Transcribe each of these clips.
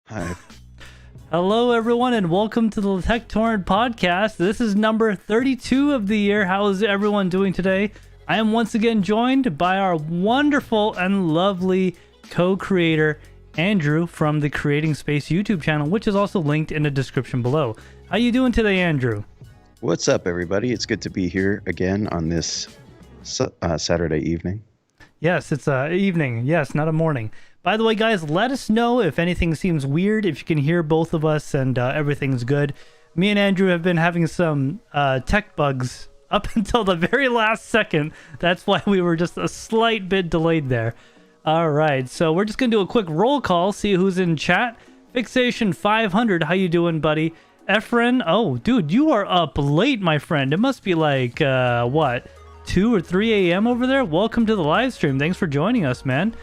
Hi. Hello, everyone, and welcome to the Tek Torrent Podcast. This is number 32 of the year. How is everyone doing today? I am once again joined by our wonderful and lovely co-creator, Andrew, from the Creating Space YouTube channel, which is also linked in the description below. How you doing today, Andrew? What's up, everybody? It's good to be here again on this Saturday evening. Yes, it's evening. Yes, not a morning. By the way, guys, let us know if anything seems weird, if you can hear both of us and everything's good. Me and Andrew have been having some tech bugs up until the very last second. That's why we were just a slight bit delayed there. All right, so we're just going to do a quick roll call, see who's in chat. Fixation 500, how you doing, buddy? Efren, oh, dude, you are up late, my friend. It must be like, what, 2 or 3 a.m. over there? Welcome to the live stream. Thanks for joining us, man.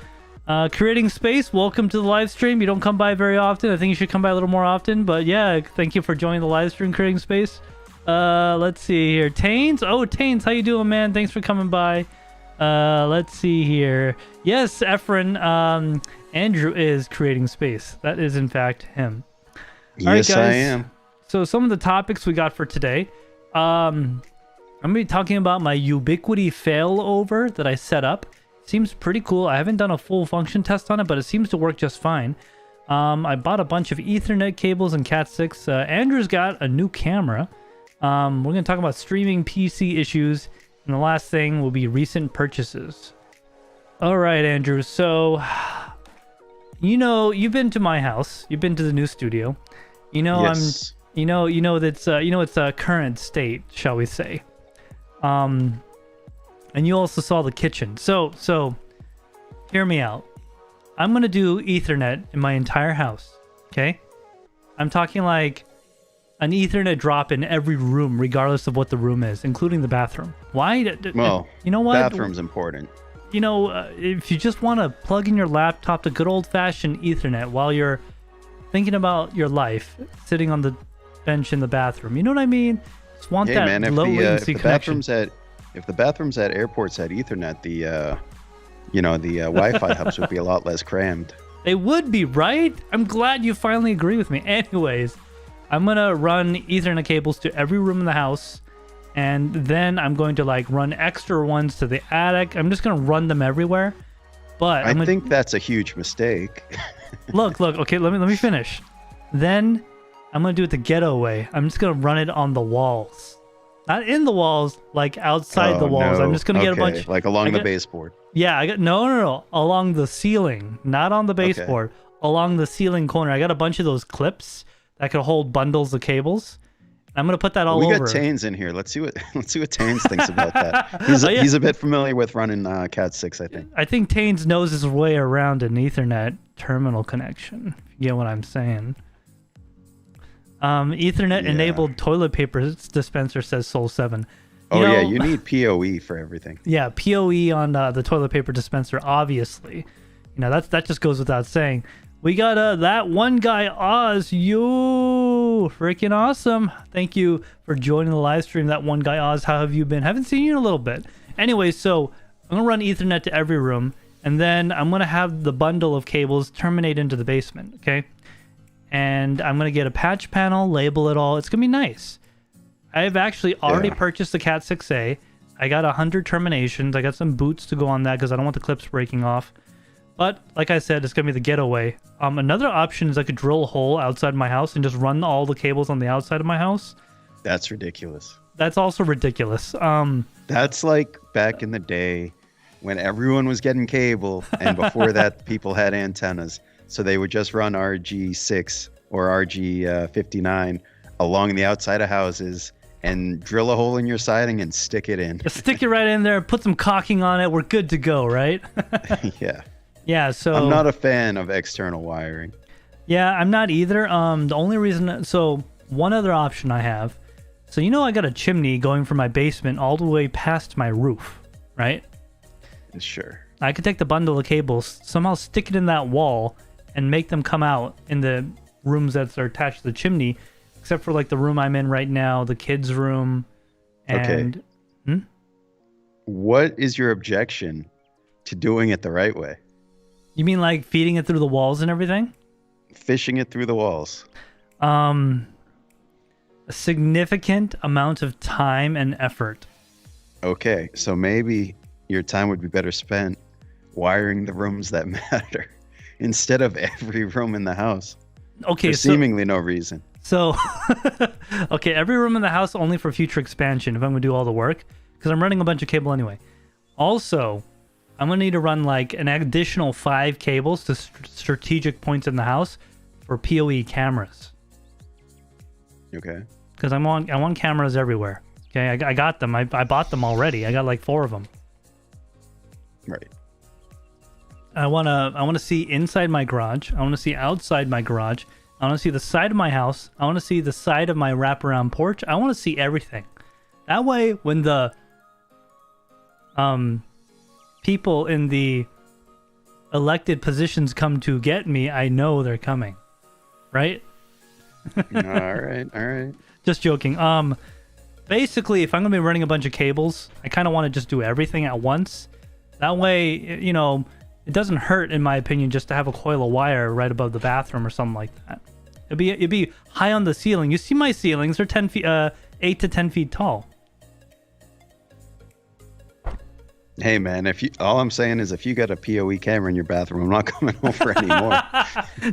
Creating Space, welcome to the live stream. You don't come by very often. I think you should come by a little more often. But yeah, thank you for joining the live stream, Creating Space. Let's see here. Taines. Oh, Taines, how you doing, man? Thanks for coming by. Let's see here. Yes, Efren. Andrew is Creating Space. That is, in fact, him. Yes, I am. So some of the topics we got for today. I'm going to be talking about my Ubiquiti failover that I set up. Seems pretty cool. I haven't done a full function test on it, but it seems to work just fine. I bought a bunch of Ethernet cables and Cat6. Andrew's got a new camera. We're going to talk about streaming PC issues. And the last thing will be recent purchases. All right, Andrew. So, you know, you've been to my house. You've been to the new studio. You know, Yes. It's a current state, shall we say. And you also saw the kitchen. So hear me out. I'm going to do Ethernet in my entire house, okay? I'm talking like an Ethernet drop in every room, regardless of what the room is, including the bathroom. Why? Well, you know what? bathroom's important. You know, if you just want to plug in your laptop to good old-fashioned Ethernet while you're thinking about your life, sitting on the bench in the bathroom, you know what I mean? Just want that man, low latency connection. If the bathrooms at airports had Ethernet, the Wi-Fi hubs would be a lot less crammed. They would be, right? I'm glad you finally agree with me. Anyways, I'm going to run Ethernet cables to every room in the house. And then I'm going to like run extra ones to the attic. I'm just going to run them everywhere. But I think that's a huge mistake. Look. Okay, let me finish. Then I'm going to do it the ghetto way. I'm just going to run it on the walls. Not in the walls, like outside the walls. No. I'm just going to get a bunch... Like along the baseboard. Yeah, I got no. Along the ceiling, not on the baseboard. Along the ceiling corner. I got a bunch of those clips that could hold bundles of cables. I'm gonna put that all over. We got Taines in here. Let's see what Taines thinks about that. He's a bit familiar with running Cat6, I think. I think Taines knows his way around an Ethernet terminal connection. If you get what I'm saying. Ethernet enabled toilet paper dispenser, says Soul7. You need PoE for everything. Yeah, PoE on the toilet paper dispenser, obviously. You know, that just goes without saying. We got that one guy, Oz. You freaking awesome. Thank you for joining the live stream. That one guy, Oz. How have you been? Haven't seen you in a little bit. Anyway, so I'm going to run Ethernet to every room. And then I'm going to have the bundle of cables terminate into the basement, okay? And I'm going to get a patch panel, label it all. It's going to be nice. I've actually already purchased the Cat6A. I got 100 terminations. I got some boots to go on that because I don't want the clips breaking off. But like I said, it's going to be the getaway. Another option is I could drill a hole outside my house and just run all the cables on the outside of my house. That's ridiculous. That's also ridiculous. That's like back in the day when everyone was getting cable, and before that, people had antennas. So they would just run RG6 or RG59 along the outside of houses and drill a hole in your siding and stick it in. Just stick it right in there, put some caulking on it. We're good to go, right? Yeah. Yeah, so... I'm not a fan of external wiring. Yeah, I'm not either. The only reason... So, one other option I have. So, you know I got a chimney going from my basement all the way past my roof, right? Sure. I could take the bundle of cables, somehow stick it in that wall, and make them come out in the rooms that are attached to the chimney, except for like the room I'm in right now, the kids' room, and... Okay. What is your objection to doing it the right way? You mean like feeding it through the walls and everything? fishing it through the walls. A significant amount of time and effort. Okay, so maybe your time would be better spent wiring the rooms that matter instead of every room in the house. Okay, for seemingly no reason. So, okay, every room in the house only for future expansion if I'm going to do all the work, because I'm running a bunch of cable anyway. Also, I'm going to need to run like an additional 5 cables to strategic points in the house for PoE cameras. Okay. Because I want cameras everywhere. Okay, I got them. I bought them already. I got like 4 of them. Right. I wanna see inside my garage. I want to see outside my garage. I want to see the side of my house. I want to see the side of my wraparound porch. I want to see everything. That way, when the people in the elected positions come to get me, I know they're coming. Right? All right. Just joking. Basically, if I'm gonna be running a bunch of cables, I kind of want to just do everything at once. That way, you know, it doesn't hurt, in my opinion, just to have a coil of wire right above the bathroom or something like that. It'd be high on the ceiling. You see my ceilings? They're 8 to 10 feet tall. Hey man, all I'm saying is if you got a PoE camera in your bathroom, I'm not coming over anymore.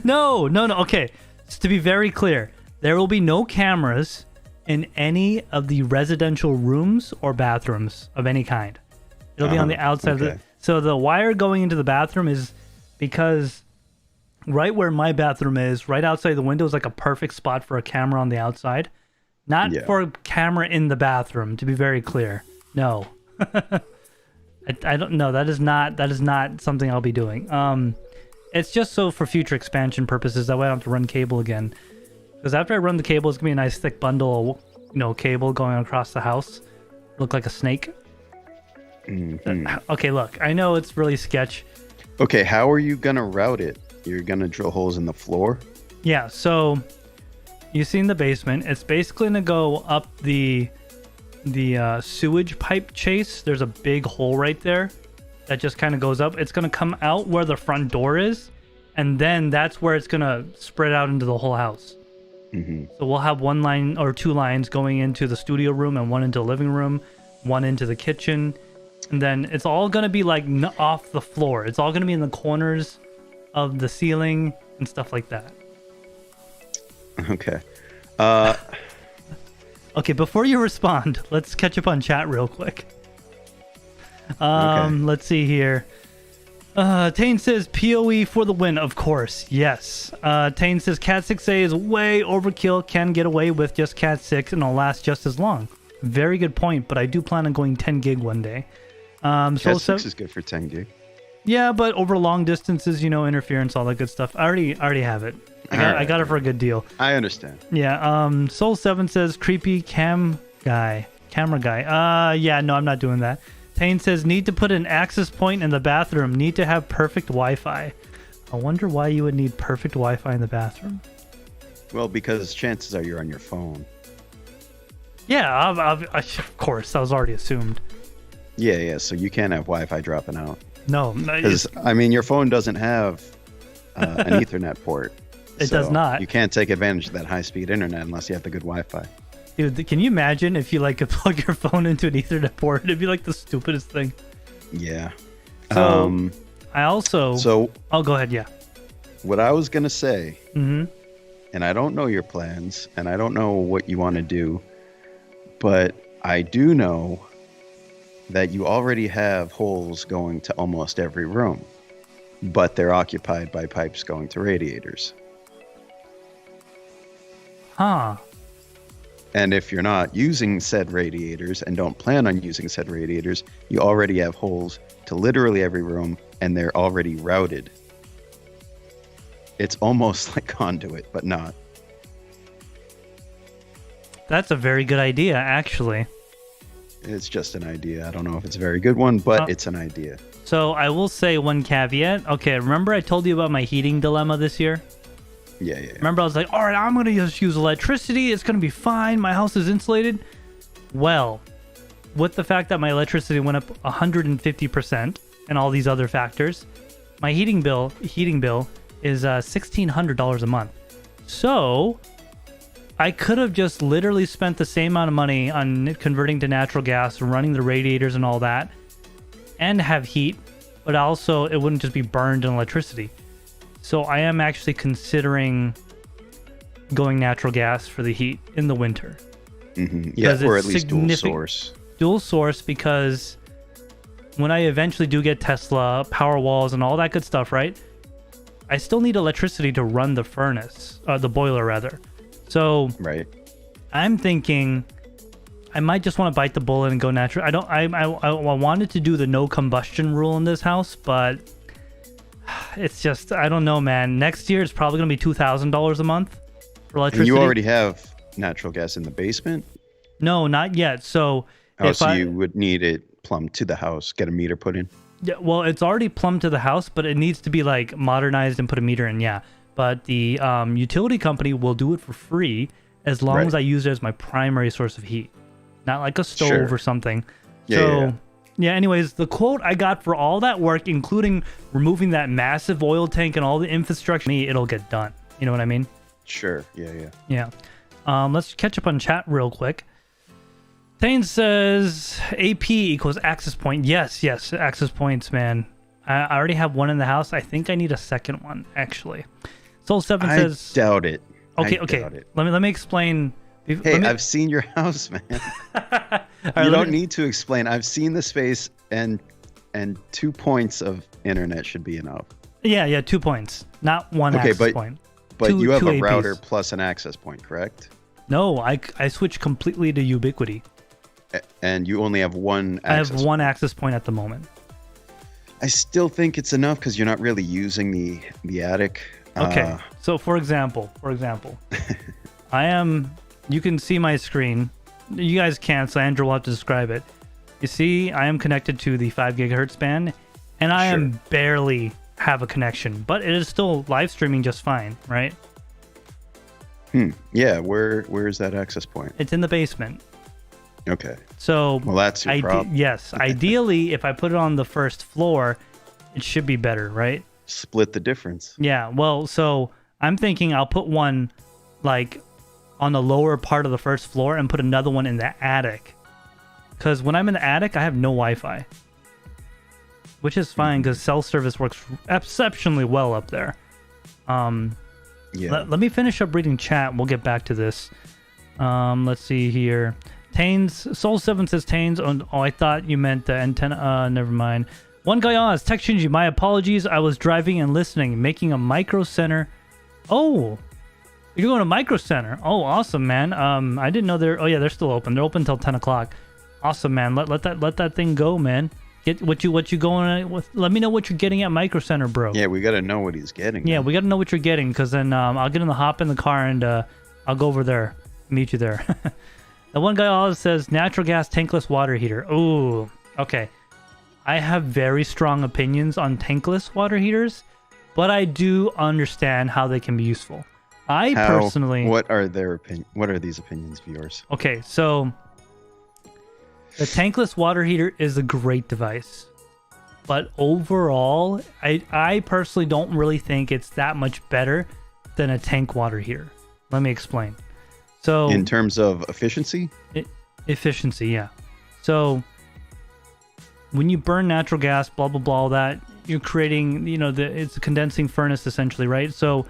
No. Okay, just to be very clear, there will be no cameras in any of the residential rooms or bathrooms of any kind. It'll be on the outside of the... So the wire going into the bathroom is because right where my bathroom is, right outside the window is like a perfect spot for a camera on the outside. Not for a camera in the bathroom, to be very clear. No. I don't know. That is not something I'll be doing. It's just so for future expansion purposes. That way I don't have to run cable again. Because after I run the cable, it's going to be a nice thick bundle of, cable going across the house. Look like a snake. Okay, look, I know it's really sketch. Okay, how are you gonna route it? You're gonna drill holes in the floor? Yeah, so you see in the basement, it's basically gonna go up the sewage pipe chase. There's a big hole right there that just kind of goes up. It's gonna come out where the front door is, and then that's where it's gonna spread out into the whole house. So we'll have 1 line or 2 lines going into the studio room and 1 into the living room, 1 into the kitchen. And then it's all going to be like off the floor. It's all going to be in the corners of the ceiling and stuff like that. Okay. Okay, before you respond, let's catch up on chat real quick. Okay. Let's see here. Tane says PoE for the win, of course. Yes. Tane says Cat 6A is way overkill. Can get away with just Cat 6 and it'll last just as long. Very good point, but I do plan on going 10 gig one day. Cat 6 is good for 10 gig. Yeah, but over long distances, interference, all that good stuff. I already have it. I got it for a good deal. I understand. Yeah. Soul7 says creepy camera guy. Yeah, no, I'm not doing that. Tane says need to put an access point in the bathroom. Need to have perfect Wi-Fi. I wonder why you would need perfect Wi-Fi in the bathroom. Well, because chances are you're on your phone. Yeah, of course. That was already assumed. Yeah. So you can't have Wi-Fi dropping out. No. Because, your phone doesn't have an Ethernet port. It does not. You can't take advantage of that high-speed internet unless you have the good Wi-Fi. Dude, can you imagine if you could plug your phone into an Ethernet port? It'd be like the stupidest thing. Yeah. So, I also... So... Oh, go ahead, yeah. What I was going to say, and I don't know your plans, and I don't know what you want to do, but I do know that you already have holes going to almost every room, but they're occupied by pipes going to radiators. Huh. And if you're not using said radiators and don't plan on using said radiators, you already have holes to literally every room, and they're already routed. It's almost like conduit, but not. That's a very good idea, actually. It's just an idea. I don't know if it's a very good one, but it's an idea. So I will say one caveat. Okay, remember I told you about my heating dilemma this year? Yeah. Remember I was like, all right, I'm going to just use electricity. It's going to be fine. My house is insulated. Well, with the fact that my electricity went up 150% and all these other factors, my heating bill is $1,600 a month. So I could have just literally spent the same amount of money on converting to natural gas, running the radiators and all that, and have heat, but also it wouldn't just be burned in electricity. So I am actually considering going natural gas for the heat in the winter. Mm-hmm. Yeah, or at least dual source. Dual source, because when I eventually do get Tesla, power walls, and all that good stuff, right? I still need electricity to run the furnace, the boiler rather. So right. I'm thinking I might just want to bite the bullet and go natural. I wanted to do the no combustion rule in this house, but it's just, I don't know, man. Next year it's probably going to be $2,000 a month for electricity. And you already have natural gas in the basement? No, not yet. So you would need it plumbed to the house, get a meter put in? Yeah, well, it's already plumbed to the house, but it needs to be like modernized and put a meter in, yeah. But the utility company will do it for free as long as I use it as my primary source of heat. Not like a stove or something. Yeah, anyways, the quote I got for all that work, including removing that massive oil tank and all the infrastructure, it'll get done. You know what I mean? Sure, yeah. Let's catch up on chat real quick. Tane says AP equals access point. Yes, access points, man. I already have one in the house. I think I need a second one, actually. Soul7 says... I doubt it. Okay. Doubt it. Let me explain... Hey, I've seen your house, man. You don't need to explain. I've seen the space, and 2 points of internet should be enough. Yeah, 2 points, not one access point. But you have a router plus an access point, correct? No, I switched completely to Ubiquity. And you only have one access point. I have one access point at the moment. I still think it's enough because you're not really using the attic. Okay, so for example, I am... You can see my screen. You guys can't, so Andrew will have to describe it. You see, I am connected to the 5 gigahertz band, and I am barely have a connection, but it is still live streaming just fine, right? Yeah, where is that access point? It's in the basement. Okay. So, well, that's your problem. Yes, ideally, if I put it on the first floor, it should be better, right? Split the difference. Yeah, well, so I'm thinking I'll put one, like, on the lower part of the first floor and put another one in the attic. Because when I'm in the attic, I have no Wi-Fi. Which is fine because cell service works exceptionally well up there. Let me finish up reading chat. We'll get back to this. Let's see here. Soul7 says Tanes. Oh, I thought you meant the antenna. Never mind. One guy Oz, TekShinji, my apologies. I was driving and listening, making a micro center. Oh, you're going to Micro Center. Oh, awesome, man. I didn't know they're... Oh, yeah, they're still open. They're open until 10 o'clock. Awesome, man. Let that thing go, man. Get what you going with. Let me know what you're getting at Micro Center, bro. Yeah, we got to know what he's getting. Yeah, we got to know what you're getting, because then I'll hop in the car and I'll go over there, meet you there. The one guy always says natural gas tankless water heater. Ooh, okay. I have very strong opinions on tankless water heaters, but I do understand how they can be useful. Personally... What are these opinions of yours? Okay, so the tankless water heater is a great device. But overall, I personally don't really think it's that much better than a tank water heater. Let me explain. So in terms of efficiency? Efficiency, yeah. So when you burn natural gas, blah, blah, blah, all that, you're creating, it's a condensing furnace essentially, right? So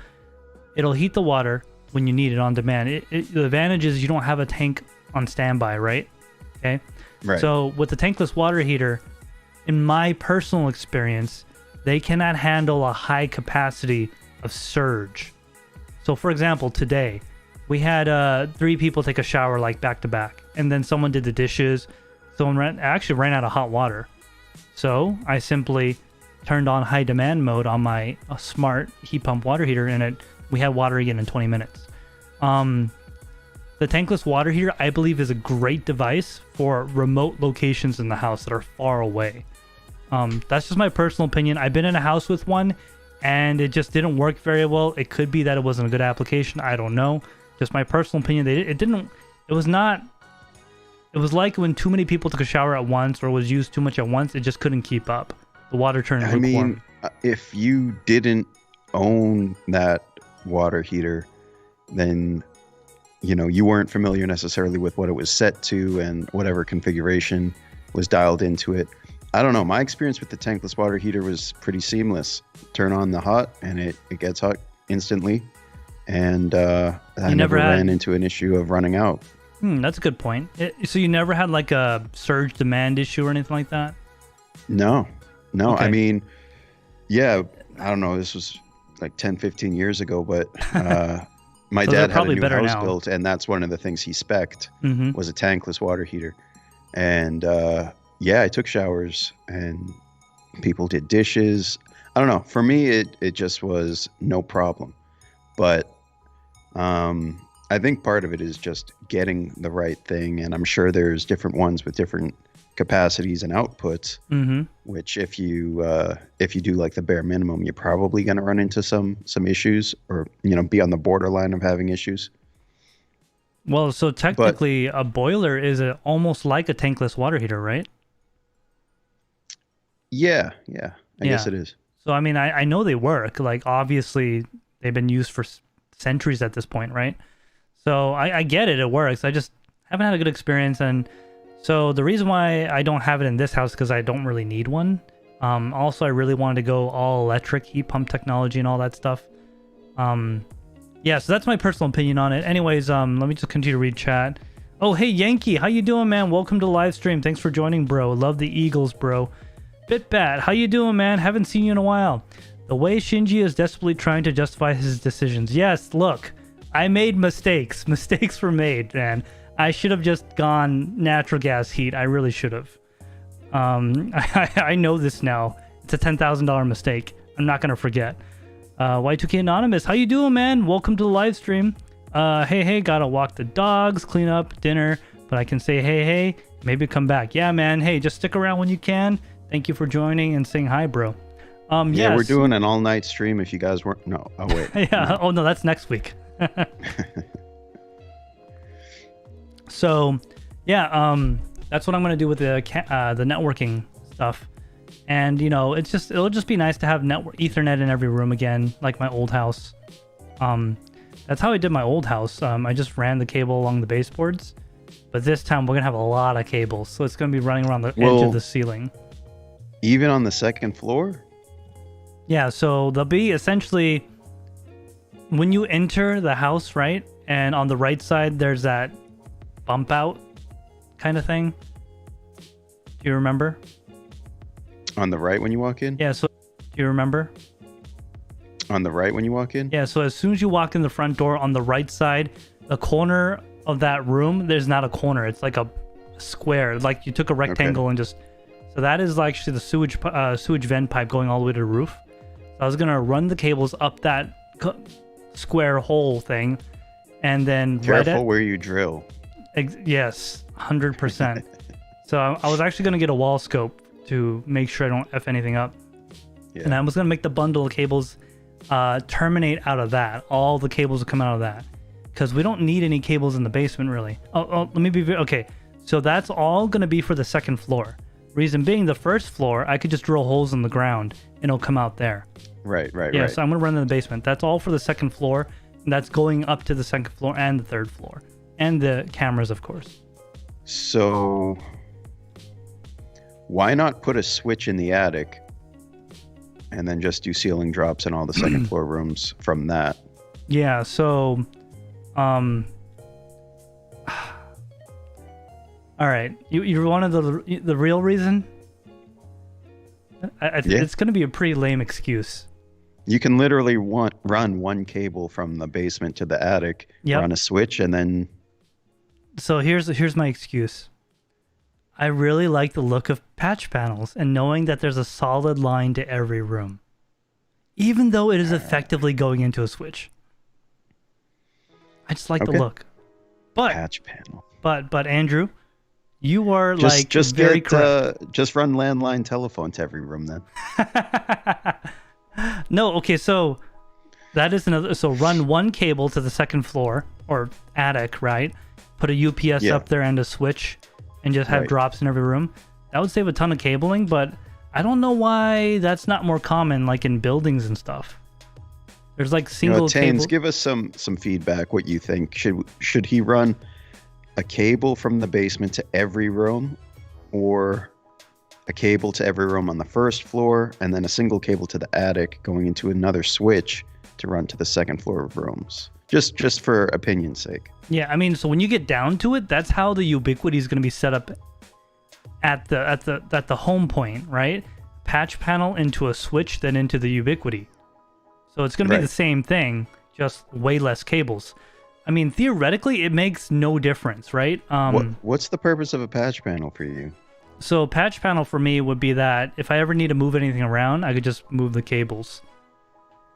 it'll heat the water when you need it on demand. The advantage is you don't have a tank on standby, right? Okay. Right. So with the tankless water heater, in my personal experience, they cannot handle a high capacity of surge. So for example, today we had 3 people take a shower like back to back, and then someone did the dishes. Someone actually ran out of hot water. So I simply turned on high demand mode on my smart heat pump water heater, and we had water again in 20 minutes. The tankless water heater, I believe, is a great device for remote locations in the house that are far away. That's just my personal opinion. I've been in a house with one, and it just didn't work very well. It could be that it wasn't a good application. I don't know. Just my personal opinion. It was like when too many people took a shower at once or was used too much at once. It just couldn't keep up. The water turned lukewarm. If you didn't own that water heater, then you weren't familiar necessarily with what it was set to and whatever configuration was dialed into it. I don't know. My experience with the tankless water heater was pretty seamless. Turn on the hot and it gets hot instantly. And I never ran into an issue of running out. That's a good point. So you never had like a surge demand issue or anything like that? No. Okay. I mean, yeah, I don't know. This was like 10, 15 years ago, but my dad had a new house built, and that's one of the things he spec'd was a tankless water heater. And yeah, I took showers and people did dishes. I don't know. For me, it just was no problem. But I think part of it is just getting the right thing. And I'm sure there's different ones with different capacities and outputs, which if you do like the bare minimum, you're probably going to run into some issues or, be on the borderline of having issues. Well, so technically a boiler is almost like a tankless water heater, right? Yeah. I guess it is. So, I mean, I know they work. Like, obviously, they've been used for centuries at this point, right? So, I get it. It works. I just haven't had a good experience. And so, the reason why I don't have it in this house is because I don't really need one. Also, I really wanted to go all electric heat pump technology and all that stuff. Yeah, so that's my personal opinion on it. Anyways, let me just continue to read chat. Oh, hey, Yankee. How you doing, man? Welcome to the live stream. Thanks for joining, bro. Love the Eagles, bro. Bitbat, how you doing, man? Haven't seen you in a while. The way Shinji is desperately trying to justify his decisions. Yes, look, I made mistakes. Mistakes were made, man. I should have just gone natural gas heat. I really should have. I know this now. It's a $10,000 mistake. I'm not going to forget. Y2K Anonymous, how you doing, man? Welcome to the live stream. Hey, gotta walk the dogs, clean up, dinner, but I can say hey, maybe come back. Yeah, man. Hey, just stick around when you can. Thank you for joining and saying hi, bro. Yeah, yes. We're doing an all-night stream if you guys weren't... No, oh, wait. Yeah, no. Oh, no, that's next week. So, yeah, that's what I'm going to do with the networking stuff. And, it'll just be nice to have Ethernet in every room again, like my old house. That's how I did my old house. I just ran the cable along the baseboards. But this time, we're going to have a lot of cables. So it's going to be running around the edge of the ceiling. Even on the second floor? Yeah, so there'll be essentially, when you enter the house, right? And on the right side, there's that bump out kind of thing. Do you remember? On the right when you walk in? Yeah, so do you remember? On the right when you walk in? Yeah, so as soon as you walk in the front door on the right side, the corner of that room, there's not a corner. It's like a square. Like you took a rectangle and just... So that is actually the sewage vent pipe going all the way to the roof. So I was going to run the cables up that square hole thing and then... Careful where you drill. Yes, 100%. So I was actually going to get a wall scope to make sure I don't F anything up. Yeah. And I was going to make the bundle of cables terminate out of that. All the cables will come out of that. Because we don't need any cables in the basement, really. Let me be... Okay, so that's all going to be for the second floor. Reason being, the first floor, I could just drill holes in the ground and it'll come out there. Right. Yeah, so I'm going to run in the basement. That's all for the second floor. And that's going up to the second floor and the third floor. And the cameras, of course. So, why not put a switch in the attic and then just do ceiling drops in all the second floor rooms from that? Yeah, so... All right, you wanted the real reason? It's going to be a pretty lame excuse. You can literally run one cable from the basement to the attic, run a switch, and then... So here's my excuse. I really like the look of patch panels and knowing that there's a solid line to every room, even though it is effectively going into a switch. I just like the look. But patch panel. But Andrew... You are just very correct. Just run landline telephone to every room then. No, okay, so that is another. So run one cable to the second floor or attic, right? Put a UPS up there and a switch, and just have drops in every room. That would save a ton of cabling, but I don't know why that's not more common, like in buildings and stuff. There's like single Taines, cable. give us some feedback. What you think? Should he run a cable from the basement to every room, or a cable to every room on the first floor, and then a single cable to the attic going into another switch to run to the second floor of rooms? Just for opinion's sake. Yeah, I mean, so when you get down to it, that's how the ubiquity is going to be set up at the home point, right? Patch panel into a switch, then into the ubiquity. So it's going to be the same thing, just way less cables. I mean, theoretically, it makes no difference, right? What's the purpose of a patch panel for you? So patch panel for me would be that if I ever need to move anything around, I could just move the cables,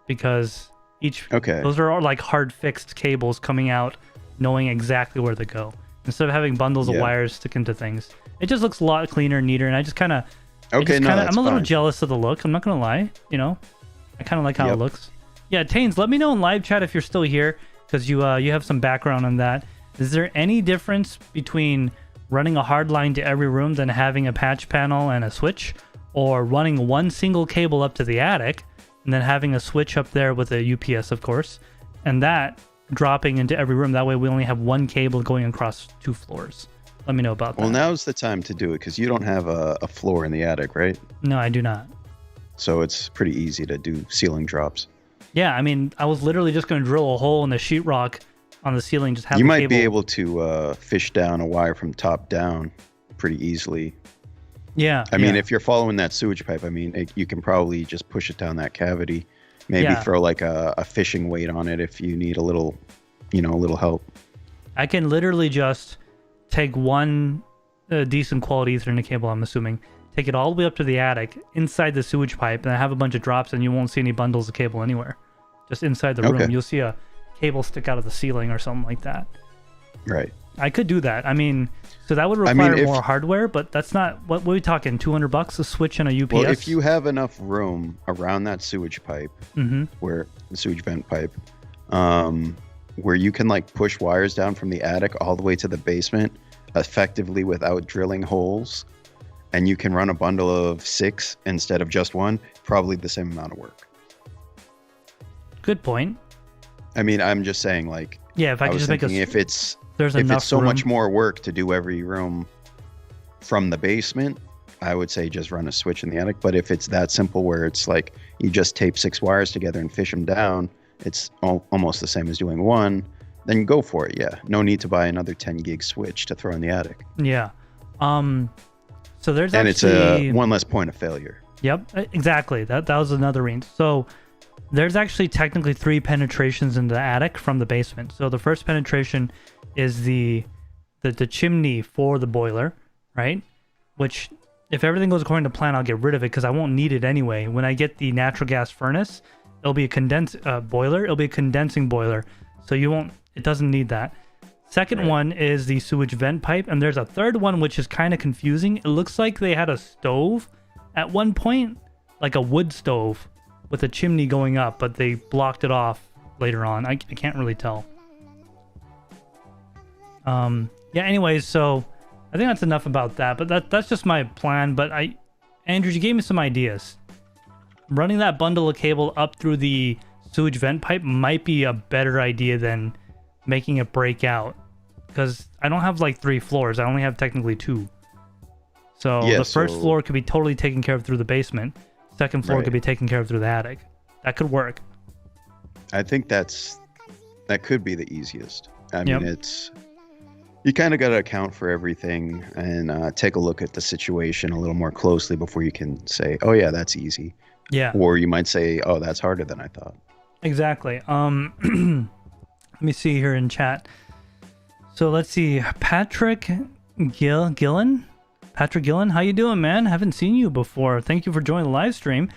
because those are all like hard fixed cables coming out, knowing exactly where to go, instead of having bundles of wires stick into things. It just looks a lot cleaner and neater, and I just kind of I'm a little jealous of the look. I'm not gonna lie, I kind of like how it looks. Yeah, Taines, let me know in live chat if you're still here, because you have some background on that. Is there any difference between running a hard line to every room than having a patch panel and a switch, or running one single cable up to the attic and then having a switch up there with a UPS, of course, and that dropping into every room? That way we only have one cable going across 2 floors. Let me know about that. Well, now's the time to do it, because you don't have a floor in the attic, right? No, I do not. So it's pretty easy to do ceiling drops. Yeah, I mean, I was literally just going to drill a hole in the sheetrock on the ceiling, just have you the might cable. be able to fish down a wire from top down pretty easily. Yeah. I mean, if you're following that sewage pipe, I mean, you can probably just push it down that cavity. Maybe throw like a fishing weight on it if you need a little help. I can literally just take one decent quality Ethernet cable, I'm assuming, take it all the way up to the attic inside the sewage pipe, and I have a bunch of drops, and you won't see any bundles of cable anywhere. Just inside the room, you'll see a cable stick out of the ceiling or something like that. Right. I could do that. I mean, so that would require more hardware, but that's not what are we talking? $200 a switch and a UPS. Well, if you have enough room around that sewage pipe, where the sewage vent pipe, where you can like push wires down from the attic all the way to the basement effectively without drilling holes, and you can run a bundle of 6 instead of just one, probably the same amount of work. Good point. I mean, I'm just saying, like, if I could just make if it's so room. much more work to do every room from the basement, I would say just run a switch in the attic. But if it's that simple where it's like you just tape 6 wires together and fish them down, it's almost the same as doing one, then go for it. Yeah, no need to buy another 10 gig switch to throw in the attic. Yeah. So there's it's a one less point of failure. Yep, exactly. That was another range. So there's actually technically 3 penetrations in the attic from the basement. So the first penetration is the chimney for the boiler, right? Which, if everything goes according to plan, I'll get rid of it because I won't need it anyway. When I get the natural gas furnace, it'll be a boiler. It'll be a condensing boiler, so it doesn't need that. Second one is the sewage vent pipe, and there's a third one which is kind of confusing. It looks like they had a stove at one point, like a wood stove with a chimney going up, but they blocked it off later on. I can't really tell. Anyways, so I think that's enough about that, but that's just my plan. But Andrew, you gave me some ideas. Running that bundle of cable up through the sewage vent pipe might be a better idea than making it break out, because I don't have like 3 floors. I only have technically 2. So the first floor could be totally taken care of through the basement. Second floor could be taken care of through the attic. That could work. I think that could be the easiest. I mean, you kind of got to account for everything and take a look at the situation a little more closely before you can say, oh yeah, that's easy. Yeah. Or you might say, oh, that's harder than I thought. Exactly. Let me see here in chat. So let's see. Patrick Gillen, how you doing, man? Haven't seen you before. Thank you for joining the live stream.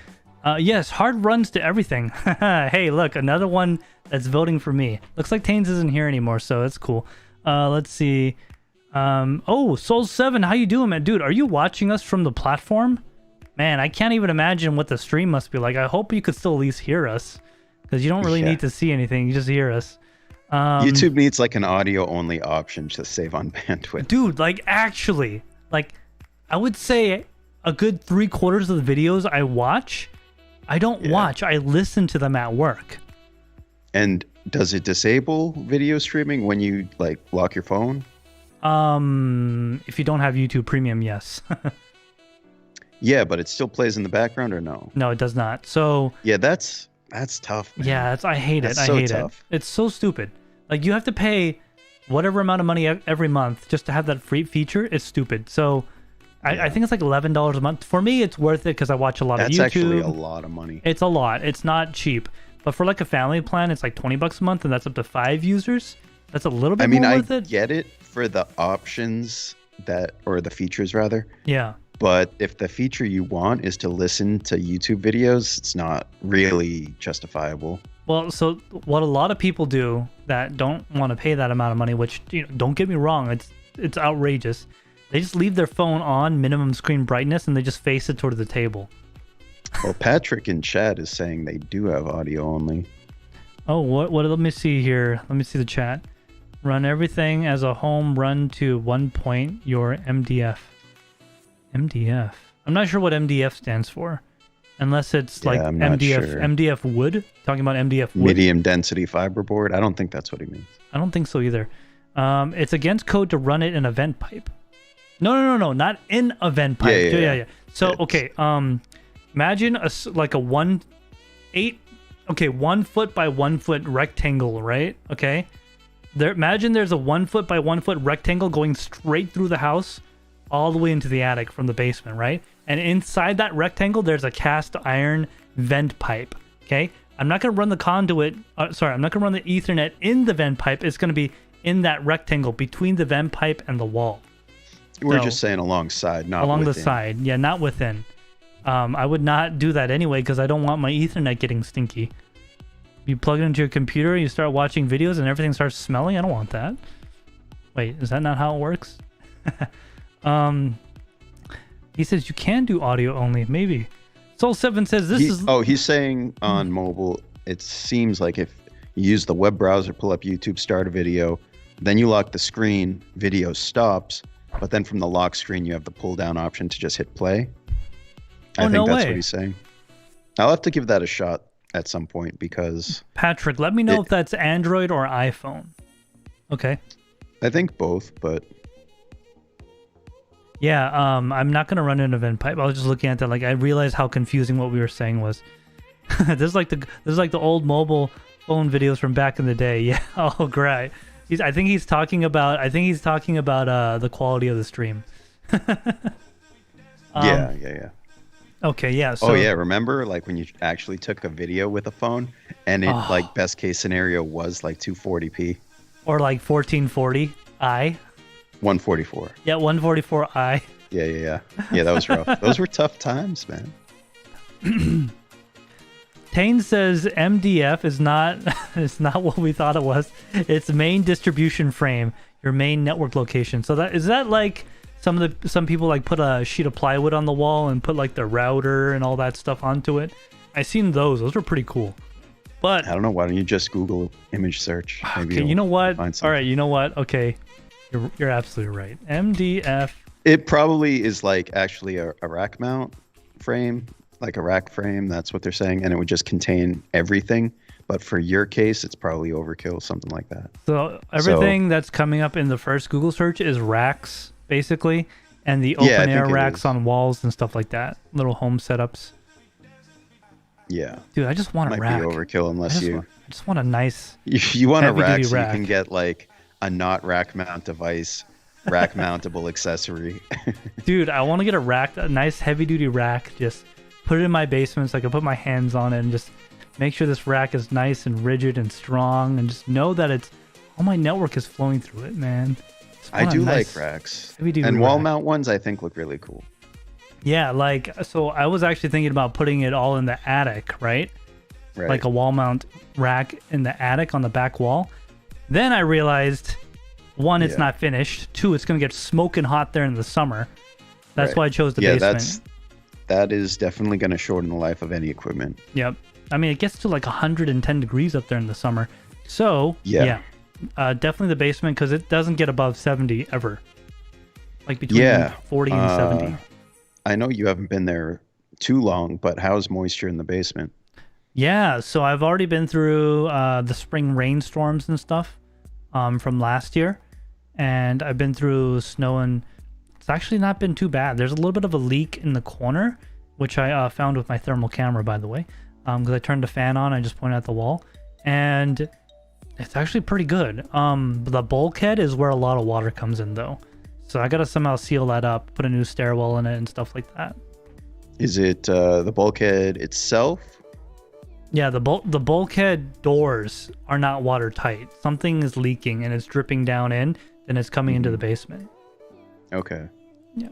Yes, hard runs to everything. Hey, look, another one that's voting for me. Looks like Taines isn't here anymore, so that's cool. Let's see. Soul7, how you doing, man? Dude, are you watching us from the platform? Man, I can't even imagine what the stream must be like. I hope you could still at least hear us, because you don't really need to see anything. You just hear us. YouTube needs like an audio-only option to save on bandwidth. Dude, actually, I would say a good 3/4 of the videos I watch, I don't watch. I listen to them at work. And does it disable video streaming when you like lock your phone? If you don't have YouTube Premium, yes. Yeah, but it still plays in the background or no? No, it does not. So yeah, that's tough, man. yeah, I hate it. That's I so hate tough. it. It's so stupid. Like you have to pay whatever amount of money every month just to have that free feature. It's stupid. So I think it's like $11 a month. For me, it's worth it because I watch a lot of YouTube. That's actually a lot of money. It's a lot. It's not cheap. But for like a family plan, it's like $20 a month, and that's up to 5 users. That's a little bit more worth it. I get it for the options or the features rather. Yeah. But if the feature you want is to listen to YouTube videos, it's not really justifiable. Well, so what a lot of people do that don't want to pay that amount of money, which don't get me wrong, it's outrageous. They just leave their phone on minimum screen brightness and they just face it toward the table. Well, Patrick in chat is saying they do have audio only. Oh, what? Let me see here. Let me see the chat. Run everything as a home run to 1 point your MDF. MDF. I'm not sure what MDF stands for. Unless it's like MDF, sure. MDF wood. Talking about MDF wood. Medium density fiberboard. I don't think that's what he means. I don't think so either. It's against code to run it in a vent pipe. No, not in a vent pipe. Yeah. So okay, imagine a 1 foot by 1 foot rectangle, right? Okay. Imagine there's a 1 foot by 1 foot rectangle going straight through the house, all the way into the attic from the basement, right? And inside that rectangle, there's a cast iron vent pipe. Okay. I'm not going to run the conduit. I'm not going to run the Ethernet in the vent pipe. It's going to be in that rectangle between the vent pipe and the wall. We're just saying alongside, not along within. the side. Yeah, not within. I would not do that anyway because I don't want my Ethernet getting stinky. You plug it into your computer, you start watching videos, and everything starts smelling. I don't want that. Wait, is that not how it works? He says you can do audio only. Maybe. Soul7 says he's saying on mobile, it seems like if you use the web browser, pull up YouTube, start a video, then you lock the screen, video stops. But then from the lock screen, you have the pull down option to just hit play. I think that's what he's saying. I'll have to give that a shot at some point because... Patrick, let me know if that's Android or iPhone. Okay. I think both, but... Yeah, I'm not going to run an event pipe. I was just looking at that. Like, I realized how confusing what we were saying was. This is like the old mobile phone videos from back in the day. Yeah. Oh, great. I think he's talking about the quality of the stream. Yeah. Okay, yeah. So, remember like when you actually took a video with a phone and it like best case scenario was like 240p or like 1440i. 144. Yeah, 144i. Yeah, that was rough. Those were tough times, man. Tane says MDF is not what we thought it was. It's main distribution frame, your main network location. So is that like some people like put a sheet of plywood on the wall and put like the router and all that stuff onto it. I seen those. Those were pretty cool. But I don't know. Why don't you just Google image search? Maybe okay, you know what? All right, you know what? Okay, you're absolutely right. MDF. It probably is like actually a rack mount frame. Like a rack frame, that's what they're saying, and it would just contain everything. But for your case, it's probably overkill, something like that. So everything that's coming up in the first Google search is racks, basically, and the open air racks on walls and stuff like that. Little home setups. Yeah, dude, I just want a rack. Might be overkill unless I just want a nice. You want a rack, so you can get like a not rack mount device, rack mountable accessory. Dude, I want to get a nice heavy duty rack. Just put it in my basement so I can put my hands on it and just make sure this rack is nice and rigid and strong and just know that all my network is flowing through it, man. I do like racks. And wall mount ones I think look really cool. Yeah, so I was actually thinking about putting it all in the attic, right? Like a wall mount rack in the attic on the back wall. Then I realized, one, it's not finished. Two, it's going to get smoking hot there in the summer. That's why I chose the basement. That is definitely going to shorten the life of any equipment. Yep. I mean, it gets to like 110 degrees up there in the summer. So, definitely the basement because it doesn't get above 70 ever. Like between 40 and 70. I know you haven't been there too long, but how's moisture in the basement? Yeah, so I've already been through the spring rainstorms and stuff from last year, and I've been through snow, and it's actually not been too bad. There's a little bit of a leak in the corner, which I found with my thermal camera, by the way, because I turned the fan on, I just pointed at the wall, and it's actually pretty good. The bulkhead is where a lot of water comes in, though, so I gotta somehow seal that up, put a new stairwell in it and stuff like that. Is it the bulkhead itself? Yeah, the bulkhead doors are not watertight. Something is leaking and it's dripping down in, and it's coming into the basement. Okay. Yeah.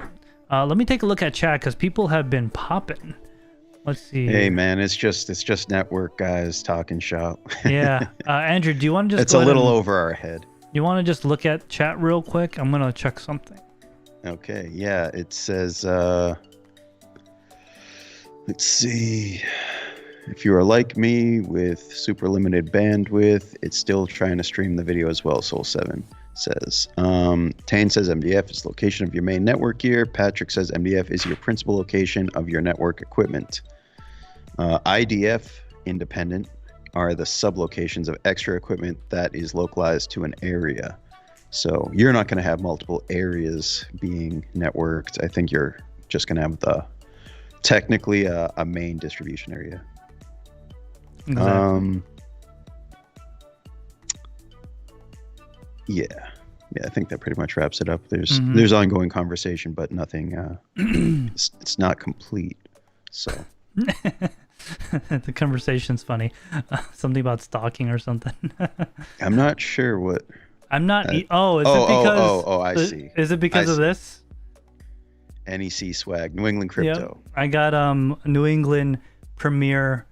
Let me take a look at chat because people have been popping. Let's see. Hey man, it's just network guys talking shop. Yeah. Andrew, do you want to just? It's a little over our head. You want to just look at chat real quick? I'm gonna check something. Okay. Yeah. It says. Let's see. If you are like me with super limited bandwidth, it's still trying to stream the video as well, Soul7 says. Tane says MDF is the location of your main network gear. Patrick says MDF is your principal location of your network equipment. IDF, independent, are the sublocations of extra equipment that is localized to an area. So you're not going to have multiple areas being networked. I think you're just going to have technically a main distribution area. Exactly. Yeah, I think that pretty much wraps it up. There's ongoing conversation, but nothing. It's not complete. So the conversation's funny. Something about stalking or something. I'm not sure what. I'm not. Is it because? I see. Is it because of this? NEC swag, New England Crypto. Yep. I got New England premier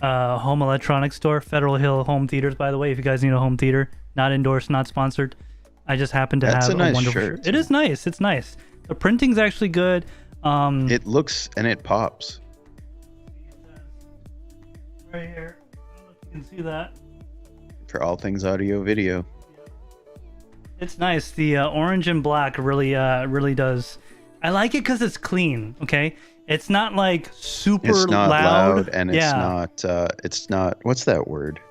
home electronics store, Federal Hill Home Theaters, by the way, if you guys need a home theater. Not endorsed, not sponsored. I just happen to have a nice wonderful shirt. It is nice. It's nice. The printing's actually good. It looks and it pops. Right here. I don't know if you can see that. For all things audio video. It's nice. The orange and black really does. I like it because it's clean. Okay, it's not like super it's not loud and yeah. it's not what's that word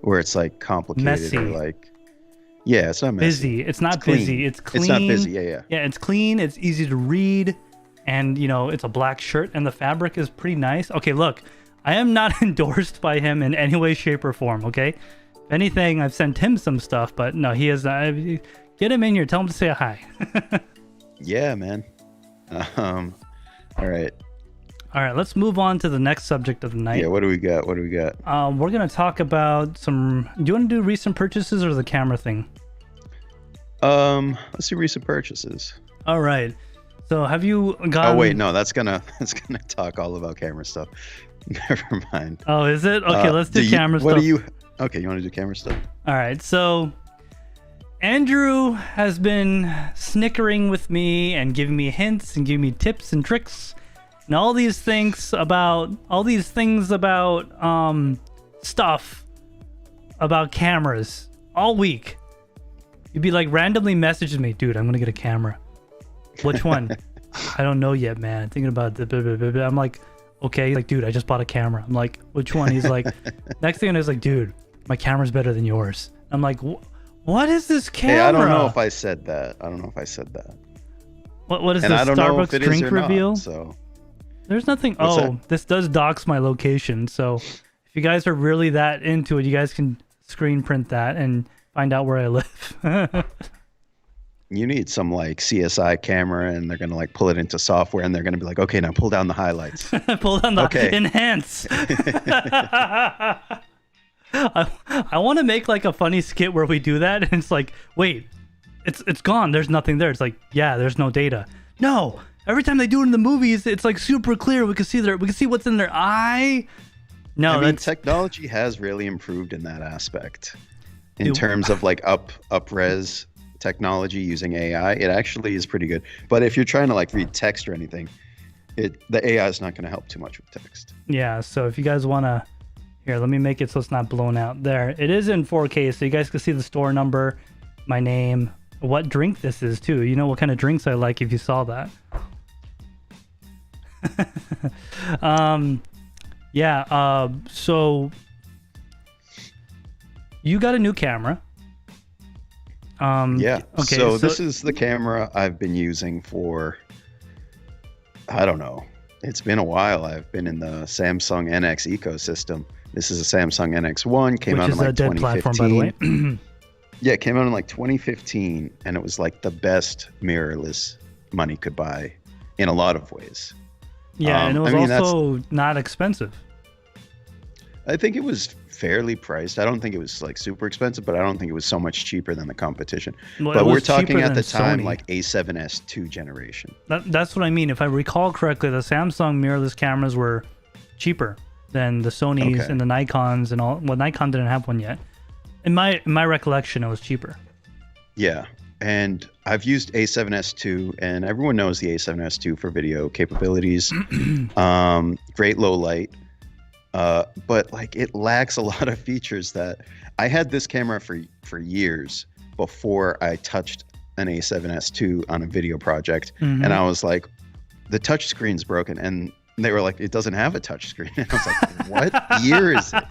where it's like complicated messy. Or like it's not messy. Busy. It's not busy. It's clean. It's not busy. Yeah, it's clean. It's easy to read, and it's a black shirt, and the fabric is pretty nice. Okay, look, I am not endorsed by him in any way, shape, or form. Okay, if anything, I've sent him some stuff, but no, he has. Get him in here. Tell him to say hi. Yeah, man. All right. Let's move on to the next subject of the night. Yeah, what do we got? We're going to talk about some... Do you want to do recent purchases or the camera thing? Let's do recent purchases. All right. So have you gotten... Oh, wait, no, that's gonna talk all about camera stuff. Never mind. Oh, is it? Okay, let's do camera stuff. Okay, you want to do camera stuff? All right, so... Andrew has been snickering with me and giving me hints and giving me tips and tricks and all these things about stuff about cameras all week. You'd be like randomly messaging me, dude, I'm gonna get a camera. Which one? I don't know yet, man. I'm thinking about the blah, blah, blah, blah. I'm like, okay. He's like, dude, I just bought a camera. I'm like, which one? He's like, next thing I know, he's like, dude, my camera's better than yours. I'm like, what is this camera? Hey, I don't know if I said that. What is and this I don't know Starbucks if it drink is or reveal? Not, so there's nothing. What's that? This does dox my location. So if you guys are really that into it, you guys can screen print that and find out where I live. You need some like CSI camera, and they're gonna like pull it into software, and they're gonna be like, okay, now pull down the highlights. Pull down the enhance. I want to make like a funny skit where we do that, and it's like, wait, it's gone. There's nothing there. It's like, yeah, there's no data. No, every time they do it in the movies, it's like super clear. We can see what's in their eye. No, I mean, technology has really improved in that aspect. In terms of like up res technology using AI, it actually is pretty good. But if you're trying to like read text or anything, the AI is not going to help too much with text. Yeah. So if you guys want to. Here, let me make it so it's not blown out. There, it is in 4K, so you guys can see the store number, my name, what drink this is too. You know what kind of drinks I like if you saw that. Yeah. So you got a new camera. Yeah. Okay. So this is the camera I've been using for, I don't know. It's been a while. I've been in the Samsung NX ecosystem. This is a Samsung NX1. Came out in like 2015. Platform, by the way. Yeah, it came out in like 2015, and it was like the best mirrorless money could buy in a lot of ways. Yeah, and it was also not expensive. I think it was fairly priced. I don't think it was like super expensive, but I don't think it was so much cheaper than the competition. Well, but we're talking at the time Sony. like A7S2 generation. That's what I mean. If I recall correctly, the Samsung mirrorless cameras were cheaper than the Sonys and the Nikons and all. Well, Nikon didn't have one yet. In my recollection, it was cheaper. Yeah, and I've used A7S2, and everyone knows the A7S2 for video capabilities. Great low light. But like it lacks a lot of features that I had this camera for years before I touched an A7S2 on a video project. And I was like, the touch screen's broken. And they were like, it doesn't have a touch screen. And I was like, what year is it?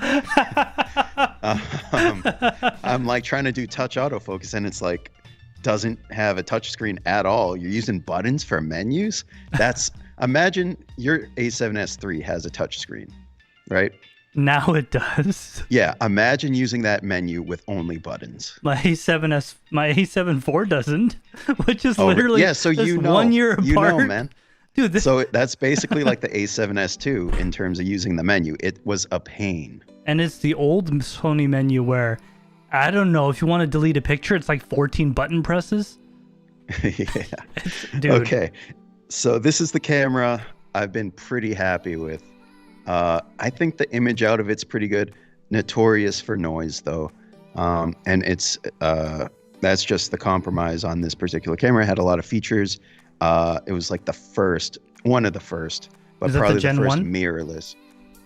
I'm like trying to do touch autofocus and it's like, doesn't have a touch screen at all. You're using buttons for menus. Imagine your A7S III has a touch screen. Right? Now it does. Yeah, imagine using that menu with only buttons. My A7 IV doesn't, which is literally so 1 year apart. You know, man. Dude, so that's basically like the A7S2 in terms of using the menu. It was a pain. And it's the old Sony menu where, I don't know, if you want to delete a picture, it's like 14 button presses. Yeah. Dude. Okay, so this is the camera I've been pretty happy with. I think the image out of it's pretty good. Notorious for noise though, and it's that's just the compromise on this particular camera. It had a lot of features. It was like one of the first, but probably the first mirrorless.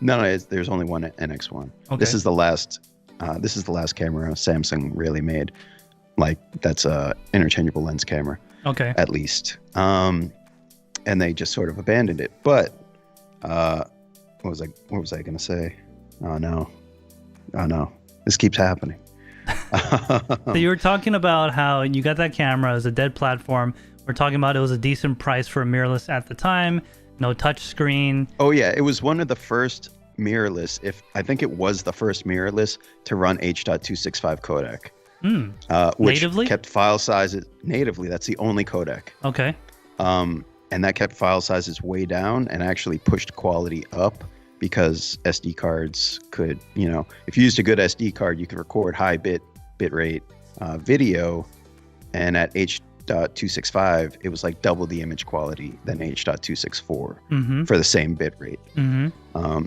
No, there's only one NX1. Okay. This is the last camera Samsung really made. Like that's a interchangeable lens camera. Okay. At least, and they just sort of abandoned it, but. What was I gonna say? Oh no, this keeps happening. So you were talking about how you got that camera as a dead platform. We're talking about it was a decent price for a mirrorless at the time, no touch screen. Oh yeah, it was one of the first mirrorless. I think it was the first mirrorless to run H.265 codec, which natively kept file sizes natively. That's the only codec. Okay. And that kept file sizes way down and actually pushed quality up because SD cards could, if you used a good SD card, you could record high bit rate video. And at H.265, it was like double the image quality than H.264 for the same bit rate.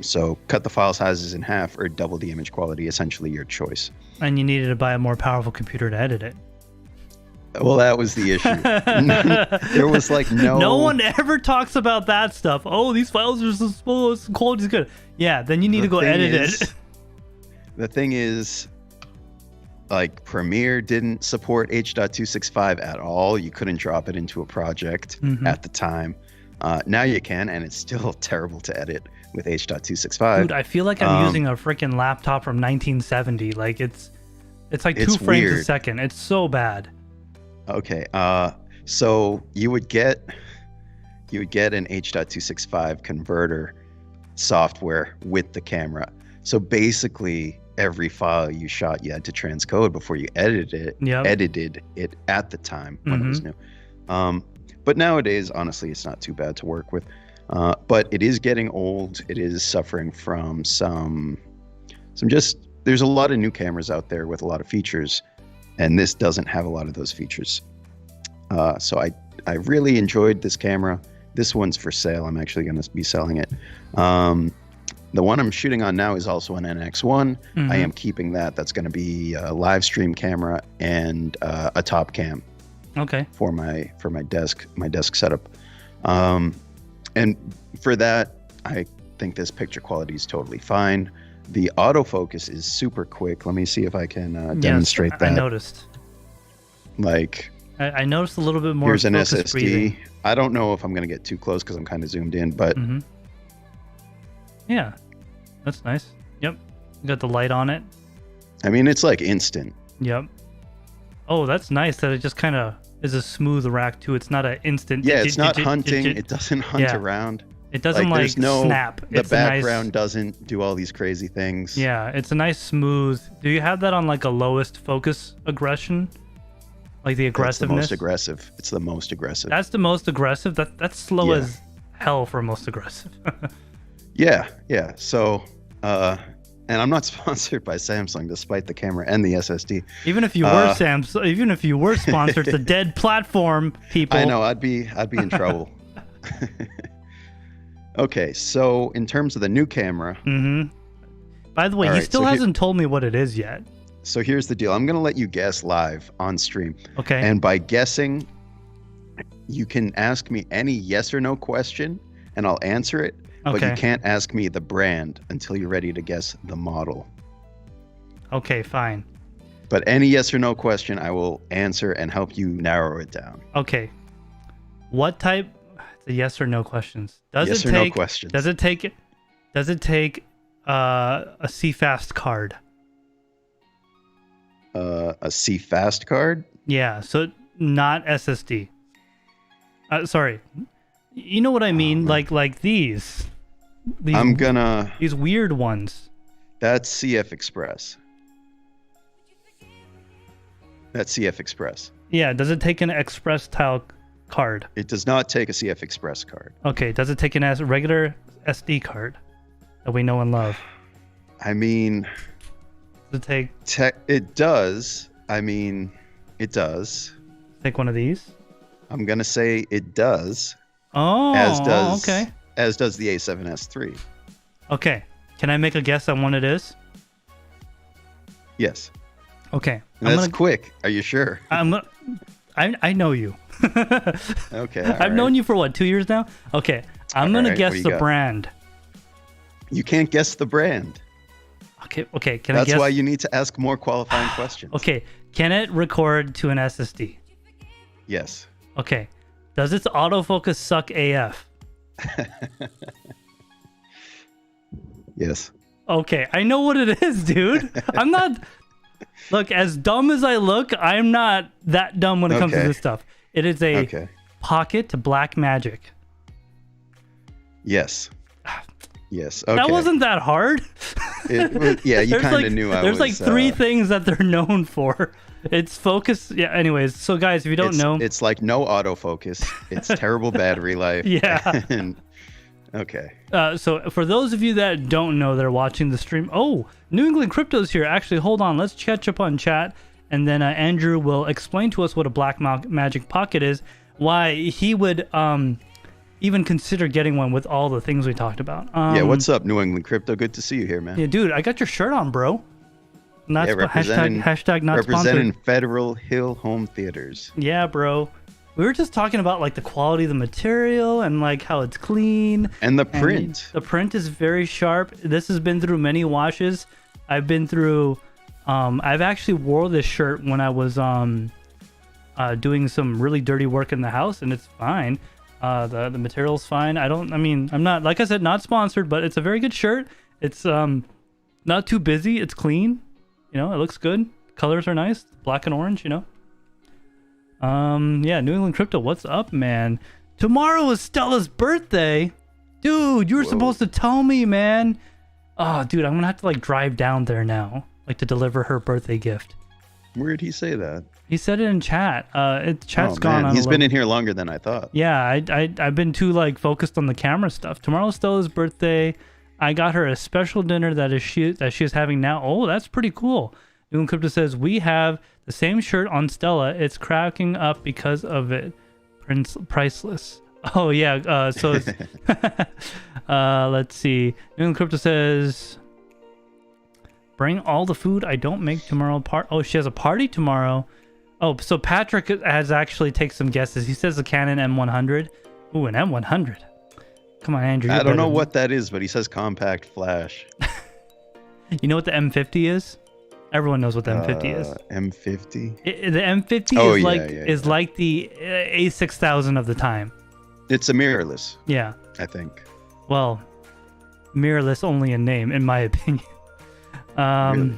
So cut the file sizes in half or double the image quality, essentially your choice. And you needed to buy a more powerful computer to edit it. Well, that was the issue. There was like no one ever talks about that stuff. Oh, these files are so small, quality's good. Yeah, then you need to go edit it. The thing is, like Premiere didn't support H.265 at all. You couldn't drop it into a project at the time. Now you can, and it's still terrible to edit with H.265. Dude, I feel like I'm using a freaking laptop from 1970. Like it's like 2 frames weird. a second. It's so bad. Okay, so you would get an H.265 converter software with the camera. So basically, every file you shot, you had to transcode before you edited it at the time when it was new. But nowadays, honestly, it's not too bad to work with. But it is getting old. It is suffering from some there's a lot of new cameras out there with a lot of features. And this doesn't have a lot of those features. So I really enjoyed this camera. This one's for sale. I'm actually going to be selling it. The one I'm shooting on now is also an NX1. I am keeping that. That's going to be a live stream camera and a top cam. Okay. For my desk setup. And for that, I think this picture quality is totally fine. The autofocus is super quick. Let me see if I can demonstrate that. I noticed. Like, I noticed a little bit more. Here's an SSD. Breathing. I don't know if I'm going to get too close because I'm kind of zoomed in, but yeah, That's nice. Yep. Got the light on it. I mean, it's like instant. Yep. Oh, that's nice that it just kind of is a smooth rack too. It's not an instant. Yeah, it's not hunting. It doesn't hunt around. It doesn't there's no snap. The background doesn't do all these crazy things. Yeah, it's a nice smooth. Do you have that on like a lowest focus aggression? Like the aggressiveness? It's the most aggressive. It's the most aggressive. That's the most aggressive? That's slow as hell for most aggressive. Yeah. So, and I'm not sponsored by Samsung, despite the camera and the SSD. Even if you were Samsung, even if you were sponsored, it's a dead platform, people. I know, I'd be in trouble. Okay, so in terms of the new camera. Mm-hmm. By the way, he still hasn't told me what it is yet. So here's the deal. I'm going to let you guess live on stream. Okay. And by guessing, you can ask me any yes or no question, and I'll answer it. Okay. But you can't ask me the brand until you're ready to guess the model. Okay, fine. But any yes or no question, I will answer and help you narrow it down. Okay. What type? The yes or no questions. Yes or no questions. Does it take a CFast card? A CFast card? Yeah, so not SSD. Sorry. You know what I mean? Like these these weird ones. That's CF Express. That's CF Express. Yeah, does it take an Express tile card? It does not take a CF Express card. Okay, does it take a regular SD card that we know and love? I mean, does it take? It does. I mean, it does. Take one of these. I'm gonna say it does. Oh, as does okay. As does the A7S III. Okay, can I make a guess on what it is? Yes. Okay. And that's quick. Are you sure? I know you. Okay. I've known you for what, 2 years now? Okay. I'm going to guess the brand. You can't guess the brand. Okay. Can I guess? That's why you need to ask more qualifying questions. Okay. Can it record to an SSD? Yes. Okay. Does its autofocus suck AF? Yes. Okay. I know what it is, dude. I'm not... Look, as dumb as I look, I'm not that dumb when it comes to this stuff. It is a Pocket Black Magic. Yes. Yes. Okay. That wasn't that hard. Yeah, you kind of knew I was... There's like 3 things that they're known for. It's focus. Yeah, anyways. So, guys, if you don't know... It's like no autofocus. It's terrible battery life. Yeah. Okay. So for those of you that don't know, they're watching the stream. Oh, New England Crypto's here. Actually, hold on. Let's catch up on chat. And then Andrew will explain to us what a Black Magic Pocket is, why he would even consider getting one with all the things we talked about. Yeah, what's up, New England Crypto? Good to see you here, man. Yeah, dude, I got your shirt on, bro. Not representing not sponsored. Federal Hill Home Theaters. Yeah, bro. We were just talking about like the quality of the material and like how it's clean. And the print. The print is very sharp. This has been through many washes. I've been through... I've actually wore this shirt when I was doing some really dirty work in the house, and it's fine. The material's fine. I'm not, like I said, not sponsored, but it's a very good shirt. It's not too busy. It's clean. You know, it looks good. Colors are nice. Black and orange, you know. Yeah, New England Crypto, what's up, man? Tomorrow is Stella's birthday. Dude, you were supposed to tell me, man. Oh, dude, I'm gonna have to like drive down there now, like to deliver her birthday gift. Where did he say that? He said it in chat. Chat's gone on. He's been in here longer than I thought. Yeah, I've been too like focused on the camera stuff. Tomorrow's Stella's birthday. I got her a special dinner that she is having now. Oh, that's pretty cool. New England Crypto says we have the same shirt on Stella. It's cracking up because of it. Priceless. Oh yeah. So it's let's see. New England Crypto says bring all the food I don't make tomorrow. Oh, she has a party tomorrow. Oh, so Patrick has actually taken some guesses. He says the Canon M100. Ooh, an M100. Come on, Andrew. I don't know what that is, but he says compact flash. You know what the M50 is? Everyone knows what the M50 is. M50? The M50 is like the A6000 of the time. It's a mirrorless. Yeah. I think. Well, mirrorless only in name, in my opinion. Really?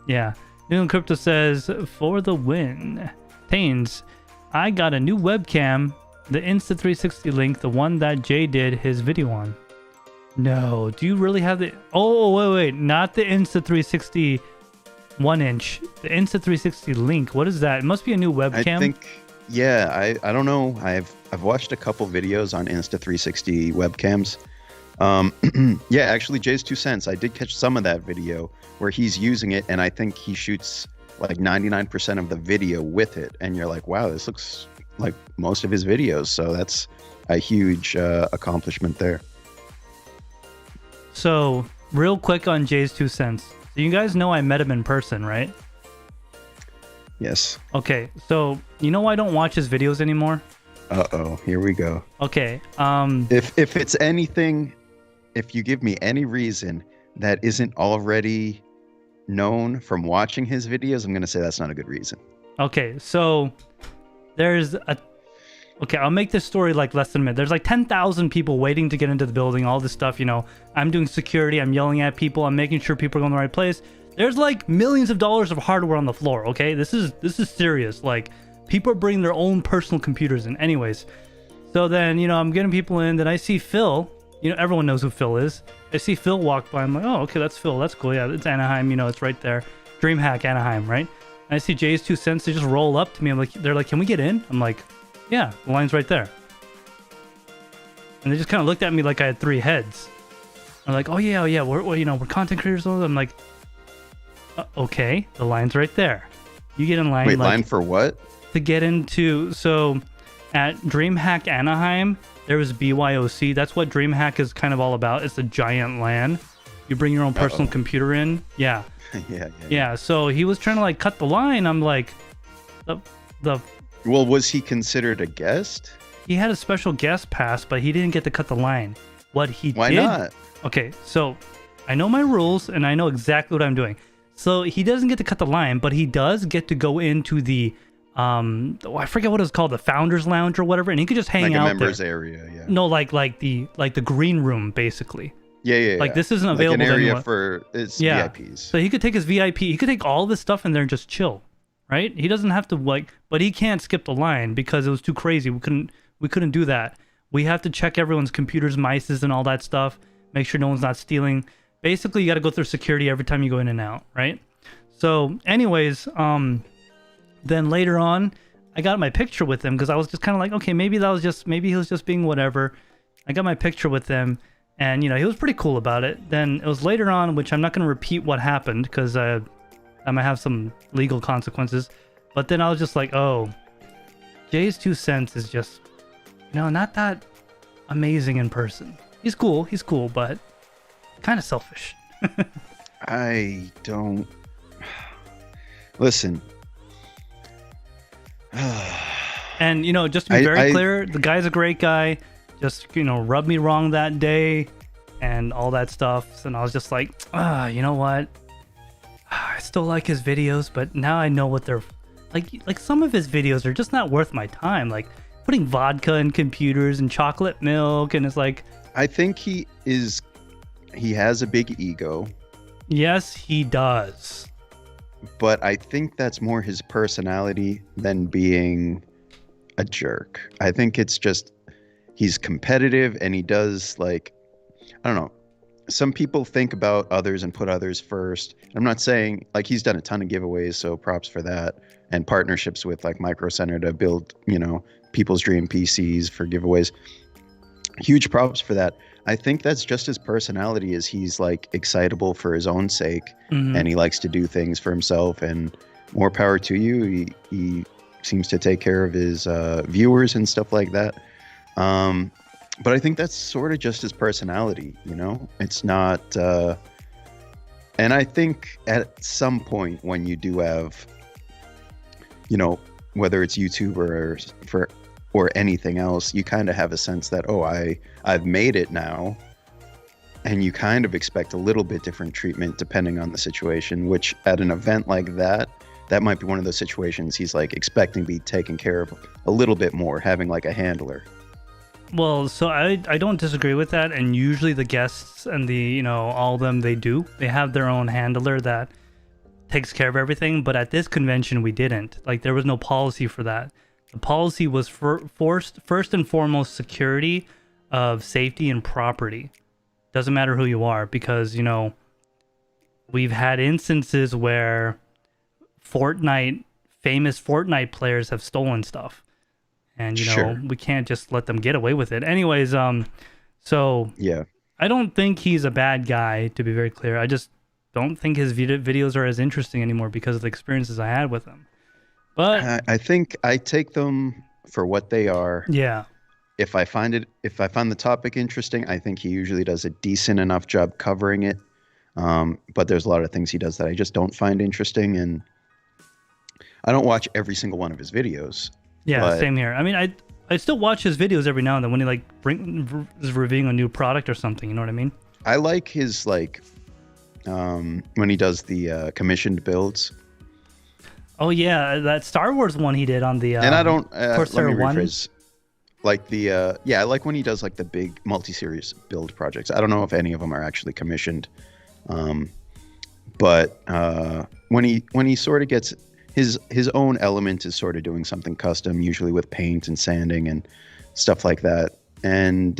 Yeah. New Crypto says, for the win. Tains, I got a new webcam, the Insta360 link, the one that Jay did his video on. No, do you really have the... Oh, wait, not the Insta360 1-inch. The Insta360 link, what is that? It must be a new webcam. I think, yeah, I don't know. I've watched a couple videos on Insta360 webcams. Yeah, actually, Jay's 2 cents. I did catch some of that video where he's using it, and I think he shoots like 99% of the video with it. And you're like, wow, this looks like most of his videos. So that's a huge accomplishment there. So, real quick on Jay's 2 cents. So you guys know I met him in person, right? Yes. Okay, so you know I don't watch his videos anymore? Uh-oh, here we go. Okay, If it's anything, if you give me any reason that isn't already known from watching his videos, I'm going to say that's not a good reason. Okay, so there's a... Okay, I'll make this story like less than a minute. There's like 10,000 people waiting to get into the building, all this stuff, you know. I'm doing security, I'm yelling at people, I'm making sure people are going the right place. There's like millions of dollars of hardware on the floor, okay? This is serious. Like, people are bringing their own personal computers in. Anyways, so then, you know, I'm getting people in, then I see Phil. You know, everyone knows who Phil is. I see Phil walk by, I'm like, oh, okay, that's Phil, that's cool. Yeah, it's Anaheim, you know, it's right there. DreamHack Anaheim, right? And I see Jay's 2 cents, they just roll up to me. I'm like, they're like, can we get in? I'm like, yeah, the line's right there. And they just kind of looked at me like I had 3 heads. I'm like, oh yeah, we're you know, we're content creators. I'm like, okay, the line's right there. You get in line. Wait, like, line for what? To get into, so at DreamHack Anaheim, there was BYOC. That's what DreamHack is kind of all about. It's a giant LAN. You bring your own personal computer in. Yeah. Yeah. So he was trying to like cut the line. I'm like, the Well, was he considered a guest? He had a special guest pass, but he didn't get to cut the line. What he Why did... not? Okay, so I know my rules, and I know exactly what I'm doing. So he doesn't get to cut the line, but he does get to go into the... I forget what it's called, the Founders Lounge or whatever, and he could just hang out there. Like a members area, yeah. No, like the green room, basically. Yeah. Like, this isn't available like an area to anyone. for its VIPs. So he could take his VIP, he could take all this stuff in there and just chill. Right? He doesn't have to but he can't skip the line because it was too crazy. We couldn't do that. We have to check everyone's computers, mices, and all that stuff. Make sure no one's not stealing. Basically, you got to go through security every time you go in and out, right? So, anyways, then later on, I got my picture with him because I was just kind of like, okay, maybe he was just being whatever. I got my picture with him, and you know, he was pretty cool about it. Then it was later on, which I'm not going to repeat what happened because I might have some legal consequences. But then I was just like, oh, Jay's 2 cents is just, you know, not that amazing in person. He's cool, but kind of selfish. I don't... Listen. And, you know, just to be very clear, the guy's a great guy. Just, you know, rubbed me wrong that day and all that stuff. And I was just like, you know what? I still like his videos, but now I know what they're like some of his videos are just not worth my time. Like putting vodka in computers and chocolate milk, and it's like, I think he has a big ego. Yes, he does. But I think that's more his personality than being a jerk. I think it's just he's competitive and he does, like, I don't know. Some people think about others and put others first. I'm not saying, like, he's done a ton of giveaways, so props for that, and partnerships with like Micro Center to build, you know, people's dream PCs for giveaways. Huge props for that. I think that's just his personality, is he's like excitable for his own sake, and he likes to do things for himself, and more power to you. He seems to take care of his viewers and stuff like that. But I think that's sort of just his personality, you know? It's not... and I think at some point when you do have, you know, whether it's YouTube or anything else, you kind of have a sense that, oh, I've made it now. And you kind of expect a little bit different treatment depending on the situation, which at an event like that might be one of those situations he's like expecting to be taken care of a little bit more, having like a handler. Well, so I don't disagree with that, and usually the guests and the all of them they have their own handler that takes care of everything. But at this convention we didn't. Like there was no policy for that. The policy was first and foremost security of safety and property. Doesn't matter who you are, because we've had instances where famous Fortnite players have stolen stuff. And, Sure. we can't just let them get away with it. Anyways, so Yeah. I don't think he's a bad guy, to be very clear. I just don't think his videos are as interesting anymore because of the experiences I had with him. But I think I take them for what they are. yeah, If I find the topic interesting, I think he usually does a decent enough job covering it. But there's a lot of things he does that I just don't find interesting, and I don't watch every single one of his videos. yeah, But- same here. I mean, I still watch his videos every now and then when he is reviewing a new product or something. You know what I mean? I like his when he does the commissioned builds. Oh yeah, that Star Wars one he did on the And I don't let me Corsair one. rephrase. Like I like when he does like the big multi-series build projects. I don't know if any of them are actually commissioned, but when he sort of gets his own element is sort of doing something custom, usually with paint and sanding and stuff like that. And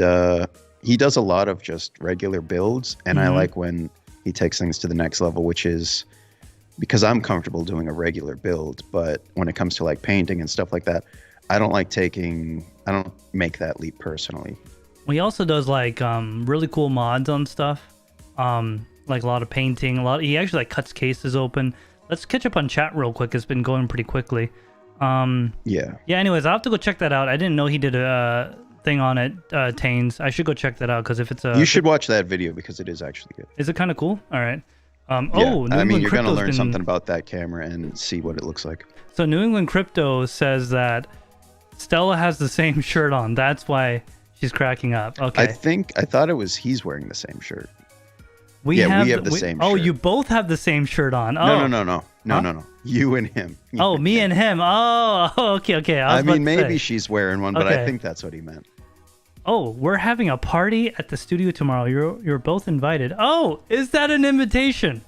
he does a lot of just regular builds, and I like when he takes things to the next level, which is because I'm comfortable doing a regular build, but when it comes to like painting and stuff like that, I don't make that leap personally. Well, he also does like really cool mods on stuff, like a lot of painting. He actually like cuts cases open. Let's catch up on chat real quick. It's been going pretty quickly. Yeah. Anyways, I'll have to go check that out. I didn't know he did a thing on it, Taines. I should go check that out because if it's You should watch that video because it is actually good. Is it kind of cool? All right. Yeah. New I mean, England you're going to Crypto's learn been- something about that camera and see what it looks like. So New England Crypto says that Stella has the same shirt on. That's why she's cracking up. Okay. I thought it was he's wearing the same shirt. We have the same Oh, shirt. you both have the same shirt on. Oh. No. You and him. Oh, me and him. Oh, okay. I mean, maybe say. she's wearing one, but I Okay. think that's what he meant. Oh, we're having a party at the studio tomorrow. You're both invited. Oh, is that an invitation?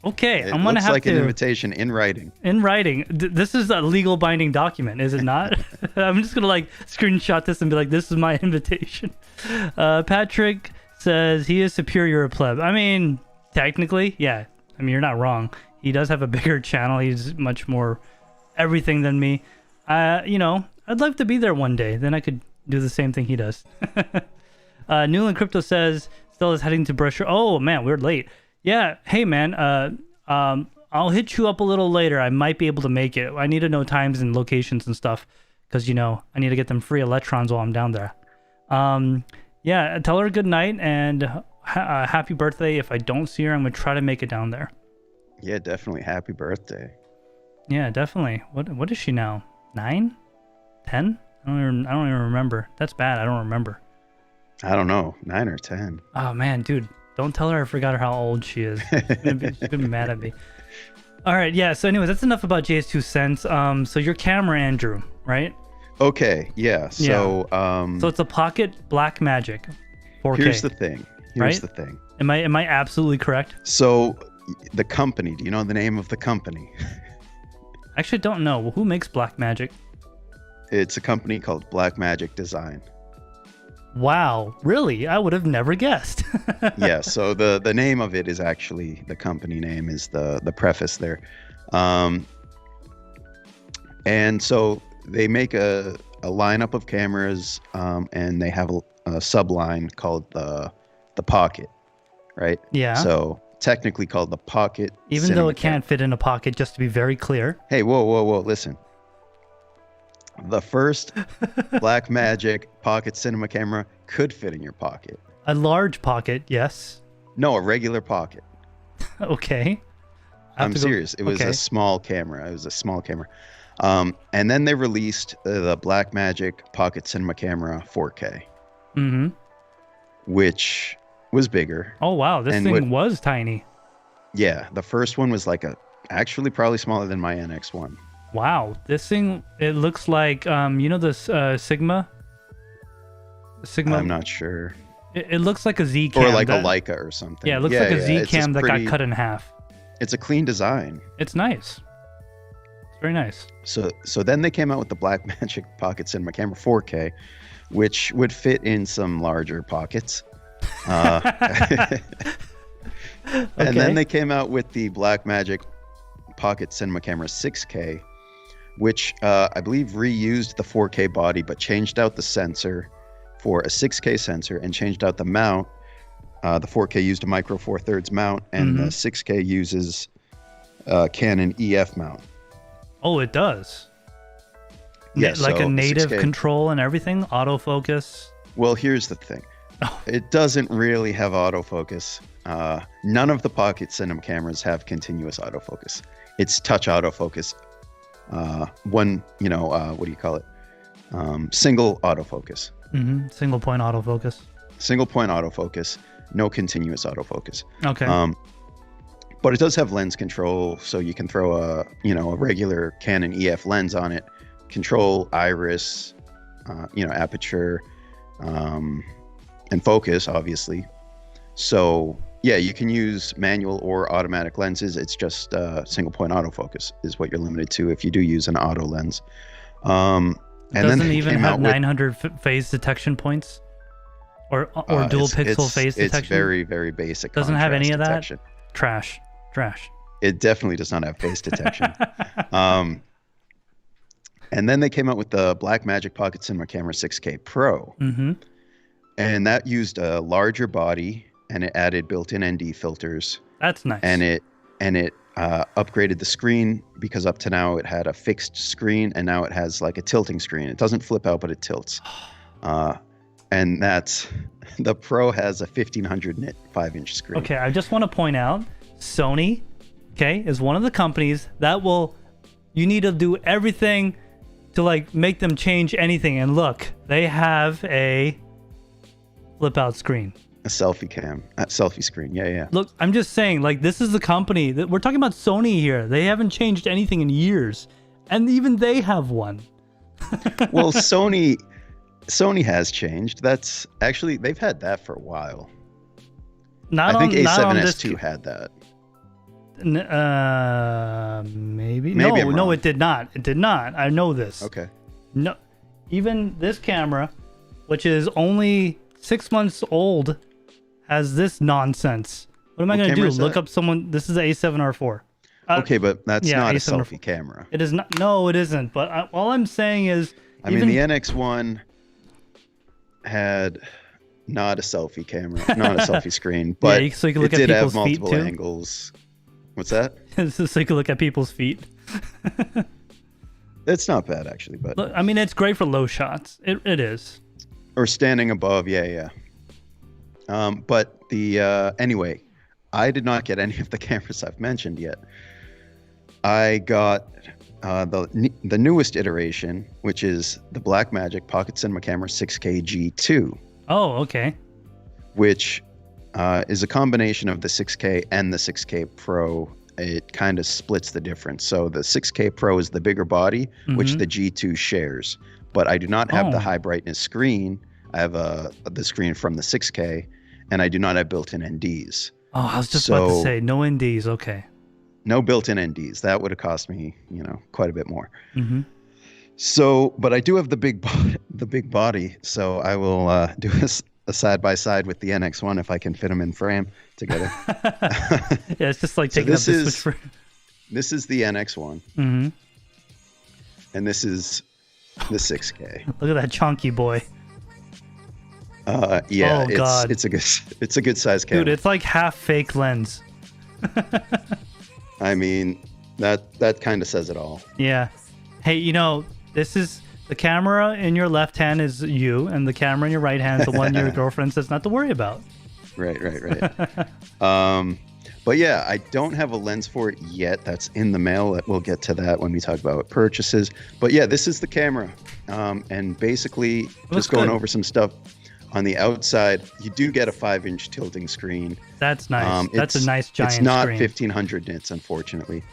Okay, It I'm gonna looks have like to an invitation in writing. in writing. This is a legal binding document, is it not? I'm just gonna like screenshot this and be like, "This is my invitation." Patrick says he is superior to pleb. I mean, technically, yeah. I mean, you're not wrong. He does have a bigger channel. He's much more everything than me. I'd love to be there one day. Then I could do the same thing he does. Newland Crypto says Stella's heading to Brusher. Oh man, we're late. Yeah. Hey man. I'll hit you up a little later. I might be able to make it. I need to know times and locations and stuff because I need to get them free electrons while I'm down there. Yeah. Tell her good night and happy birthday. If I don't see her, I'm gonna try to make it down there. Yeah, definitely. Happy birthday. Yeah, definitely. What is she now? 9? 10? I don't even remember. That's bad. I don't remember. I don't know, 9 or 10. Oh man, dude, don't tell her I forgot how old she is. She's gonna be mad at me. All right, yeah. So, anyways, that's enough about JS2 cents. So your camera, Andrew, right? Okay, yeah. So, So it's a Pocket Blackmagic 4K. here's the thing. right? The thing. Am I absolutely correct? So, the company. Do you know the name of the company? I actually don't know. Who makes Blackmagic? It's a company called Blackmagic Design. Wow, really? I would have never guessed. Yeah, so the name of it is actually, the company name is the preface there. And so they make a lineup of cameras, and they have a subline called the Pocket, right? Yeah. So technically called the Pocket. Even though Cinema it can't fit in a pocket, just to be very clear. Hey, whoa, listen. The first Blackmagic Pocket Cinema camera could fit in your pocket. A large pocket, yes. No, a regular pocket. Okay. I'm serious. It was a small camera. And then they released the Blackmagic Pocket Cinema Camera 4K. Mm-hmm. Which was bigger. Oh, wow. This thing was tiny. Yeah. The first one was actually probably smaller than my NX1. Wow. This thing, it looks like, this Sigma? Sigma. I'm not sure. It looks like a Z cam. Or like a Leica or something. Yeah, it looks like a Z cam that got cut in half. It's a clean design. It's nice. It's very nice. So then they came out with the Blackmagic Pocket Cinema Camera 4K, which would fit in some larger pockets. And then they came out with the Blackmagic Pocket Cinema Camera 6K, which I believe reused the 4K body but changed out the sensor for a 6K sensor and changed out the mount. The 4K used a micro 4/3 mount, and the 6K uses Canon EF mount. Oh, it does. Yeah, like so a native 6K control and everything, autofocus. Well, here's the thing. It doesn't really have autofocus. None of the Pocket Cinema cameras have continuous autofocus. It's touch autofocus. What do you call it? Single autofocus. Single point autofocus. Single point autofocus. No continuous autofocus. Okay. But it does have lens control, so you can throw a regular Canon EF lens on it, control iris, aperture, and focus, obviously. So yeah, you can use manual or automatic lenses. It's just single point autofocus is what you're limited to if you do use an auto lens. And doesn't then even have 900 phase detection points, or dual pixel phase detection. It's very, very basic. Doesn't have any of that. Detection. Trash. It definitely does not have face detection. And then they came out with the Blackmagic Pocket Cinema Camera 6K Pro, and that used a larger body, and it added built-in ND filters. That's nice. And it upgraded the screen, because up to now it had a fixed screen, and now it has like a tilting screen. It doesn't flip out, but it tilts. And the Pro has a 1500 nit 5-inch screen. Okay, I just want to point out, Sony, is one of the companies that you need to do everything to like make them change anything. And look, they have a flip out screen. A selfie screen. Yeah. Look, I'm just saying, like, this is the company that we're talking about. Sony here. They haven't changed anything in years, and even they have one. Well, Sony has changed. That's actually, they've had that for a while. I think A7S2 had that. Maybe. Maybe No, it did not. It did not. I know this. Okay. No, even this camera, which is only 6 months old, has this nonsense. What am I going to do? Look up someone. This is the A7R4. Okay, but that's not a selfie camera. It is not. No, it isn't. But all I'm saying is, I mean, the NX1 had not a selfie camera, not a selfie screen, but so you can look it at did have people's feet multiple too? angles. What's that? So you can look at people's feet. It's not bad, actually, but Look, I mean, it's great for low shots. It is. Or standing above, yeah. But anyway, I did not get any of the cameras I've mentioned yet. I got the newest iteration, which is the Blackmagic Pocket Cinema Camera 6K G2. Oh, okay. Which is a combination of the 6K and the 6K Pro. It kind of splits the difference. So the 6K Pro is the bigger body, which the G2 shares. But I do not have the high brightness screen. I have the screen from the 6K, and I do not have built-in NDs. Oh, I was just about to say, no NDs. Okay. No built-in NDs. That would have cost me, quite a bit more. So, but I do have the big body. So I will do a side-by-side with the NX1 if I can fit them in frame together. Yeah, it's just like taking up the switch for... This is the NX1. And this is the 6K. Look at that chunky boy. Yeah, oh, God. it's a good size camera. Dude, it's like half fake lens. I mean, that kind of says it all. Yeah. Hey, this is the camera in your left hand is you, and the camera in your right hand is the one your girlfriend says not to worry about. Right. But yeah, I don't have a lens for it yet. That's in the mail. We'll get to that when we talk about purchases. But yeah, this is the camera. And basically, just going over some stuff. On the outside, you do get a 5-inch tilting screen. That's nice. That's a nice giant screen. It's not 1500 nits, unfortunately.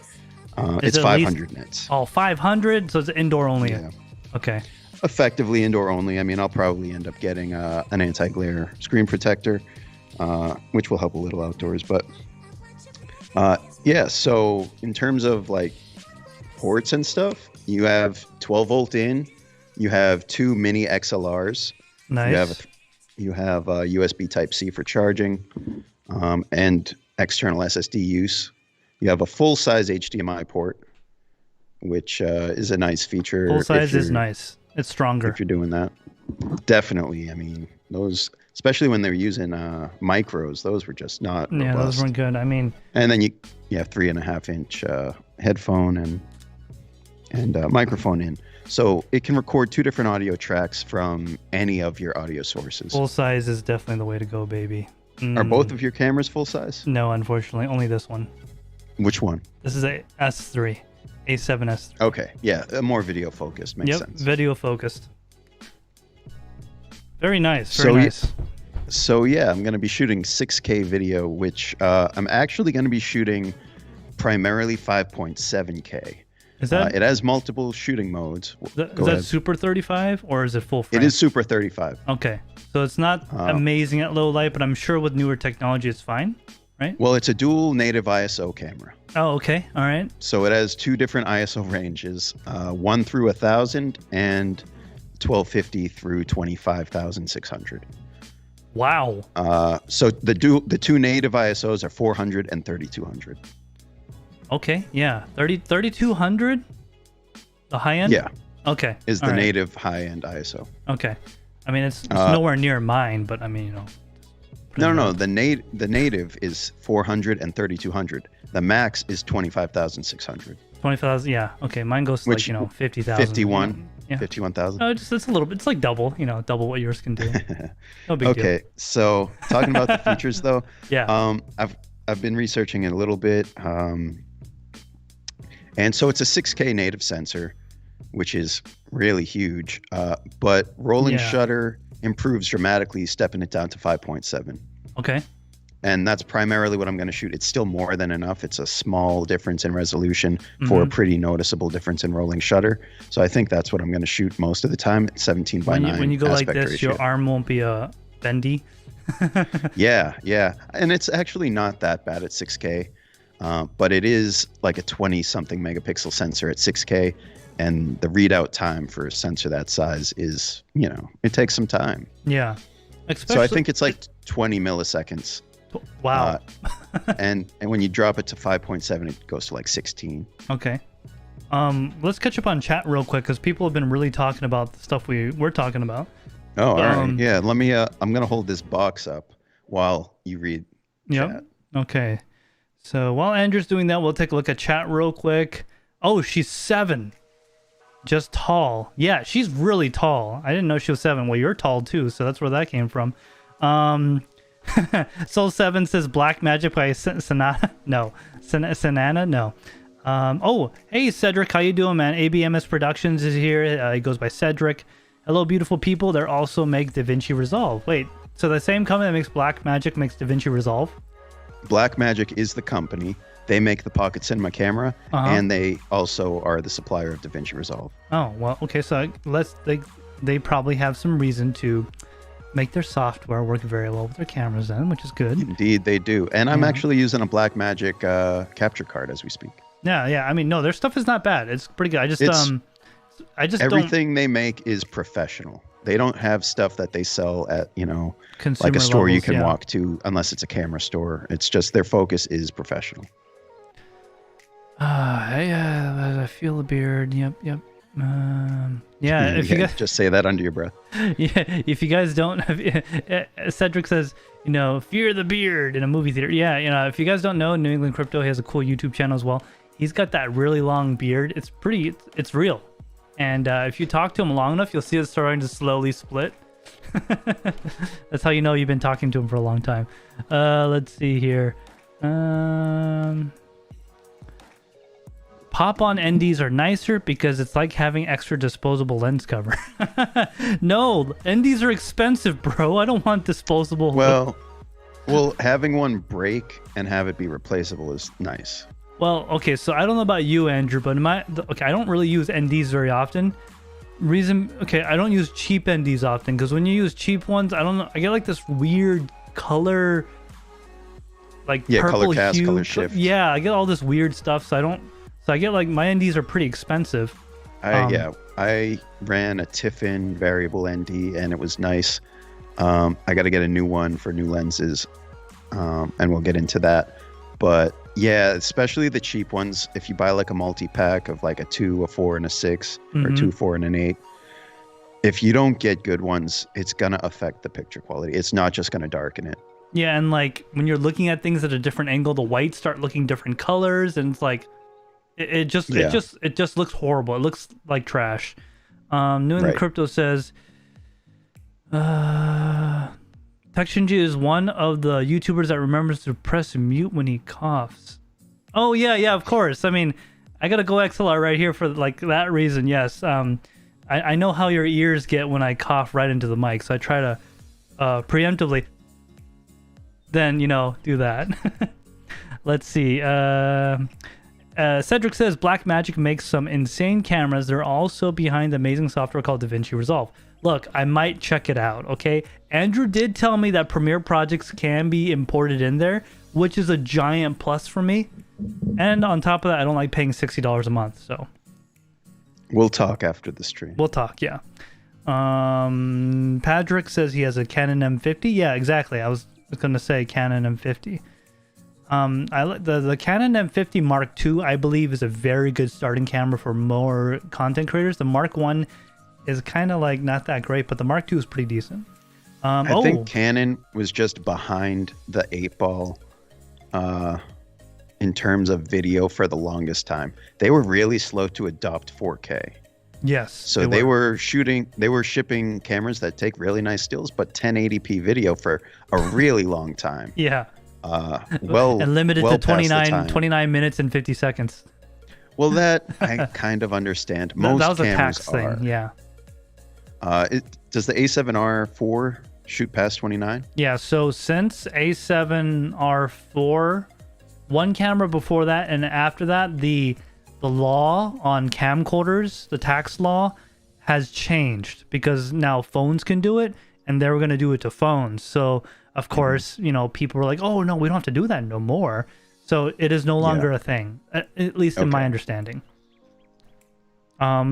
It's 500 nits. Oh, 500? So it's indoor only. Yeah. Okay. effectively indoor only. I mean, I'll probably end up getting an anti-glare screen protector, which will help a little outdoors. But yeah, so in terms of like ports and stuff, you have 12 volt in, you have 2 mini XLRs, Nice. you have USB Type C for charging, and external SSD use. You have a full size HDMI port, which is a nice feature. Full size is nice. It's stronger. If you're doing that, definitely. I mean, those, especially when they're using micros, those were just not robust. Yeah, those weren't good. I mean, and then you have 3.5-inch headphone and microphone in, so it can record 2 different audio tracks from any of your audio sources. full size is definitely the way to go, baby. Are both of your cameras full size? No, unfortunately, only this one. Which one? This is a S3, A7S3. Okay, yeah, more video focused makes sense. Video focused. Very nice. So, Very nice. So yeah, I'm going to be shooting 6K video, which I'm actually going to be shooting primarily 5.7K. Is that it has multiple shooting modes. is that Super 35 or is it full frame? It is Super 35. Okay, so it's not amazing at low light, but I'm sure with newer technology it's fine, right? Well, it's a dual native ISO camera. Oh, okay, all right. So it has 2 different ISO ranges, 1 through 1000 and 1250 through 25,600. Wow. So the 2 native ISOs are 400 and 3200. Okay, yeah, 3200. The high end. Yeah. Okay. Is the all right. native high end ISO. Okay. I mean, it's nowhere near mine, but I mean, No. The native is 400 and 3200. The max is 25,600. 20,000. Yeah. Okay. Mine goes to Which, 50,000. 51. Yeah. 51,000. Oh, it's a little bit. It's like double. Double what yours can do. No big deal. Okay. So talking about the features though. Yeah. I've been researching it a little bit. And so it's a 6K native sensor, which is really huge. But rolling shutter improves dramatically, stepping it down to 5.7. Okay. And that's primarily what I'm going to shoot. It's still more than enough. It's a small difference in resolution for a pretty noticeable difference in rolling shutter. So I think that's what I'm going to shoot most of the time. 17 by 9. When you go like this, ratio. your arm won't be bendy. Yeah. And it's actually not that bad at 6K. But it is like a 20-something megapixel sensor at 6K. And the readout time for a sensor that size is, it takes some time. Yeah. So I think it's like 20 milliseconds. Wow. And when you drop it to 5.7, it goes to like 16. Okay. Let's catch up on chat real quick because people have been really talking about the stuff we're talking about. Oh, all right. Yeah, let me, I'm going to hold this box up while you read chat. Okay. So while Andrew's doing that, we'll take a look at chat real quick. Oh, she's 7. Just tall. Yeah, she's really tall. I didn't know she was 7. Well, you're tall too, so that's where that came from. Soul 7 says Black Magic by Sanana. No. Sanana? No. Oh, hey, Cedric. How you doing, man? ABMS Productions is here. He goes by Cedric. Hello, beautiful people. They also make DaVinci Resolve. Wait, so the same company that makes Black Magic makes DaVinci Resolve? Black Magic is the company. They make the Pocket Cinema camera, and they also are the supplier of DaVinci Resolve. Oh, well, okay. So they probably have some reason to make their software work very well with their cameras then, which is good. Indeed, they do. And I'm actually using a Black Magic capture card as we speak. Yeah. I mean, no, their stuff is not bad. It's pretty good. I just everything they make is professional. They don't have stuff that they sell at, Consumer like a store levels, you can walk to, unless it's a camera store. It's just their focus is professional. I feel the beard. Yep. If you guys just say that under your breath. Yeah, if you guys don't, Cedric says, fear the beard in a movie theater. Yeah, if you guys don't know, New England Crypto has a cool YouTube channel as well. He's got that really long beard. It's real. And if you talk to him long enough, you'll see it starting to slowly split. That's how you know you've been talking to him for a long time. Let's see here. Pop-on NDs are nicer because it's like having extra disposable lens cover. No, NDs are expensive, bro. I don't want disposable. Well, having one break and have it be replaceable is nice. Well, okay, so I don't know about you, Andrew, but I don't really use NDs very often. Okay, I don't use cheap NDs often because when you use cheap ones, I don't know, I get like this weird color, like purple color cast, hue. color shift. Yeah, I get all this weird stuff, so I get like my NDs are pretty expensive. I ran a Tiffin variable ND and it was nice. I got to get a new one for new lenses, and we'll get into that. But yeah, especially the cheap ones. If you buy like a multi-pack of like a 2, a 4, and a 6, or 2, 4, and an 8, if you don't get good ones, it's gonna affect the picture quality. It's not just gonna darken it. Yeah, and like when you're looking at things at a different angle, the whites start looking different colors, and it's like it just looks horrible. It looks like trash. New England Crypto says, TekShinji is one of the YouTubers that remembers to press mute when he coughs. Oh yeah, of course. I mean, I gotta go XLR right here for like that reason. Yes. I know how your ears get when I cough right into the mic, so I try to preemptively then do that. Let's see. Cedric says Blackmagic makes some insane cameras. They're also behind amazing software called DaVinci Resolve. Look, I might check it out, okay? Andrew did tell me that Premiere projects can be imported in there, which is a giant plus for me. And on top of that, I don't like paying $60 a month, so. We'll talk after the stream. We'll talk, yeah. Patrick says he has a Canon M50. Yeah, exactly. I was going to say Canon M50. The Canon M50 Mark II, I believe, is a very good starting camera for more content creators. The Mark I is kind of like not that great, but the Mark II is pretty decent. I think Canon was just behind the 8-ball in terms of video for the longest time. They were really slow to adopt 4K. Yes. So they were shipping cameras that take really nice stills, but 1080p video for a really long time. Yeah. And limited to 29 minutes and 50 seconds. Well, that I kind of understand. Most that was cameras a tax thing, yeah. Does the A7R4 shoot past 29? Yeah, so since A7R4, one camera before that and after that, the law on camcorders, the tax law, has changed because now phones can do it, and they were going to do it to phones. So, of course, people were like, oh, no, we don't have to do that no more. So it is no longer a thing, at least in my understanding.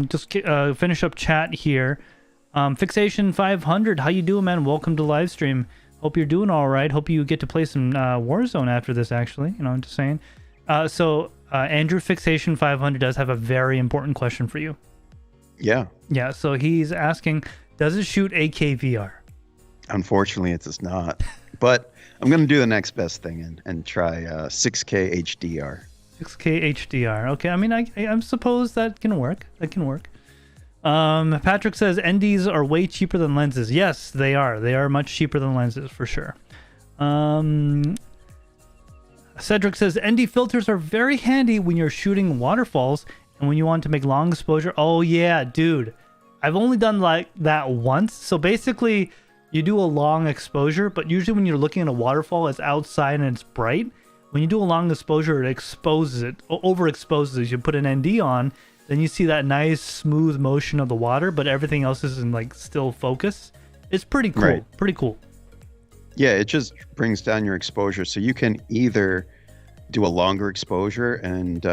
Just finish up chat here. Fixation 500, how you doing, man? Welcome to live stream. Hope you're doing all right. Hope you get to play some Warzone after this, actually. I'm just saying. So Andrew Fixation 500 does have a very important question for you. Yeah. Yeah, so he's asking, does it shoot 8K VR? Unfortunately, it does not. But I'm going to do the next best thing and try 6K HDR. 6K HDR. Okay, I mean, I suppose that can work. That can work. Patrick says NDs are way cheaper than lenses. Yes, they are. They are much cheaper than lenses for sure. Cedric says ND filters are very handy when you're shooting waterfalls and when you want to make long exposure. Oh yeah, dude. I've only done like that once. So basically, you do a long exposure, but usually when you're looking at a waterfall, it's outside and it's bright. When you do a long exposure, it exposes it, overexposes it. You put an ND on, then you see that nice smooth motion of the water, but everything else is in like still focus. It's pretty cool. Right. Pretty cool. Yeah, it just brings down your exposure. So you can either do a longer exposure and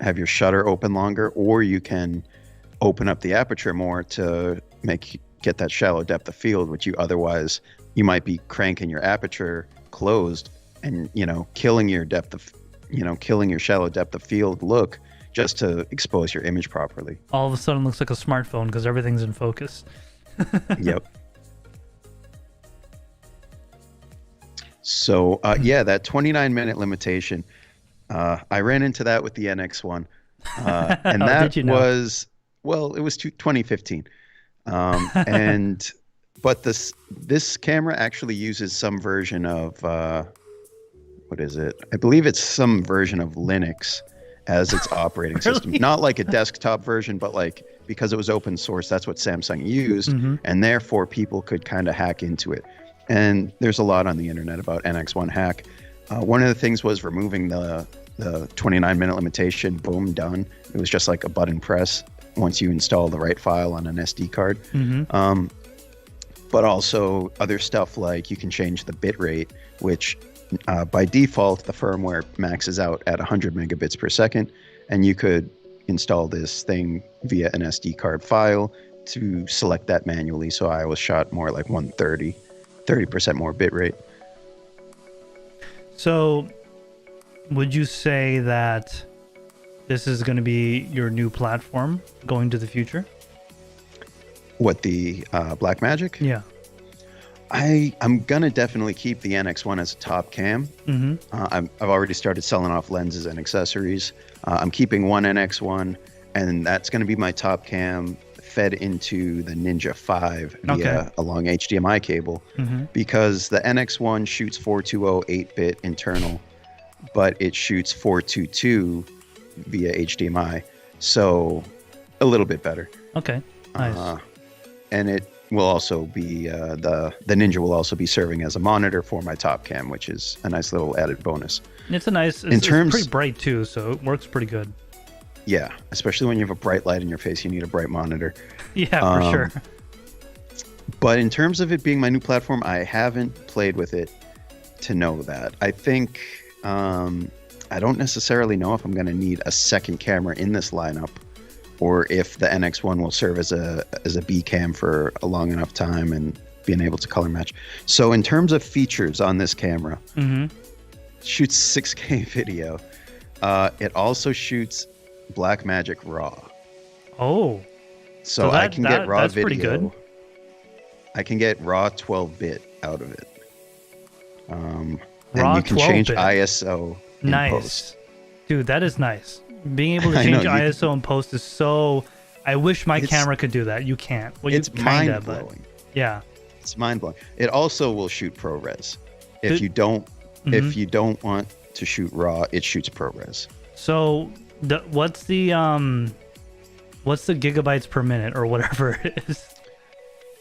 have your shutter open longer, or you can open up the aperture more to get that shallow depth of field, which otherwise you might be cranking your aperture closed and killing your shallow depth of field look just to expose your image properly. All of a sudden it looks like a smartphone because everything's in focus. Yep. So that 29-minute limitation, I ran into that with the NX1, and that was, well, it was 2015. But this camera actually uses some version of what is it? I believe it's some version of Linux as its operating system. Not like a desktop version, but like because it was open source, that's what Samsung used, and therefore people could kind of hack into it. And there's a lot on the internet about NX1 hack. One of the things was removing the 29-minute limitation. Boom, done. It was just like a button press. once you install the right file on an SD card. Mm-hmm. But also other stuff like you can change the bit rate, which by default, the firmware maxes out at 100 megabits per second. And you could install this thing via an SD card file to select that manually. So I was shot more like 130, 30% more bit rate. So would you say that this is going to be your new platform going to the future? What, the Blackmagic? Yeah. I'm going to definitely keep the NX1 as a top cam. Mm-hmm. I've already started selling off lenses and accessories. I'm keeping one NX1, and that's going to be my top cam fed into the Ninja 5 via a long HDMI cable, because the NX1 shoots 420 8-bit internal, but it shoots 422 via HDMI, so a little bit better. Okay, nice. And it will also be the Ninja will also be serving as a monitor for my top cam, which is a nice little added bonus. It's a nice. It's pretty bright too, so it works pretty good. Yeah, especially when you have a bright light in your face, you need a bright monitor. Yeah, for sure. But in terms of it being my new platform, I haven't played with it to know that. I think I don't necessarily know if I'm going to need a second camera in this lineup, or if the NX1 will serve as a B cam for a long enough time and being able to color match. So in terms of features on this camera, it shoots 6K video. It also shoots Blackmagic RAW. Oh. So I can get RAW that's video. Pretty good. I can get RAW 12-bit out of it. And RAW you can change 12-bit. ISO in post. Dude, that is nice. Being able to change ISO in post is so... I wish my camera could do that. You can't. Well, it's mind-blowing. But yeah. It's mind-blowing. It also will shoot ProRes. If you don't want to shoot RAW, it shoots ProRes. So what's the gigabytes per minute or whatever it is?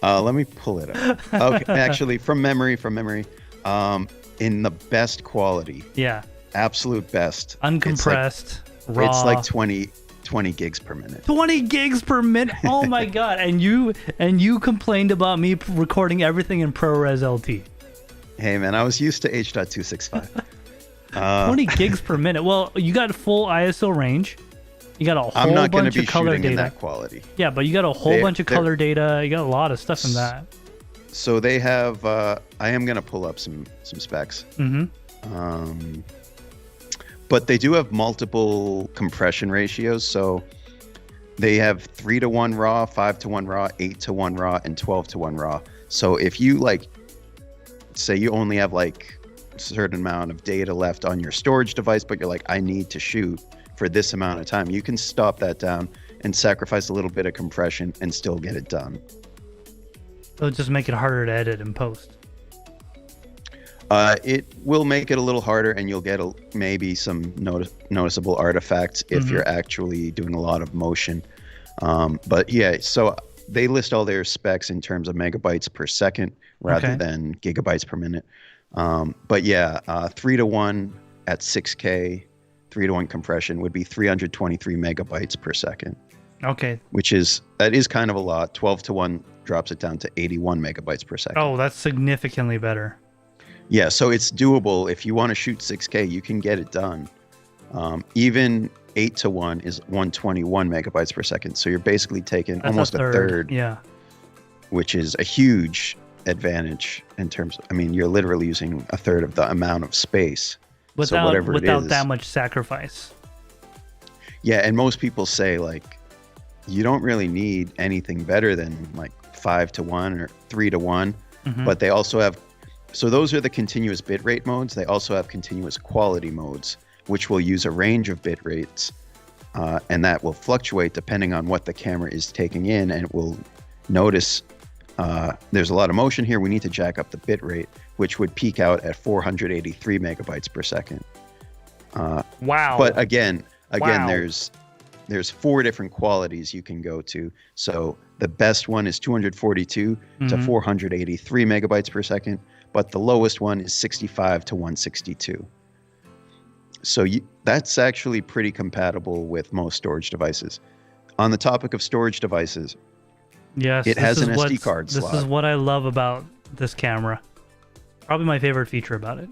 Let me pull it up. Okay, actually, from memory, in the best quality. Yeah. Absolute best. Uncompressed, raw. It's like 20 gigs per minute. 20 gigs per minute. Oh my god! And you complained about me recording everything in ProRes LT. Hey man, I was used to H.265. 20 gigs per minute. Well, you got full ISO range. You got a whole I'm not bunch of color shooting data. In that quality. Yeah, but you got a whole bunch of color data. You got a lot of stuff in that. So they have. I am gonna pull up some specs. But they do have multiple compression ratios. So they have 3:1 RAW, 5:1 RAW, 8:1 RAW, and 12:1 RAW. So if you say you only have a certain amount of data left on your storage device, but you're like, I need to shoot for this amount of time, you can stop that down and sacrifice a little bit of compression and still get it done. It'll just make it harder to edit and post. It will make it a little harder, and you'll get maybe some noticeable artifacts if you're actually doing a lot of motion. But yeah, so they list all their specs in terms of megabytes per second rather than gigabytes per minute. But yeah, 3:1 at 6K, 3:1 compression would be 323 megabytes per second. Okay. That is kind of a lot. 12:1 drops it down to 81 megabytes per second. Oh, that's significantly better. Yeah, so it's doable. If you want to shoot 6K, you can get it done. Even 8:1 is 121 megabytes per second. So you're basically taking almost a third. Yeah. Which is a huge advantage in terms of, you're literally using a third of the amount of space. Without it is, that much sacrifice. Yeah, and most people say you don't really need anything better than 5:1 or 3:1, but they also have. So those are the continuous bitrate modes. They also have continuous quality modes, which will use a range of bit rates, and that will fluctuate depending on what the camera is taking in, and it will notice there's a lot of motion here. We need to jack up the bit rate, which would peak out at 483 megabytes per second. Wow. But again, there's 4 different qualities you can go to. So the best one is 242 to 483 megabytes per second. But the lowest one is 65 to 162. So that's actually pretty compatible with most storage devices. On the topic of storage devices, Yes, it has an SD what's- card This slot. is what I love about this camera. Probably my favorite feature about it.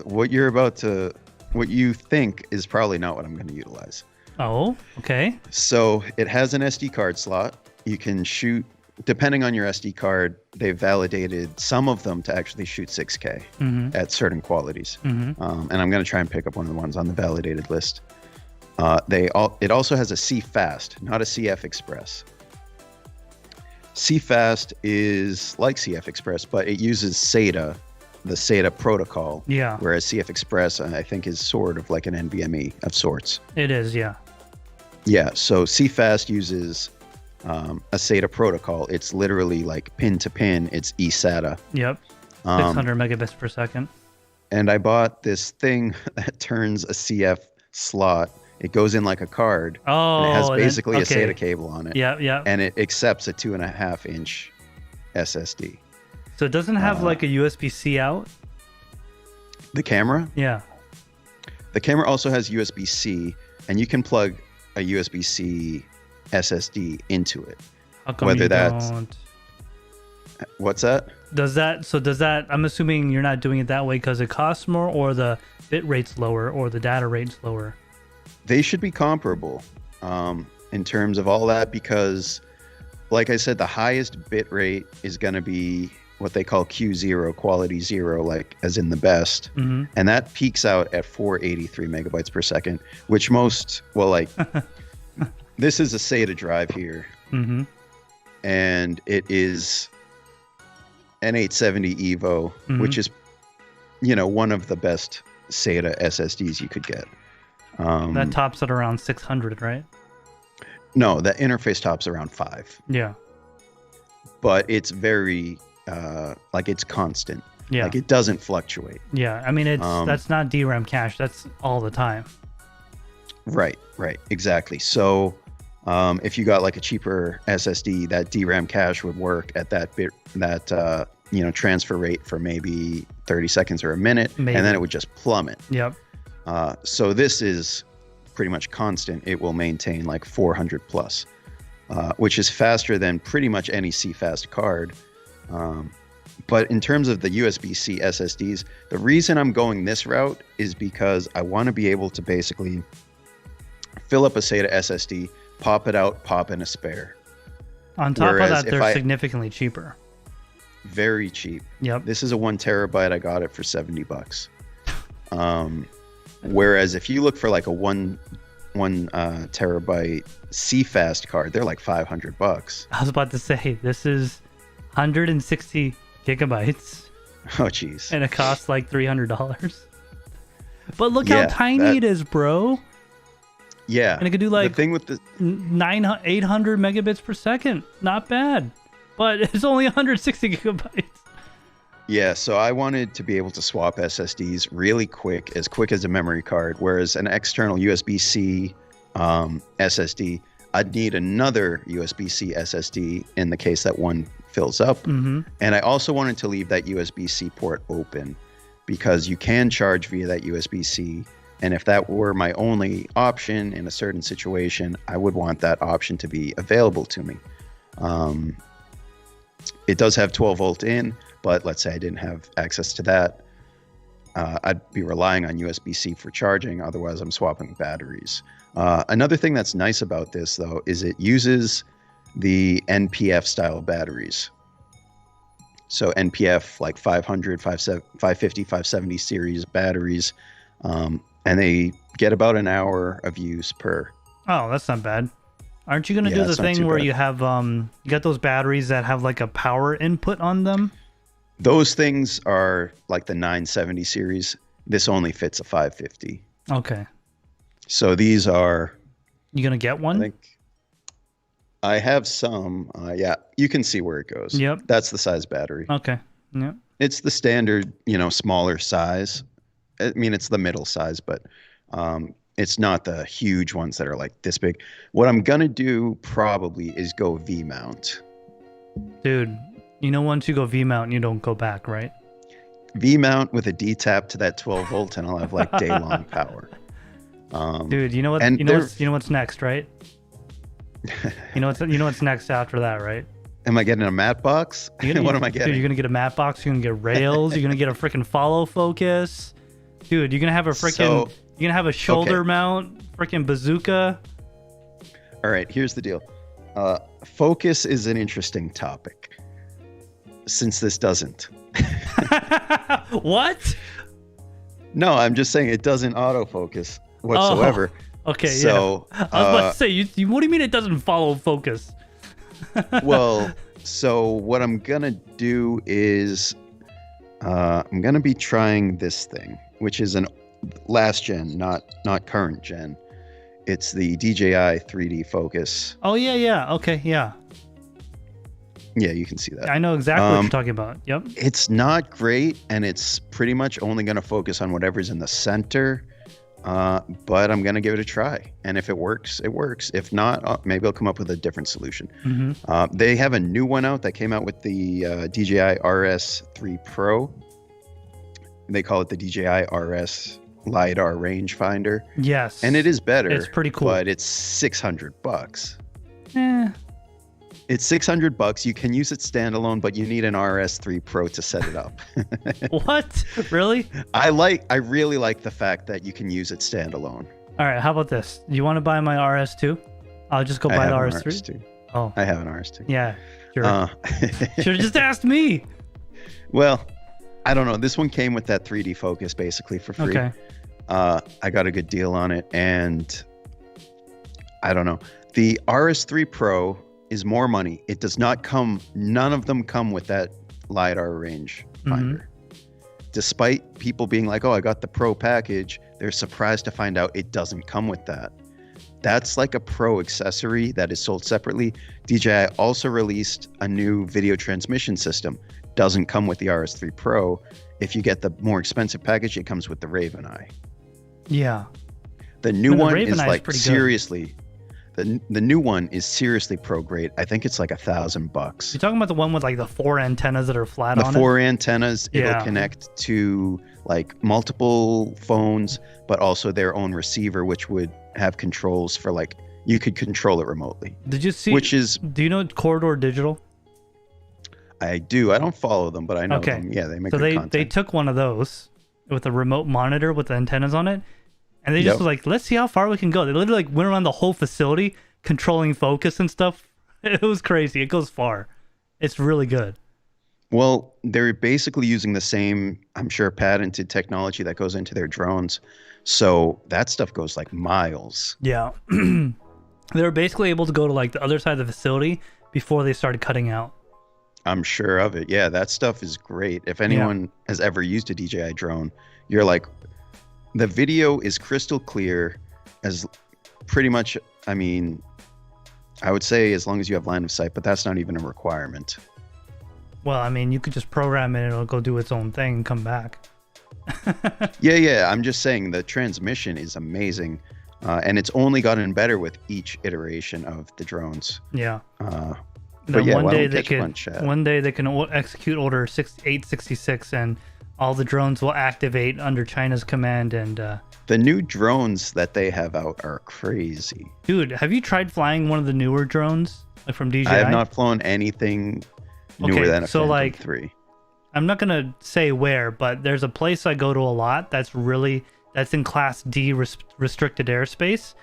What you think is probably not what I'm going to utilize. Oh, okay. So it has an SD card slot. You can shoot, depending on your SD card, they've validated some of them to actually shoot 6K at certain qualities. And I'm going to try and pick up one of the ones on the validated list. It also has a CFast, not a CF Express. CFast is like CF Express, but it uses SATA, the SATA protocol. Yeah. Whereas CF Express, I think, is sort of like an NVMe of sorts. It is, yeah. Yeah. So CFast uses a SATA protocol. It's literally like pin to pin. It's eSATA. Yep. 600 megabits per second. And I bought this thing that turns a CF slot. It goes in like a card. Oh, and it has basically a okay. SATA cable on it. Yeah, yeah. And it accepts a 2.5-inch SSD. So it doesn't have like a USB-C out? The camera? Yeah. The camera also has USB-C, and you can plug a USB-C SSD into it. How come Whether you that's don't? What's that? Does that, I'm assuming you're not doing it that way because it costs more, or the bit rate's lower, or the data rate's lower? They should be comparable in terms of all that, because like I said, the highest bit rate is going to be what they call Q0, quality zero, like as in the best. And that peaks out at 483 megabytes per second, which this is a SATA drive here. And it is an 870 Evo, which is, one of the best SATA SSDs you could get. That tops at around 600, right? No, the interface tops around 5. Yeah. But it's very, it's constant. Yeah. Like it doesn't fluctuate. Yeah. I mean, that's not DRAM cache. That's all the time. Right. Exactly. So if you got like a cheaper SSD, that DRAM cache would work at that transfer rate for maybe 30 seconds or a minute, and then it would just plummet. Yep. So this is pretty much constant. It will maintain like 400 plus, which is faster than pretty much any CFast card. But in terms of the USB-C SSDs, the reason I'm going this route is because I want to be able to basically fill up a SATA SSD, pop it out, pop in a spare. On top of that, they're significantly cheaper. Very cheap. Yep. This is a 1 terabyte. I got it for $70. Whereas if you look for like a one terabyte CFast card, they're like $500. I was about to say, this is 160 gigabytes. Oh, jeez. And it costs like $300. But look how tiny it is, bro. Yeah. And it could do like the thing with the 800 megabits per second. Not bad. But it's only 160 gigabytes. Yeah, so I wanted to be able to swap SSDs really quick as a memory card, whereas an external USB-C SSD, I'd need another USB-C SSD in the case that one fills up. And I also wanted to leave that USB-C port open because you can charge via that USB-C. And if that were my only option in a certain situation, I would want that option to be available to me. It does have 12 volt in, but let's say I didn't have access to that. I'd be relying on USB-C for charging. Otherwise, I'm swapping batteries. Another thing that's nice about this, though, is it uses the NPF style batteries. So NPF, like 500, 550, 570 series batteries. And they get about an hour of use per. Oh, that's not bad. Aren't you going to do the thing where you have, you got those batteries that have like a power input on them? Those things are like the 970 series. This only fits a 550. Okay. So these are. You going to get one? I think I have some. Yeah, you can see where it goes. Yep. That's the size battery. Okay. Yep. It's the standard, smaller size. I mean, it's the middle size, but it's not the huge ones that are like this big. What I'm going to do probably is go V-mount. Dude, once you go V-mount, you don't go back, right? V-mount with a D-tap to that 12 volt and I'll have like day-long power. Dude, you know what's next, right? You know what's next after that, right? Am I getting a matte box? What am I getting? Dude, you're gonna get a matte box. You're gonna get rails. You're gonna get a freaking follow focus. Dude, you're gonna have a freaking. You're gonna have a shoulder mount, freaking bazooka. All right, here's the deal. Focus is an interesting topic, since this doesn't. What? No, I'm just saying it doesn't autofocus whatsoever. Oh, okay, so, yeah. I was about to say, what do you mean it doesn't follow focus? Well, so what I'm gonna do is I'm gonna be trying this thing, which is an last gen, not current gen. It's the DJI 3D focus. Oh yeah. Okay, yeah. Yeah, you can see that. I know exactly what you're talking about. Yep. It's not great, and it's pretty much only going to focus on whatever's in the center. But I'm going to give it a try. And if it works, it works. If not, maybe I'll come up with a different solution. Mm-hmm. They have a new one out that came out with the DJI RS3 Pro. They call it the DJI RS LiDAR rangefinder. Yes. And it is better. It's pretty cool. But it's $600. Eh. It's $600. You can use it standalone, but you need an RS3 Pro to set it up. What? Really? I really like the fact that you can use it standalone. All right. How about this? Do you want to buy my RS2? I'll just go buy the RS3. RS2. Oh, I have an RS2. Yeah. Sure. Should have just asked me. Well, I don't know. This one came with that 3D focus basically for free. Okay. I got a good deal on it, and I don't know. The RS3 Pro is more money. It does not come, none of them come with that LiDAR range finder. Despite people being like, oh, I got the Pro package, they're surprised to find out it doesn't come with that. That's like a Pro accessory that is sold separately. DJI also released a new video transmission system. Doesn't come with the RS3 Pro. If you get the more expensive package, it comes with the Raven Eye. Yeah. The new one is like seriously, the new one is seriously pro grade. I think it's like $1,000. You're talking about the one with like the 4 antennas that are flat on it? The 4 antennas, it'll connect to like multiple phones, but also their own receiver, which would have controls for like, you could control it remotely. Did you see, do you know Corridor Digital? I do. I don't follow them, but I know them. Yeah, they make good content. They took one of those with a remote monitor with the antennas on it, and they just was like, let's see how far we can go. They literally like went around the whole facility controlling focus and stuff. It was crazy. It goes far. It's really good. Well, they're basically using the same, I'm sure, patented technology that goes into their drones. So that stuff goes like miles. Yeah. They were basically able to go to like the other side of the facility before they started cutting out. I'm sure of it. Yeah, that stuff is great. If anyone has ever used a DJI drone, you're like, the video is crystal clear, as pretty much, I mean, I would say as long as you have line of sight, but that's not even a requirement. Well, I mean, you could just program it and it'll go do its own thing and come back. Yeah. I'm just saying the transmission is amazing. And it's only gotten better with each iteration of the drones. Yeah. But yeah, one day they can execute Order 866 and all the drones will activate under China's command. And the new drones that they have out are crazy. Dude, have you tried flying one of the newer drones like from DJI? I have not flown anything newer than a Phantom 3. I'm not gonna say where, but there's a place I go to a lot that's in Class D restricted airspace.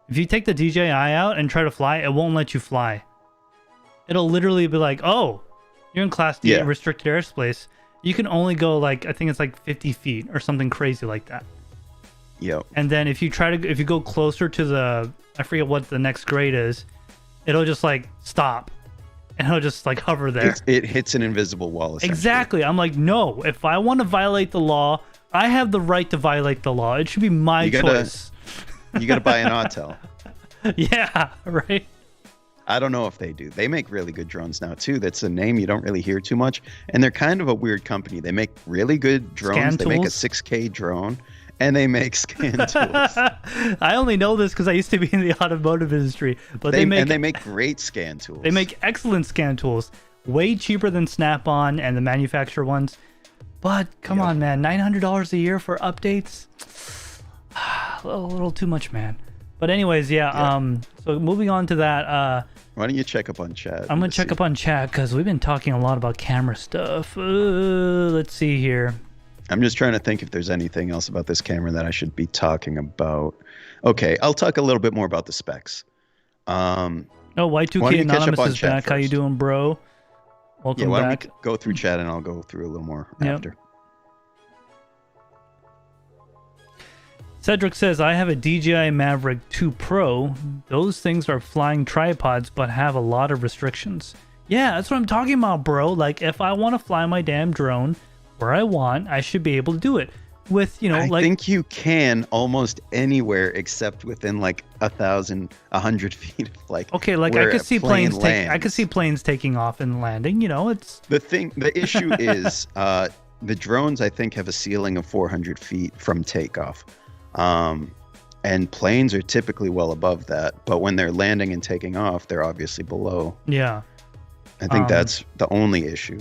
If you take the DJI out and try to fly, it won't let you fly. It'll literally be like, oh, you're in Class D restricted airspace. You can only go like, I think it's like 50 feet or something crazy like that. Yep. And then if you go closer to I forget what the next grade is, it'll just like stop. And it'll just like hover there. It hits an invisible wall. Exactly. I'm like, no, if I want to violate the law, I have the right to violate the law. It should be my choice. You got to buy an Autel. Yeah, right. I don't know if they do. They make really good drones now too. That's a name you don't really hear too much. And they're kind of a weird company. They make really good drones. They make a 6K drone and they make scan tools. I only know this because I used to be in the automotive industry. But they make great scan tools. They make excellent scan tools. Way cheaper than Snap-on and the manufacturer ones. But come on, man. $900 a year for updates? A little too much, man. But anyways, Yeah. so moving on to that, Why don't you check up on chat? I'm gonna check up on chat because we've been talking a lot about camera stuff. Let's see here. I'm just trying to think if there's anything else about this camera that I should be talking about. Okay, I'll talk a little bit more about the specs. Oh, Why don't Y2K you catch up Anonymous on is chat back. How you first? doing, bro? Welcome Why back. don't we go through chat and I'll go through a little more Yep. after. Cedric says, I have a DJI Maverick 2 Pro. Those things are flying tripods, but have a lot of restrictions. Yeah, that's what I'm talking about, bro. Like, if I want to fly my damn drone where I want, I should be able to do it. With, you know, I like... think you can almost anywhere except within like 100 feet of like. Okay, like I where could a see plane planes I could lands. see planes taking off and landing, you know, it's... The issue is the drones, I think, have a ceiling of 400 feet from takeoff. And planes are typically well above that. But when they're landing and taking off, they're obviously below. Yeah. I think that's the only issue.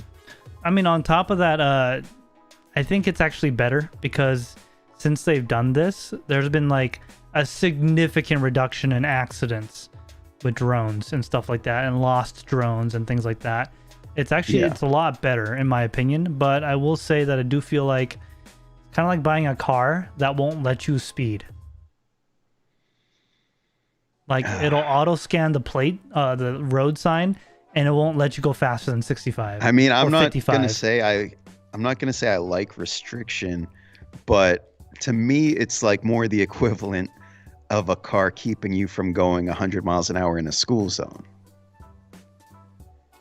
I mean, on top of that, I think it's actually better because since they've done this, there's been like a significant reduction in accidents with drones and stuff like that, and lost drones and things like that. It's actually, it's a lot better in my opinion, but I will say that I do feel like kind of like buying a car that won't let you speed. Like it'll auto scan the plate, the road sign, and it won't let you go faster than 65. I mean, I'm or not 55. gonna say I'm not gonna say I like restriction, but to me, it's like more the equivalent of a car keeping you from going 100 miles an hour in a school zone.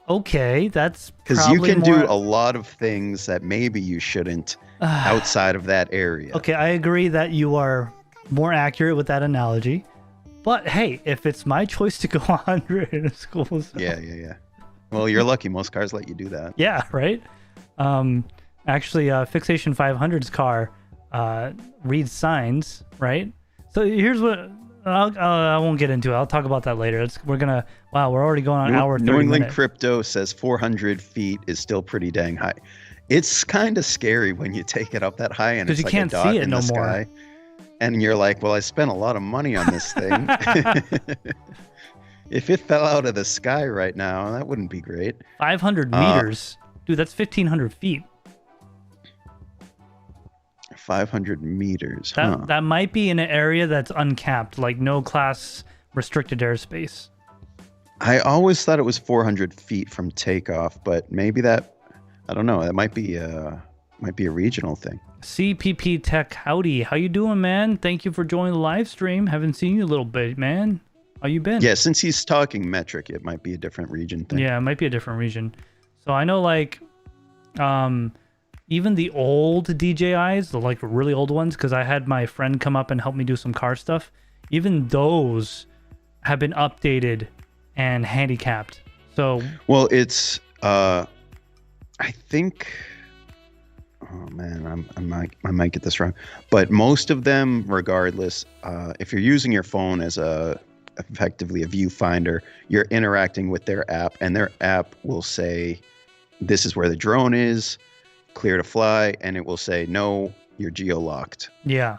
Okay, that's Because you can more... do a lot of things that maybe you shouldn't outside of that area. Okay, I agree that you are more accurate with that analogy. But hey, if it's my choice to go 100 in a school zone... Yeah. Well, you're lucky. Most cars let you do that. Yeah, right? Actually, Fixation 500's car reads signs, right? So here's what... I won't get into it. I'll talk about that later. We're already going on an hour 30 New England minutes. Crypto says 400 feet is still pretty dang high. It's kind of scary when you take it up that high and it's you like can't a dot see it in no the more. sky. And you're like, well, I spent a lot of money on this thing. If it fell out of the sky right now, that wouldn't be great. 500 meters. Dude, that's 1,500 feet. 500 meters, That might be in an area that's uncapped, like no class restricted airspace. I always thought it was 400 feet from takeoff, but maybe that, I don't know, that might be a regional thing. CPP Tech, howdy. How you doing, man? Thank you for joining the live stream. Haven't seen you a little bit, man. How you been? Yeah, since he's talking metric, it might be a different region thing. Yeah, it might be a different region. So I know, like, even the old DJIs, the like really old ones, because I had my friend come up and help me do some car stuff. Even those have been updated and handicapped. So well, it's I think. Oh man, I might get this wrong, but most of them, regardless, if you're using your phone as effectively a viewfinder, you're interacting with their app, and their app will say, "This is where the drone is, clear to fly," and it will say, "No, you're geo-locked." yeah.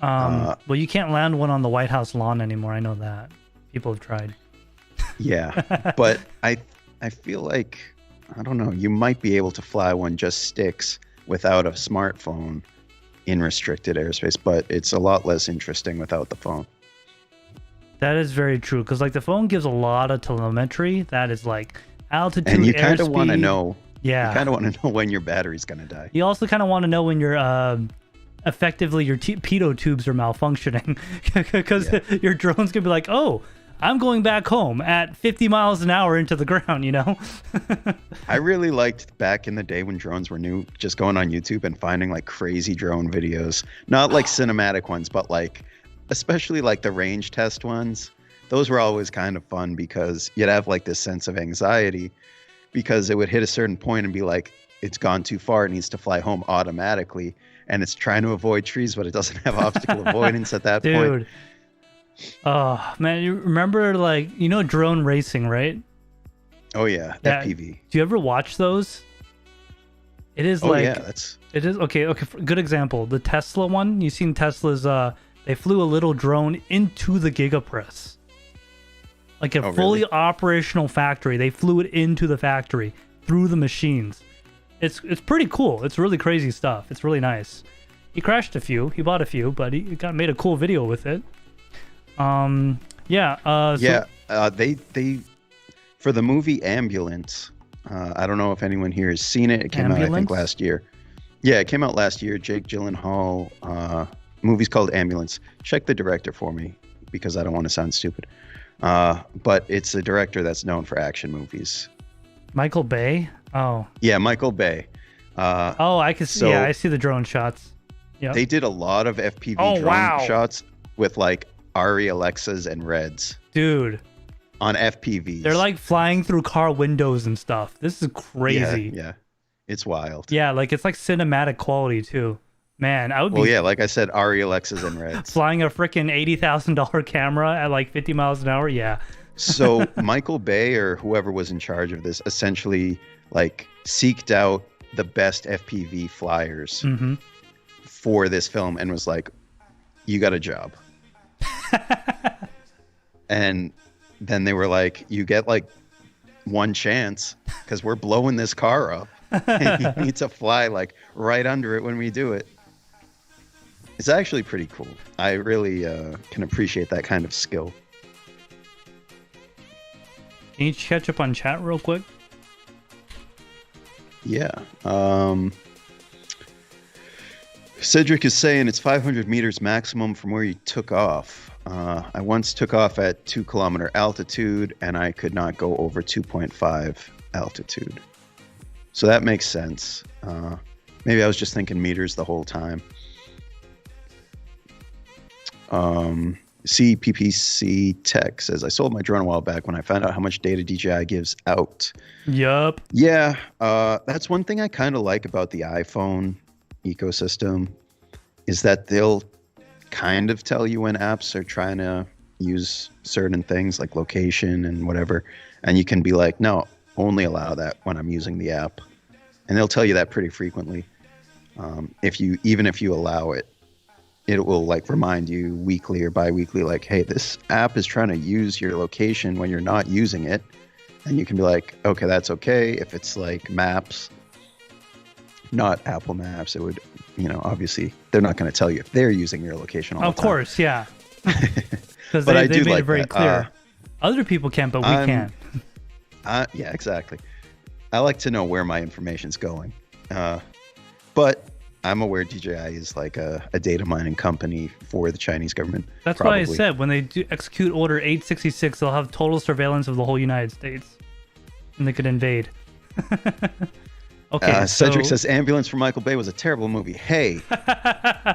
Well, you can't land one on the White House lawn anymore. I know that. People have tried. Yeah, but I feel like, I don't know, you might be able to fly one just sticks without a smartphone in restricted airspace, but it's a lot less interesting without the phone. That is very true, because like the phone gives a lot of telemetry. That is like altitude, And you kind of airspeed. want to know. Yeah. You kind of want to know when your battery's going to die. You also kind of want to know when you're effectively your pitot tubes are malfunctioning, because your drone's gonna be like, oh, I'm going back home at 50 miles an hour into the ground, you know? I really liked back in the day when drones were new, just going on YouTube and finding like crazy drone videos, not like cinematic ones, but like, especially like the range test ones. Those were always kind of fun because you'd have like this sense of anxiety because it would hit a certain point and be like, it's gone too far. It needs to fly home automatically. And it's trying to avoid trees, but it doesn't have obstacle avoidance at that point. Dude. Oh, man, you remember, like, you know drone racing, right? Oh, yeah. Yeah. FPV. Do you ever watch those? It is Oh, like... yeah. That's... It is... Okay, good example. The Tesla one. You seen Tesla's They flew a little drone into the gigapress. Like a fully really? operational factory. They flew it into the factory through the machines. It's pretty cool. It's really crazy stuff. It's really nice. He crashed a few. He bought a few, but he made a cool video with it. They for the movie Ambulance. I don't know if anyone here has seen it. It came out, I think, last year. Yeah, it came out last year. Jake Gyllenhaal. Movie's called Ambulance. Check the director for me because I don't want to sound stupid. But it's a director that's known for action movies. Michael Bay? Oh. Yeah, Michael Bay. I can see. Yeah, I see the drone shots. Yeah. They did a lot of FPV drone shots with like Ari Alexas and Reds. Dude. On FPVs. They're like flying through car windows and stuff. This is crazy. Yeah. It's wild. Yeah, like it's like cinematic quality too. Man, I would be. Well, yeah, like I said, Ari Alexas and Reds. Flying a freaking $80,000 camera at like 50 miles an hour. Yeah. So Michael Bay or whoever was in charge of this essentially like seeked out the best FPV flyers for this film and was like, you got a job. And then they were like, you get like one chance because we're blowing this car up and you need to fly like right under it when we do it. It's actually pretty cool. I really can appreciate that kind of skill. Can you catch up on chat real quick? Yeah. Cedric is saying it's 500 meters maximum from where you took off. I once took off at 2 kilometer altitude and I could not go over 2.5 altitude. So that makes sense. Maybe I was just thinking meters the whole time. CPPC Tech says, I sold my drone a while back when I found out how much data DJI gives out. Yup. Yeah, that's one thing I kind of like about the iPhone ecosystem is that they'll kind of tell you when apps are trying to use certain things like location and whatever, and you can be like, no, only allow that when I'm using the app, and they'll tell you that pretty frequently. If you allow it, it will like remind you weekly or bi-weekly, like, hey, this app is trying to use your location when you're not using it. And you can be like, okay, that's okay. If it's like Maps, not Apple Maps, it would, obviously they're not going to tell you if they're using your location all the time. Of course, yeah. Because they made it very clear. Other people can't, but we can. Yeah, exactly. I like to know where my information's going. But I'm aware DJI is like a data mining company for the Chinese government. That's why I said when they do execute Order 866, they'll have total surveillance of the whole United States, and they could invade. Okay. Cedric says Ambulance for Michael Bay was a terrible movie. Hey,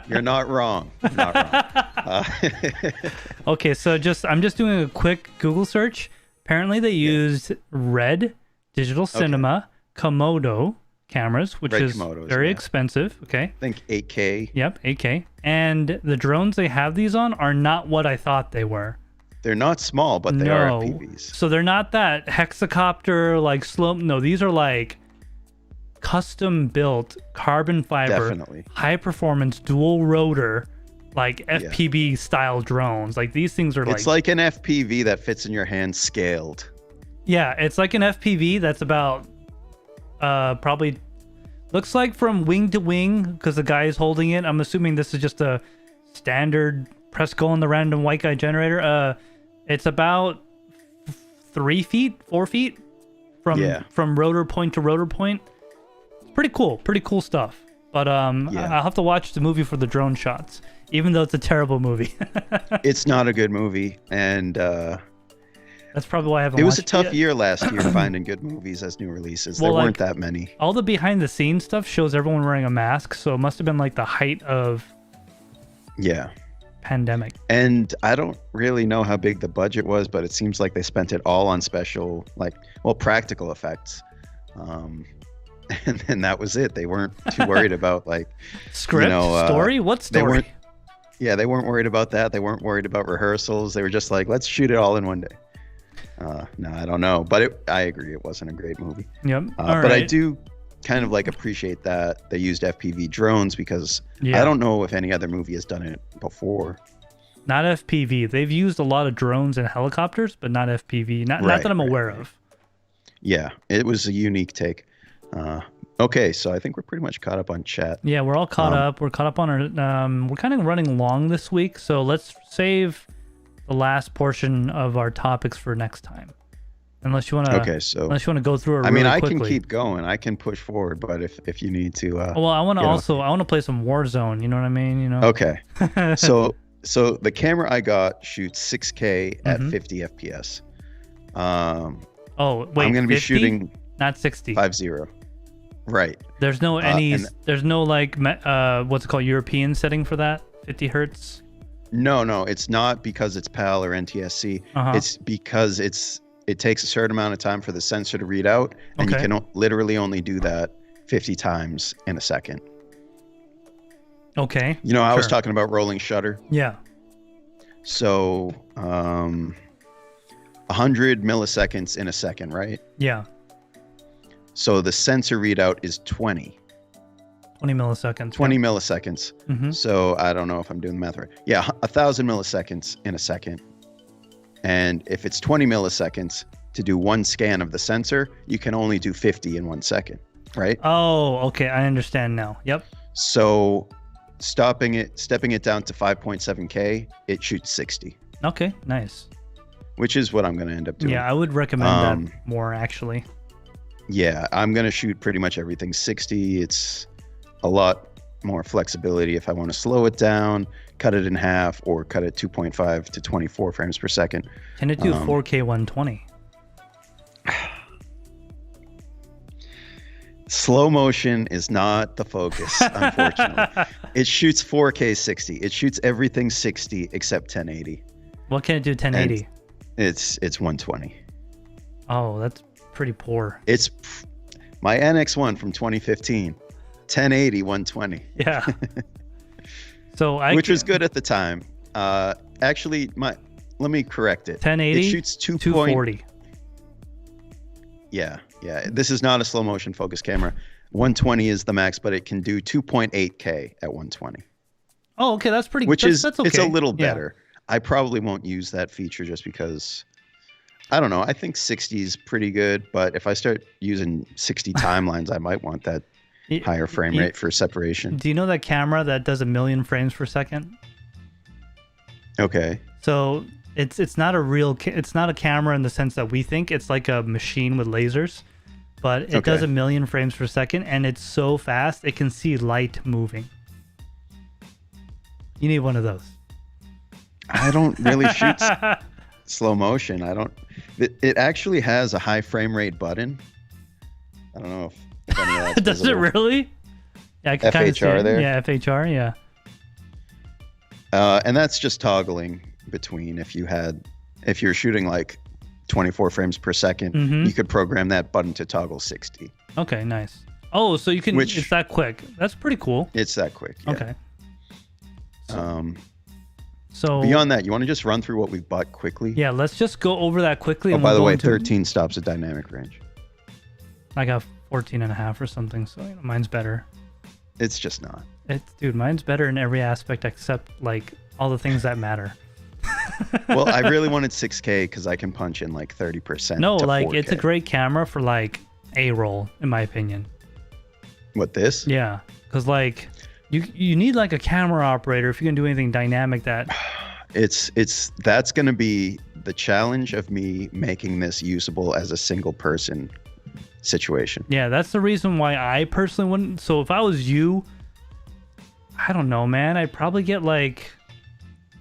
you're not wrong. You're not wrong. Okay, so I'm just doing a quick Google search. Apparently, they used Red Digital Cinema Komodo cameras, which is very expensive. Okay. I think 8K. Yep, 8K. And the drones they have these on are not what I thought they were. They're not small, but they are FPVs. So they're not that hexacopter like slope. No, these are like custom built carbon fiber, high performance dual rotor, like FPV style drones. Like these things are it's like an FPV that fits in your hand scaled. Yeah, it's like an FPV that's about probably looks like from wing to wing because the guy is holding it. I'm assuming this is just a standard press go on the random white guy generator. It's about 3 feet, 4 feet from rotor point to rotor point. It's pretty cool stuff. But I'll have to watch the movie for the drone shots, even though it's a terrible movie. It's not a good movie, and that's probably why I haven't. It was a tough year last year finding good movies as new releases. There weren't that many. All the behind the scenes stuff shows everyone wearing a mask, so it must have been like the height of pandemic. And I don't really know how big the budget was, but it seems like they spent it all on special, practical effects. And then that was it. They weren't too worried about script, story. What story? They weren't worried about that. They weren't worried about rehearsals. They were just like, let's shoot it all in one day. No, I don't know, but I agree. It wasn't a great movie. Yep. But I do kind of appreciate that they used FPV drones because I don't know if any other movie has done it before. Not FPV. They've used a lot of drones and helicopters, but not FPV. Not that I'm aware of. Yeah, it was a unique take. Okay, so I think we're pretty much caught up on chat. Yeah, we're all caught up. We're caught up on our. We're kind of running long this week, so let's save the last portion of our topics for next time. Unless you want to. Okay, so unless you want to go through it. Really I quickly. Can keep going. I can push forward, but if you need to. Well, I want to I want to play some Warzone. You know what I mean? You know. Okay. So the camera I got shoots 6K at 50 FPS. Oh wait, I'm going to be shooting not 60. 50. Right. There's no there's no like what's it called, European setting for that 50 hertz. No, it's not because it's PAL or NTSC. It's because it takes a certain amount of time for the sensor to read out, and you can literally only do that 50 times in a second. Okay. You know, I was talking about rolling shutter. Yeah. So 100 milliseconds in a second, right? Yeah. So the sensor readout is 20 milliseconds. 20 milliseconds. So I don't know if I'm doing the math right. Yeah, 1,000 milliseconds in a second. And if it's 20 milliseconds to do one scan of the sensor, you can only do 50 in 1 second, right? Oh, okay. I understand now. Yep. So stepping it down to 5.7K, it shoots 60. Okay, nice. Which is what I'm going to end up doing. Yeah, I would recommend that more, actually. Yeah, I'm going to shoot pretty much everything 60. It's a lot more flexibility if I want to slow it down, cut it in half, or cut it 2.5 to 24 frames per second. Can it do 4K 120? Slow motion is not the focus, unfortunately. It shoots 4K 60. It shoots everything 60 except 1080. What can it do 1080? And it's 120. Oh, that's pretty poor. It's my NX1 from 2015. 1080 120. Yeah. Which was good at the time. Actually, let me correct it. 1080. It shoots 240. Yeah. This is not a slow motion focus camera. 120 is the max, but it can do 2.8K at 120. Oh, okay, that's pretty. That's okay. It's a little Yeah. better. I probably won't use that feature just because. I don't know. I think 60 is pretty good, but if I start using 60 timelines, I might want that higher frame rate for separation. Do you know that camera that does 1 million frames per second? Okay. So it's not it's not a camera in the sense that we think. It's like a machine with lasers, but it does 1 million frames per second, and it's so fast it can see light moving. You need one of those. I don't really shoot slow motion. It actually has a high frame rate button. I don't know if any of that's Does it really? Yeah, I can kind of see it. there. Yeah, FHR, yeah. And that's just toggling between if you're shooting like 24 frames per second, you could program that button to toggle 60. Okay, nice. Oh, so you can it's that quick. That's pretty cool. It's that quick. Yeah. Okay. So beyond that, you want to just run through what we've bought quickly? Yeah, let's just go over that quickly. Oh, by the way, 13 stops at dynamic range. I got 14 and a half or something, so mine's better. It's just not. Dude, mine's better in every aspect except like all the things that matter. Well, I really wanted 6K because I can punch in like 30%. No, to like 4K. It's a great camera for like A-roll, in my opinion. What, this? Yeah, because like you need like a camera operator if you can do anything dynamic that. That's going to be the challenge of me making this usable as a single person situation. Yeah, that's the reason why I personally wouldn't. So if I was you, I don't know, man. I'd probably get like.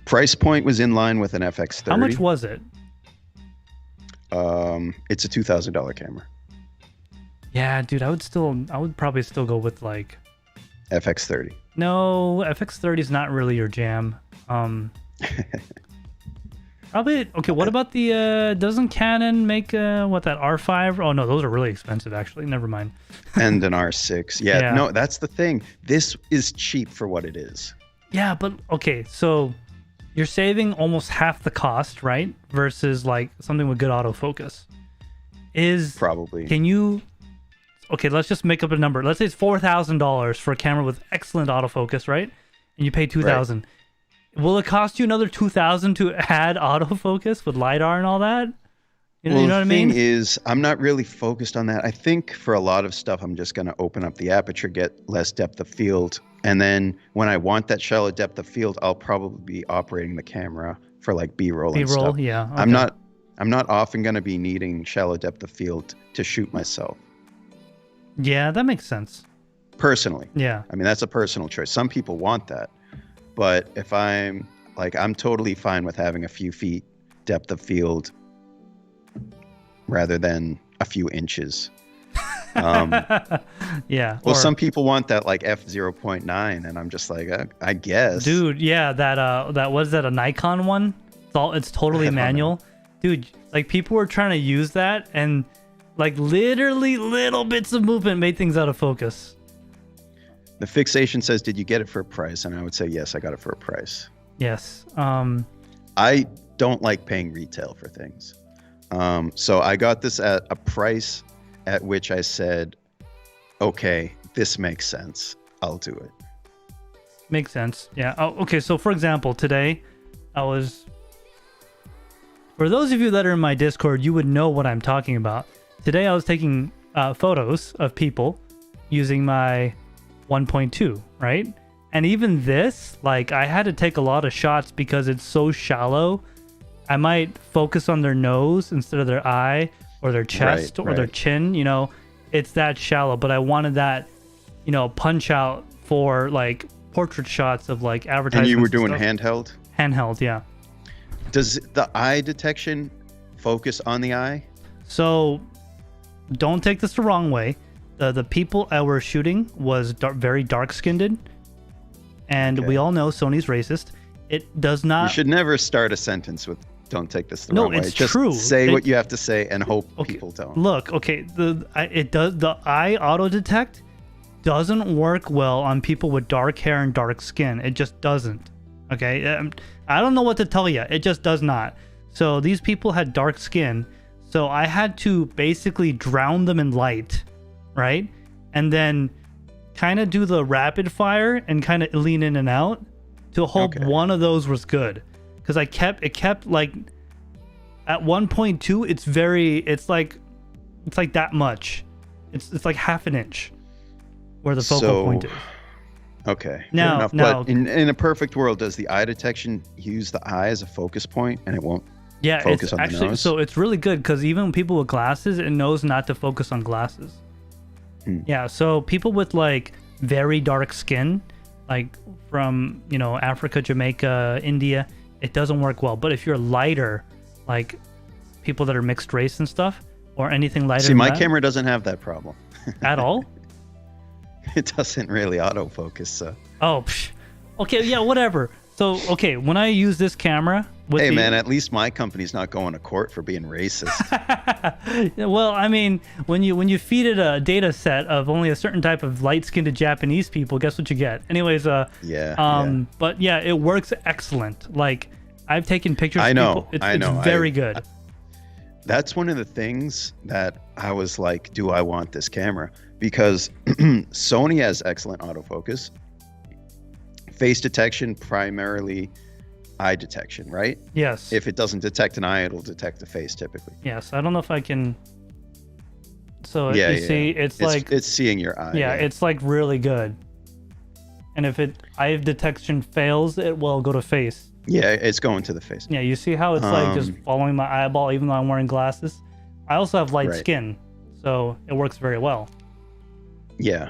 Price point was in line with an FX30. How much was it? It's a $2,000 camera. Yeah, dude, I would probably still go with like. FX30. No, FX30 is not really your jam. Probably okay. What about the? Doesn't Canon make that R5? Oh no, those are really expensive. Actually, never mind. And an R6. Yeah, no, that's the thing. This is cheap for what it is. Yeah, but okay, so you're saving almost half the cost, right? Versus like something with good autofocus. Probably. Can you? Okay, let's just make up a number. Let's say it's $4,000 for a camera with excellent autofocus, right? And you pay $2,000. Right. Will it cost you another 2,000 to add autofocus with LiDAR and all that? You know what I mean? The thing is, I'm not really focused on that. I think for a lot of stuff, I'm just going to open up the aperture, get less depth of field. And then when I want that shallow depth of field, I'll probably be operating the camera for like B-roll and stuff. Yeah. Okay. I'm not often going to be needing shallow depth of field to shoot myself. Yeah, that makes sense. Personally. Yeah. I mean, that's a personal choice. Some people want that. But if I'm totally fine with having a few feet depth of field rather than a few inches. Yeah. Well, some people want that like f0.9, and I'm just like, I guess. Dude, yeah, that was that a Nikon one? It's totally manual. Dude, like people were trying to use that, and like literally little bits of movement made things out of focus. The fixation says, "Did you get it for a price?" And I would say, yes, I got it for a price. Yes. I don't like paying retail for things. So I got this at a price at which I said, okay, this makes sense. I'll do it. Makes sense. Yeah. Oh, okay. So for example, today for those of you that are in my Discord, you would know what I'm talking about. Today I was taking photos of people using my 1.2, right? And even this, like I had to take a lot of shots because it's so shallow. I might focus on their nose instead of their eye or their chest or their chin, you know, it's that shallow, but I wanted that, you know, punch out for like portrait shots of like advertisements. And you were doing stuff. handheld? Handheld, yeah. Does the eye detection focus on the eye? So don't take this the wrong way. The people I were shooting was very dark-skinned, and we all know Sony's racist. It does not... You should never start a sentence with "don't take this the wrong way." No, it's just true. Say what you have to say and hope people don't. Look, okay, the eye auto detect doesn't work well on people with dark hair and dark skin. It just doesn't. Okay, I don't know what to tell you. It just does not. So these people had dark skin, so I had to basically drown them in light, right? And then kind of do the rapid fire and kind of lean in and out to hope one of those was good. Because it kept like at 1.2, it's like that much. It's like half an inch where the focal point is. Okay. Now, but in a perfect world, does the eye detection use the eye as a focus point and it won't focus on the nose? So it's really good because even people with glasses, it knows not to focus on glasses. Yeah, so people with like very dark skin, like from, you know, Africa, Jamaica, India, it doesn't work well. But if you're lighter, like people that are mixed race and stuff, or anything lighter See, my camera doesn't have that problem. At all? It doesn't really autofocus, so. Oh, okay, yeah, whatever. So, okay, when I use this camera... Hey, man, at least my company's not going to court for being racist. Well, I mean, when you feed it a data set of only a certain type of light-skinned Japanese people, guess what you get? Anyways, but yeah, it works excellent. Like, I've taken pictures of people. It's very good. That's one of the things that I was like, do I want this camera? Because Sony has excellent autofocus. Face detection, primarily eye detection, right? Yes. If it doesn't detect an eye, it'll detect a face typically. Yes. I don't know if I can... So you see, it's like... It's seeing your eye. Yeah, it's like really good. And if eye detection fails, it will go to face. Yeah, it's going to the face. Yeah, you see how it's like just following my eyeball even though I'm wearing glasses? I also have light skin, so it works very well. Yeah.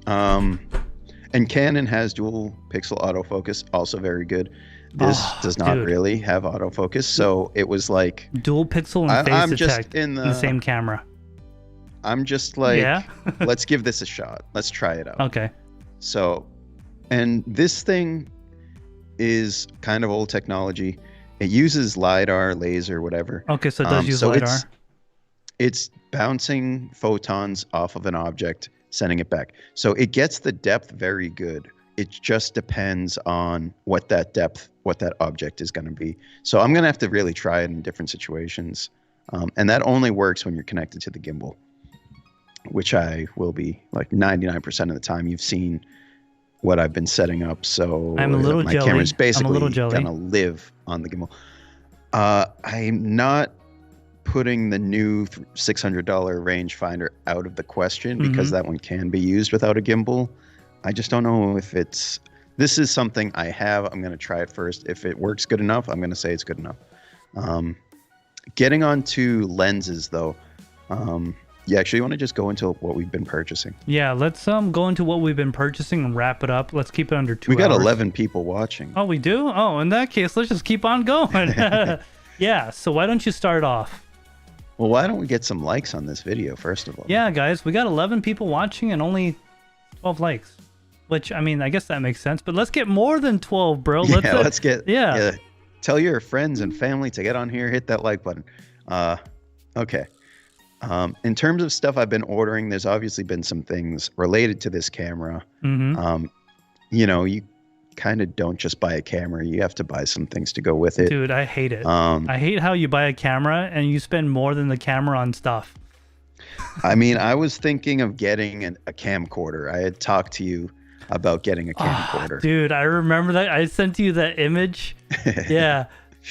And Canon has dual pixel autofocus, also very good. This does not really have autofocus, so it was like... Dual pixel and face detect in the same camera. I'm just like, let's give this a shot. Let's try it out. Okay. So, and this thing is kind of old technology. It uses LiDAR, laser, whatever. Okay, so it does use LiDAR. It's bouncing photons off of an object, sending it back. So it gets the depth very good. It just depends on what that object is going to be. So I'm going to have to really try it in different situations. And that only works when you're connected to the gimbal, which I will be like 99% of the time. You've seen what I've been setting up. So I'm a little my jelly. camera's I'm a basically little jelly. gonna live on the gimbal. I'm not putting the new $600 rangefinder out of the question because that one can be used without a gimbal. I just don't know if this is something I have. I'm going to try it first. If it works good enough, I'm going to say it's good enough. Getting on to lenses though. Yeah, actually, you want to just go into what we've been purchasing? Yeah, let's go into what we've been purchasing and wrap it up. Let's keep it under 2 hours. We got 11 people watching. Oh, we do? Oh, in that case, let's just keep on going. Yeah, so why don't you start off? Well, why don't we get some likes on this video, first of all? Yeah, guys, we got 11 people watching and only 12 likes. Which, I mean, I guess that makes sense. But let's get more than 12, bro. Let's get... Yeah. Tell your friends and family to get on here. Hit that like button. Okay. In terms of stuff I've been ordering, there's obviously been some things related to this camera. You know, you kind of don't just buy a camera. You have to buy some things to go with it. Dude, I hate it. I hate how you buy a camera and you spend more than the camera on stuff. I mean, I was thinking of getting a camcorder. I had talked to you about getting a camcorder. Dude, I remember that. I sent you that image. Yeah.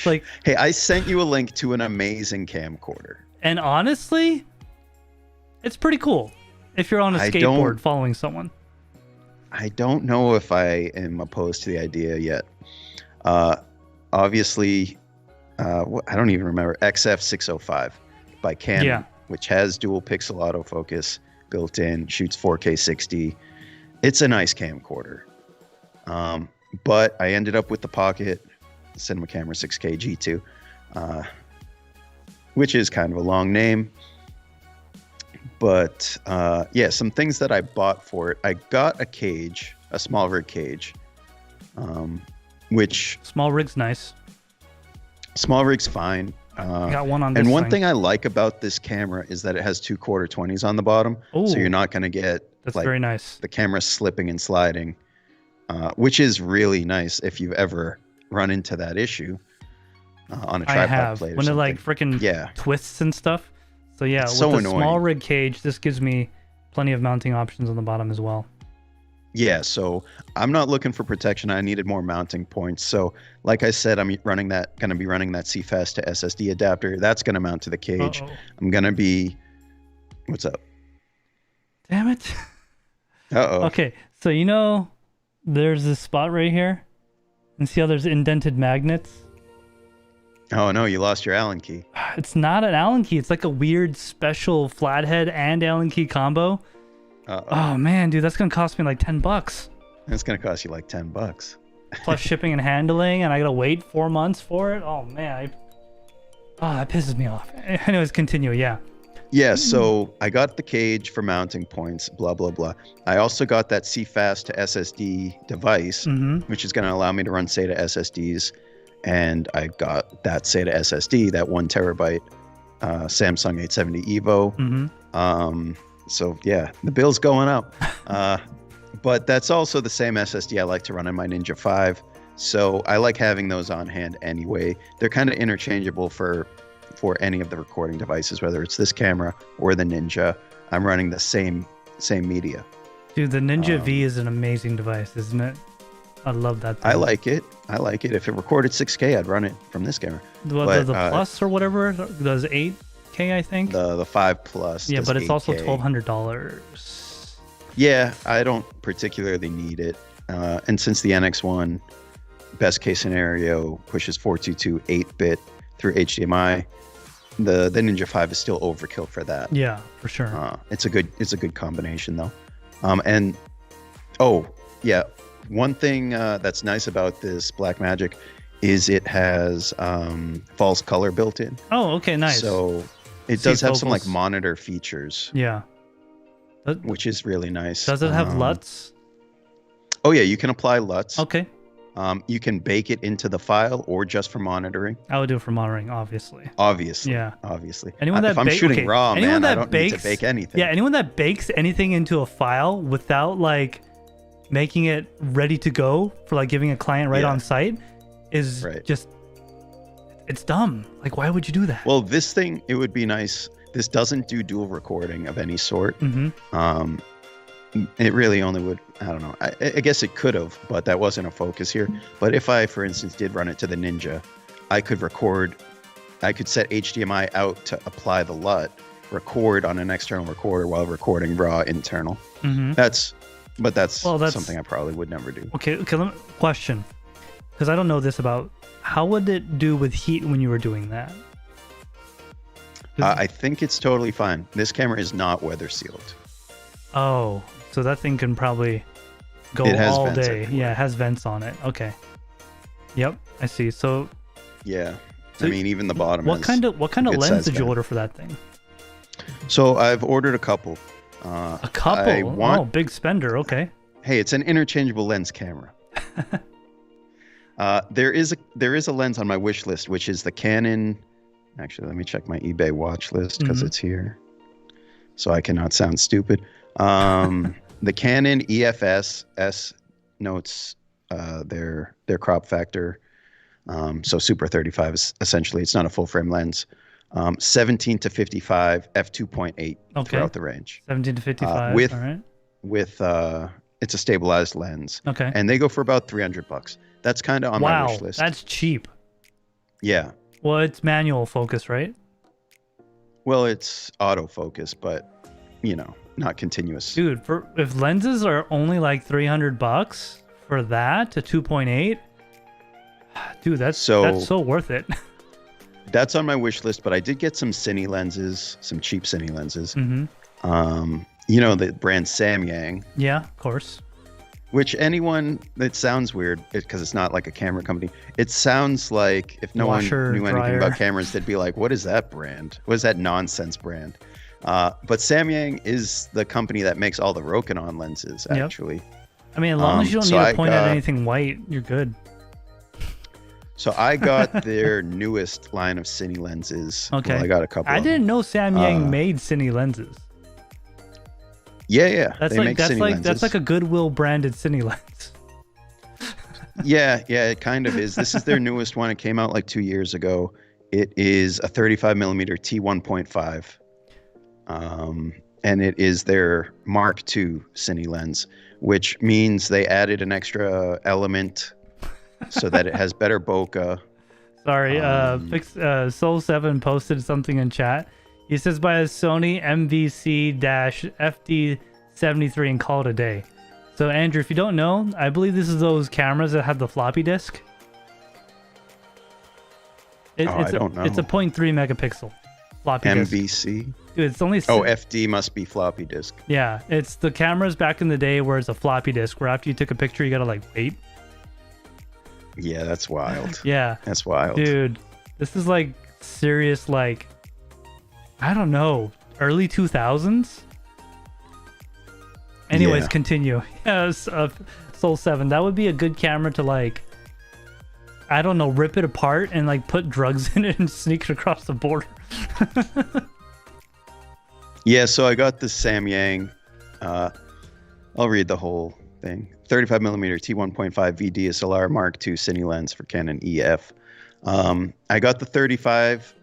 Like, hey, I sent you a link to an amazing camcorder. And honestly, it's pretty cool if you're on a skateboard following someone. I don't know if I am opposed to the idea yet. Obviously, I don't even remember, XF605 by Canon, which has dual pixel autofocus built in, shoots 4K 60. It's a nice camcorder. But I ended up with the Pocket Cinema Camera 6K G2, which is kind of a long name. But yeah, some things that I bought for it. I got a cage, a small rig cage, which... Small rig's nice. Small rig's fine. I got one on this And one thing I like about this camera is that it has 2 1/4-20s on the bottom. Ooh, so you're not going to get that's very nice. The camera slipping and sliding, which is really nice if you've ever run into that issue on a tripod plate or when something. it like freaking twists and stuff. So yeah, it's with so the annoying. Small rig cage, this gives me plenty of mounting options on the bottom as well. Yeah, so I'm not looking for protection. I needed more mounting points. So like I said, I'm going to be running that CFast to SSD adapter. That's going to mount to the cage. I'm going to be... What's up? Damn it. Uh-oh. Okay, so you know there's this spot right here? And see how there's indented magnets? Oh no, you lost your Allen key. It's not an Allen key. It's like a weird special flathead and Allen key combo. Oh man, dude, that's gonna cost me like $10. It's gonna cost you like $10. Plus shipping and handling, and I gotta wait 4 months for it. Oh man, that pisses me off. Anyways, continue. Yeah. Yeah, so I got the cage for mounting points, blah, blah, blah. I also got that CFast to SSD device, which is going to allow me to run SATA SSDs. And I got that SATA SSD, that 1 terabyte Samsung 870 EVO. So yeah, the bill's going up. But that's also the same SSD I like to run in my Ninja 5. So I like having those on hand anyway. They're kind of interchangeable for any of the recording devices, whether it's this camera or the Ninja. I'm running the same media. Dude, the Ninja V is an amazing device, isn't it? I love that thing. I like it. If it recorded 6K, I'd run it from this camera. The Plus or whatever does 8K, I think. The 5 Plus. Yeah, but it's 8K. Also $1,200. Yeah, I don't particularly need it. And since the NX1, best case scenario, pushes 422 8-bit through HDMI, the Ninja 5 is still overkill for that. Yeah, for sure. It's a good combination though. One thing that's nice about this Blackmagic is it has false color built in. Oh, okay, nice. So it does have some like monitor features. Yeah. Which is really nice. Does it have LUTs? Oh yeah, you can apply LUTs. Okay. You can bake it into the file or just for monitoring. I would do it for monitoring, obviously. Yeah. Obviously. Anyone that if I'm shooting raw, man, I don't need to bake anything. Yeah, anyone that bakes anything into a file without like making it ready to go for like giving a client on site is just, it's dumb. Like, why would you do that? Well, this thing, it would be nice. This doesn't do dual recording of any sort. it really only would, I don't know. I guess it could have, but that wasn't a focus here. But if I, for instance, did run it to the Ninja, I could set HDMI out to apply the LUT, record on an external recorder while recording raw internal. Mm-hmm. That's something I probably would never do. Okay, question. Because I don't know this about, how would it do with heat when you were doing that? I think it's totally fine. This camera is not weather sealed. Oh, so that thing can probably go all day. Everywhere. Yeah, it has vents on it. Okay. Yep, I see. So yeah, I mean, even the bottom. What kind of lens did you order for that thing? So I've ordered a couple. A couple? Oh, big spender. Okay. Hey, it's an interchangeable lens camera. There is a lens on my wish list, which is the Canon. Actually, let me check my eBay watch list because it's here, so I cannot sound stupid. The Canon EFS S notes their crop factor. So Super 35 is essentially, it's not a full frame lens. 17 to 55 f2.8 throughout the range. 17 to 55. With all right. With it's a stabilized lens. Okay. And they go for about $300. That's kind of on my wish list. That's cheap. Yeah. Well, it's manual focus, right? Well, it's autofocus, but not continuous. Dude, if lenses are only like $300 for that to 2.8, dude, that's so worth it. That's on my wish list, but I did get some Cine lenses, some cheap Cine lenses. Mm-hmm. The brand Samyang. Yeah, of course. Which it sounds weird because it's not like a camera company. It sounds like if no one knew anything about cameras, they'd be like, what is that brand? What is that nonsense brand? But Samyang is the company that makes all the Rokinon lenses, actually. Yep. I mean, as long as you don't need to point at anything white, you're good. So I got their newest line of Cine lenses. Okay. Well, I got a couple. I didn't know Samyang made Cine lenses. Yeah. That's like a Goodwill branded Cine lens. Yeah, it kind of is. This is their newest one. It came out like 2 years ago. It is a 35mm t1.5. And it is their Mark II Cine lens, which means they added an extra element so that it has better bokeh. Sorry, Soul7 posted something in chat. He says buy a Sony MVC-FD73 and call it a day. So Andrew, if you don't know, I believe this is those cameras that have the floppy disk. I don't know. It's a 0.3 megapixel floppy disk. MVC? Dude, it's only... FD must be floppy disk. Yeah, it's the cameras back in the day where it's a floppy disk, where after you took a picture, you gotta wait. Yeah, that's wild. Yeah. That's wild. Dude, this is serious, I don't know, early 2000s? Anyways, continue. Yes, Soul7, that would be a good camera to I don't know, rip it apart and put drugs in it and sneak it across the border. Yeah, so I got the Samyang. I'll read the whole thing. 35mm t1.5 VDSLR Mark II Cine lens for Canon EF. I got the 35,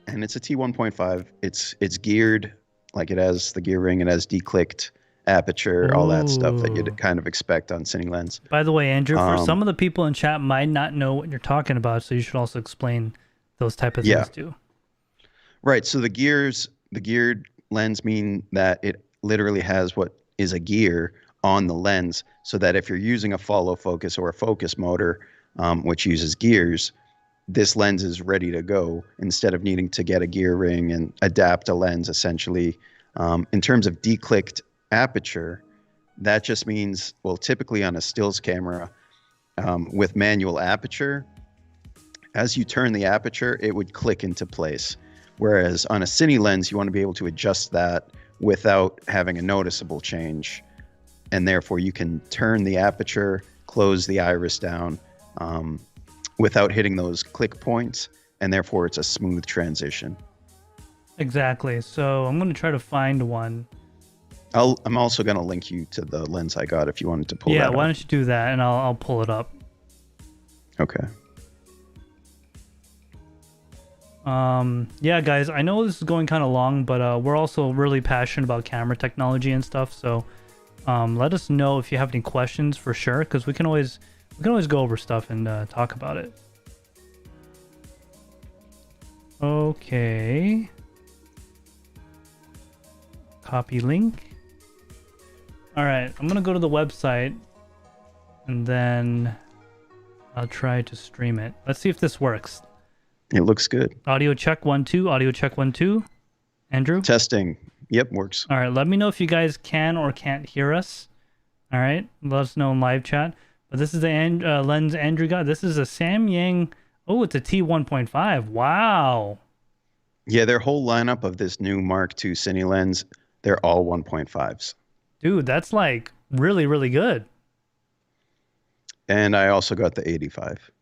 and it's a t1.5. It's geared, it has the gear ring, it has declicked aperture, all that stuff that you'd kind of expect on Cine lens. By the way, Andrew, for some of the people in chat might not know what you're talking about, so you should also explain those type of things too. Right. So the geared lens mean that it literally has what is a gear on the lens, so that if you're using a follow focus or a focus motor, which uses gears, this lens is ready to go instead of needing to get a gear ring and adapt a lens essentially. In terms of declicked aperture, that just means, typically on a stills camera with manual aperture, as you turn the aperture, it would click into place. Whereas on a Cine lens, you want to be able to adjust that without having a noticeable change. And therefore, you can turn the aperture, close the iris down without hitting those click points. And therefore, it's a smooth transition. Exactly. So I'm going to try to find one. I'm also going to link you to the lens I got if you wanted to pull that up. Yeah, why don't you do that, and I'll pull it up. Okay. Yeah, guys, I know this is going kind of long, but we're also really passionate about camera technology and stuff, so Let us know if you have any questions for sure, because we can always go over stuff and talk about it. Okay. Copy link. All right, I'm gonna go to the website and then I'll try to stream it. Let's see if this works. It looks good. Audio check 1 2. Audio check 1 2. Andrew? Testing. Yep, works. All right, let me know if you guys can or can't hear us. All right, let us know in live chat. But this is the lens Andrew got. This is a Samyang. Oh, it's a T1.5. Wow. Yeah, their whole lineup of this new Mark II Cine lens, they're all 1.5s. Dude, that's like really, really good. And I also got the 85.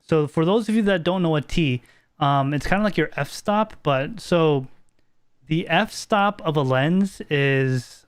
So for those of you that don't know a T, it's kind of like your f-stop, but so the f-stop of a lens is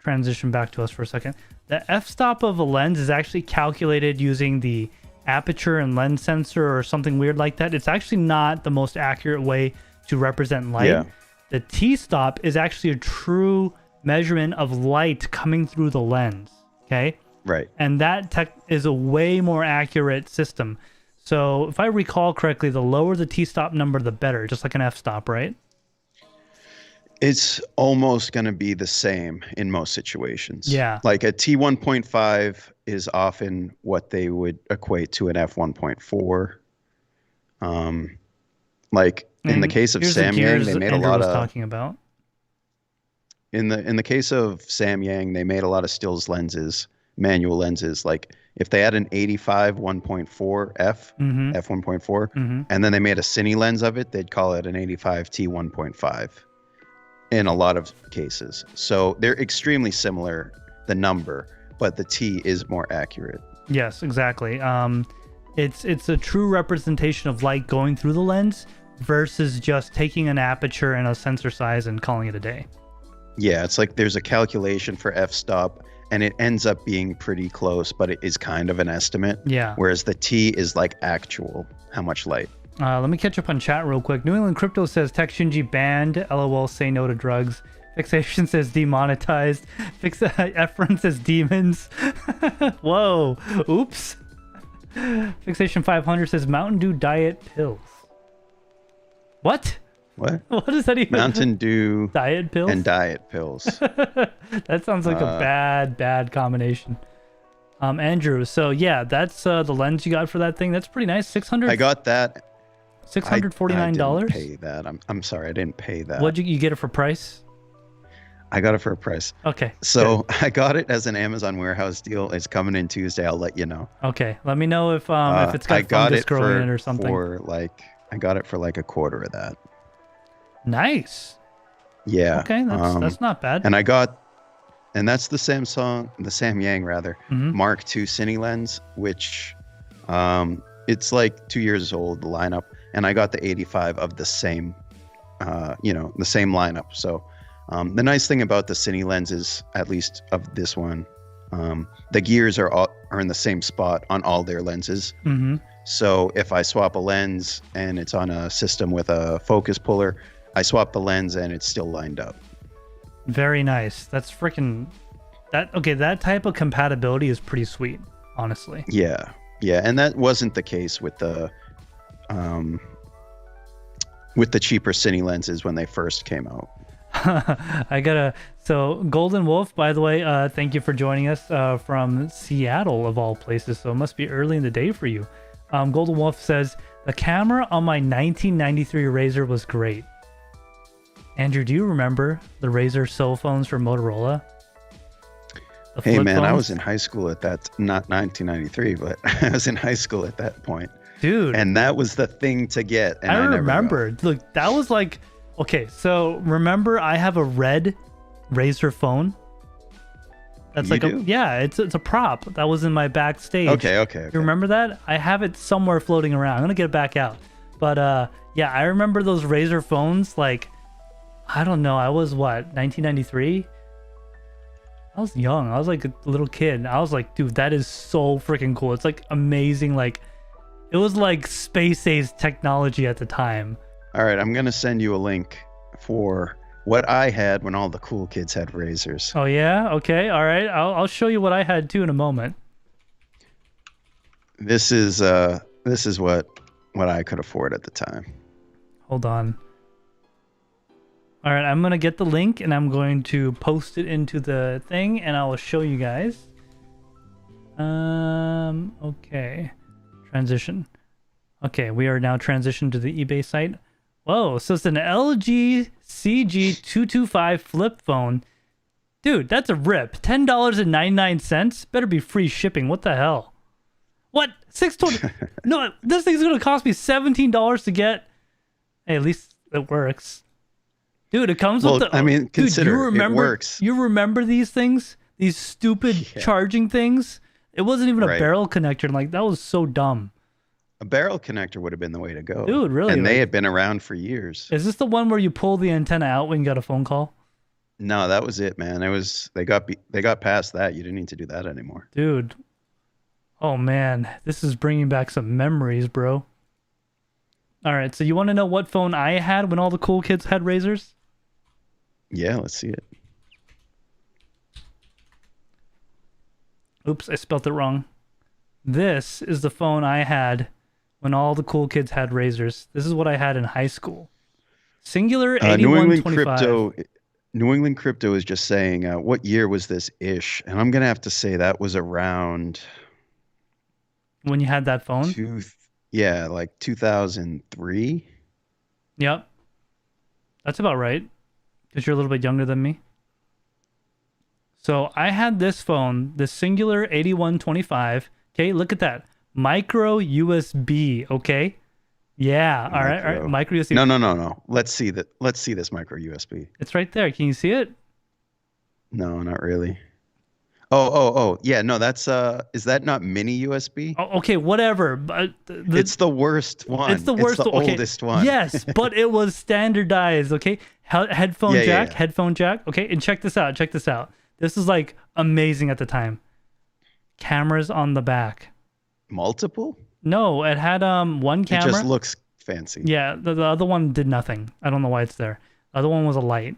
transition back to us for a second. The f-stop of a lens is actually calculated using the aperture and lens sensor or something weird like that. It's actually not the most accurate way to represent light. Yeah. The t-stop is actually a true measurement of light coming through the lens. Okay. Right. And that tech is a way more accurate system. So if I recall correctly, the lower the t-stop number, the better, just like an f-stop, right? It's almost going to be the same in most situations. Yeah. Like a T1.5 is often what they would equate to an f1.4. Like in the case of Samyang, they made Andrew a lot was of talking about. In the case of Samyang, they made a lot of stills lenses, manual lenses. Like if they had an 85 1.4 f, f1.4, and then they made a cine lens of it, they'd call it an 85 T1.5 in a lot of cases. So they're extremely similar, the number, but the T is more accurate. Yes, exactly. It's a true representation of light going through the lens versus just taking an aperture and a sensor size and calling it a day. Yeah, it's like there's a calculation for f-stop, and it ends up being pretty close, but it is kind of an estimate. Yeah. Whereas the T is like actual, how much light. Let me catch up on chat real quick. New England Crypto says TekShinji banned. LOL, say no to drugs. Fixation says demonetized. Efren says demons. Whoa. Oops. Fixation 500 says Mountain Dew diet pills. What? What? What does that even? Mountain Dew diet pills and diet pills. That sounds like a bad combination. Andrew, so yeah, that's the lens you got for that thing. That's pretty nice. 600. I got that. $649. I didn't pay that. I'm sorry, I didn't pay that. What'd you get it for price? I got it for a price. Okay. So good. I got it as an Amazon warehouse deal. It's coming in Tuesday. I'll let you know. Okay. Let me know if it's got fungus growing in it or something. I got it for like a quarter of that. Nice. Yeah. Okay, that's not bad. And that's the Samyang rather, Mark II Cine lens, which it's like 2 years old, the lineup, and I got the 85 of the same, the same lineup. So the nice thing about the Cine lenses, at least of this one, the gears are in the same spot on all their lenses. So if I swap a lens and it's on a system with a focus puller, I swap the lens and it's still lined up. Very nice. That's freaking that type of compatibility is pretty sweet, honestly. Yeah. And that wasn't the case with the cheaper Cine lenses when they first came out. So Golden Wolf, by the way, thank you for joining us from Seattle of all places. So it must be early in the day for you. Golden Wolf says the camera on my 1993 Razr was great. Andrew, do you remember the Razr cell phones from Motorola? Hey man, phones? I was in high school at that, not 1993, but I was in high school at that point. Dude. And that was the thing to get. And I remember. Look, that was like, okay, so remember I have a red Razr phone? That's you do? It's a prop that was in my backstage. Okay. You remember that? I have it somewhere floating around. I'm going to get it back out. But yeah, I remember those Razr phones like, I don't know. I was what, 1993? I was young. I was like a little kid. I was like, dude, that is so freaking cool. It's like amazing. Like, it was like space age technology at the time. All right, I'm going to send you a link for what I had when all the cool kids had razors. Oh yeah. Okay. All right. I'll show you what I had too in a moment. This is what I could afford at the time. Hold on. All right, I'm gonna get the link and I'm going to post it into the thing, and I will show you guys. Okay, transition. Okay, we are now transitioned to the eBay site. Whoa, so it's an LG CG225 flip phone. Dude, that's a rip. $10.99. Better be free shipping. What the hell? What? $6.20? No, this thing's gonna cost me $17 to get. Hey, at least it works. Dude, it comes with the... I mean, consider dude, it works. You remember these things? These stupid charging things? It wasn't even a barrel connector. Like, that was so dumb. A barrel connector would have been the way to go. Dude, really? And they had been around for years. Is this the one where you pull the antenna out when you got a phone call? No, that was it, man. It was they got past that. You didn't need to do that anymore. Dude. Oh, man. This is bringing back some memories, bro. All right, so you want to know what phone I had when all the cool kids had razors? Yeah, let's see it. Oops, I spelled it wrong. This is the phone I had when all the cool kids had razors. This is what I had in high school. Singular 8125. New England Crypto is just saying, what year was this ish? And I'm going to have to say that was around... When you had that phone? Yeah, like 2003. Yep. That's about right. Because you're a little bit younger than me. So I had this phone, the Singular 8125. Okay, look at that. Micro USB, okay? Yeah, all right. Micro USB. No. Let's see this micro USB. It's right there. Can you see it? No, not really. Oh. Yeah, no, that's is that not mini USB? Oh, okay, whatever. But it's the worst one. It's the worst. It's the oldest one. Yes, but it was standardized, okay? Headphone jack. Okay, and check this out. This is like amazing at the time. Cameras on the back. Multiple? No, it had one camera. It just looks fancy. Yeah, the other one did nothing. I don't know why it's there. The other one was a light.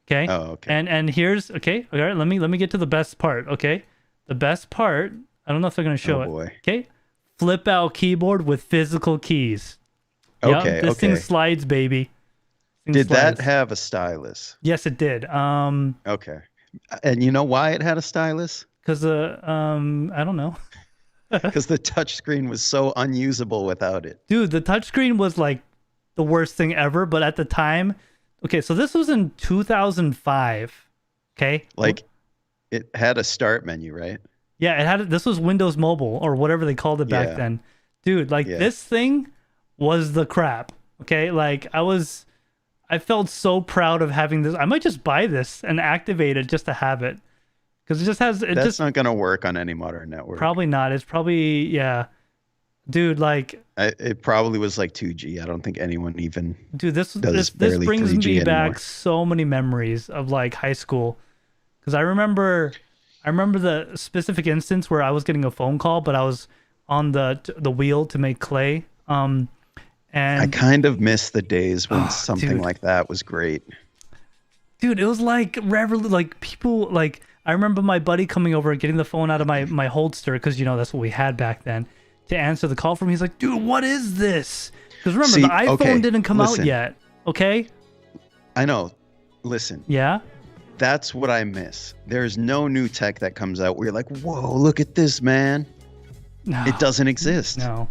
Okay. Oh, okay. And here's all right. Let me get to the best part. Okay, the best part. I don't know if they're gonna show it. Boy. Okay, flip out keyboard with physical keys. Okay. This thing slides, baby. Did that have a stylus? Yes, it did. Okay. And you know why it had a stylus? Because I don't know. Because the touchscreen was so unusable without it. Dude, the touchscreen was like the worst thing ever. But at the time, okay, so this was in 2005. Okay. Like, it had a start menu, right? Yeah, it had. This was Windows Mobile or whatever they called it back then. Dude, like this thing was the crap. Okay, like I felt so proud of having this. I might just buy this and activate it just to have it. Because it just has... That's not going to work on any modern network. Probably not. It's probably... Yeah. Dude, like... It probably was like 2G. I don't think anyone even... Dude, this brings me back so many memories of like high school. Because I remember the specific instance where I was getting a phone call, but I was on the wheel to make clay. And I kind of miss the days when something like that was great. Dude, it was like people like... I remember my buddy coming over and getting the phone out of my holster, because, you know, that's what we had back then, to answer the call from me. He's like, dude, what is this? Because remember, the iPhone didn't come out yet, okay? I know. Listen. Yeah? That's what I miss. There's no new tech that comes out where you're like, whoa, look at this, man. No. It doesn't exist. No.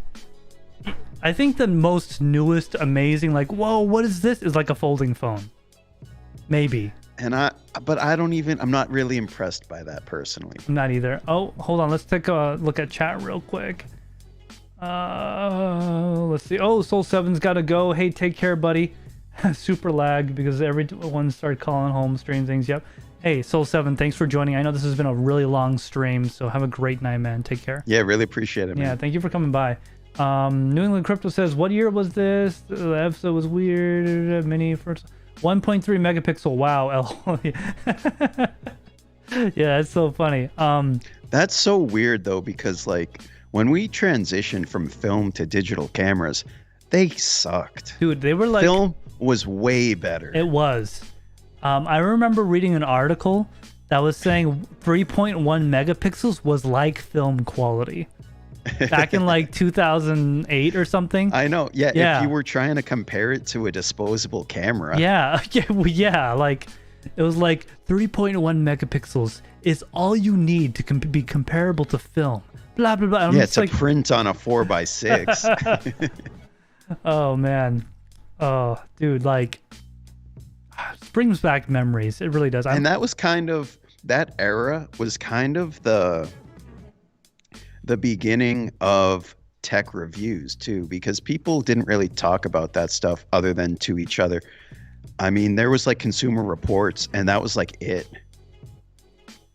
I think the most newest, amazing, like, whoa, what is this? Is like a folding phone. Maybe. But I'm not really impressed by that personally. I'm not either. Oh, hold on. Let's take a look at chat real quick. Let's see. Oh, Soul7's got to go. Hey, take care, buddy. Super lag because everyone started calling home, strange things. Yep. Hey, Soul7, thanks for joining. I know this has been a really long stream, so have a great night, man. Take care. Yeah, really appreciate it, man. Yeah, thank you for coming by. New England Crypto says, what year was this? The episode was weird. Mini first... 1.3 megapixel. Wow. Yeah, that's so funny. That's so weird though, because like when we transitioned from film to digital cameras, they sucked. Dude, they were like... was way better. It was. I remember reading an article that was saying 3.1 megapixels was like film quality. Back in like 2008 or something. I know. Yeah, if you were trying to compare it to a disposable camera. Yeah. Like it was like 3.1 megapixels is all you need to be comparable to film. Blah blah blah. It's like, a print on a 4x6. Oh man. Oh dude, like it brings back memories. It really does. And that era was kind of the beginning of tech reviews too, because people didn't really talk about that stuff other than to each other. I mean, there was like Consumer Reports, and that was like it.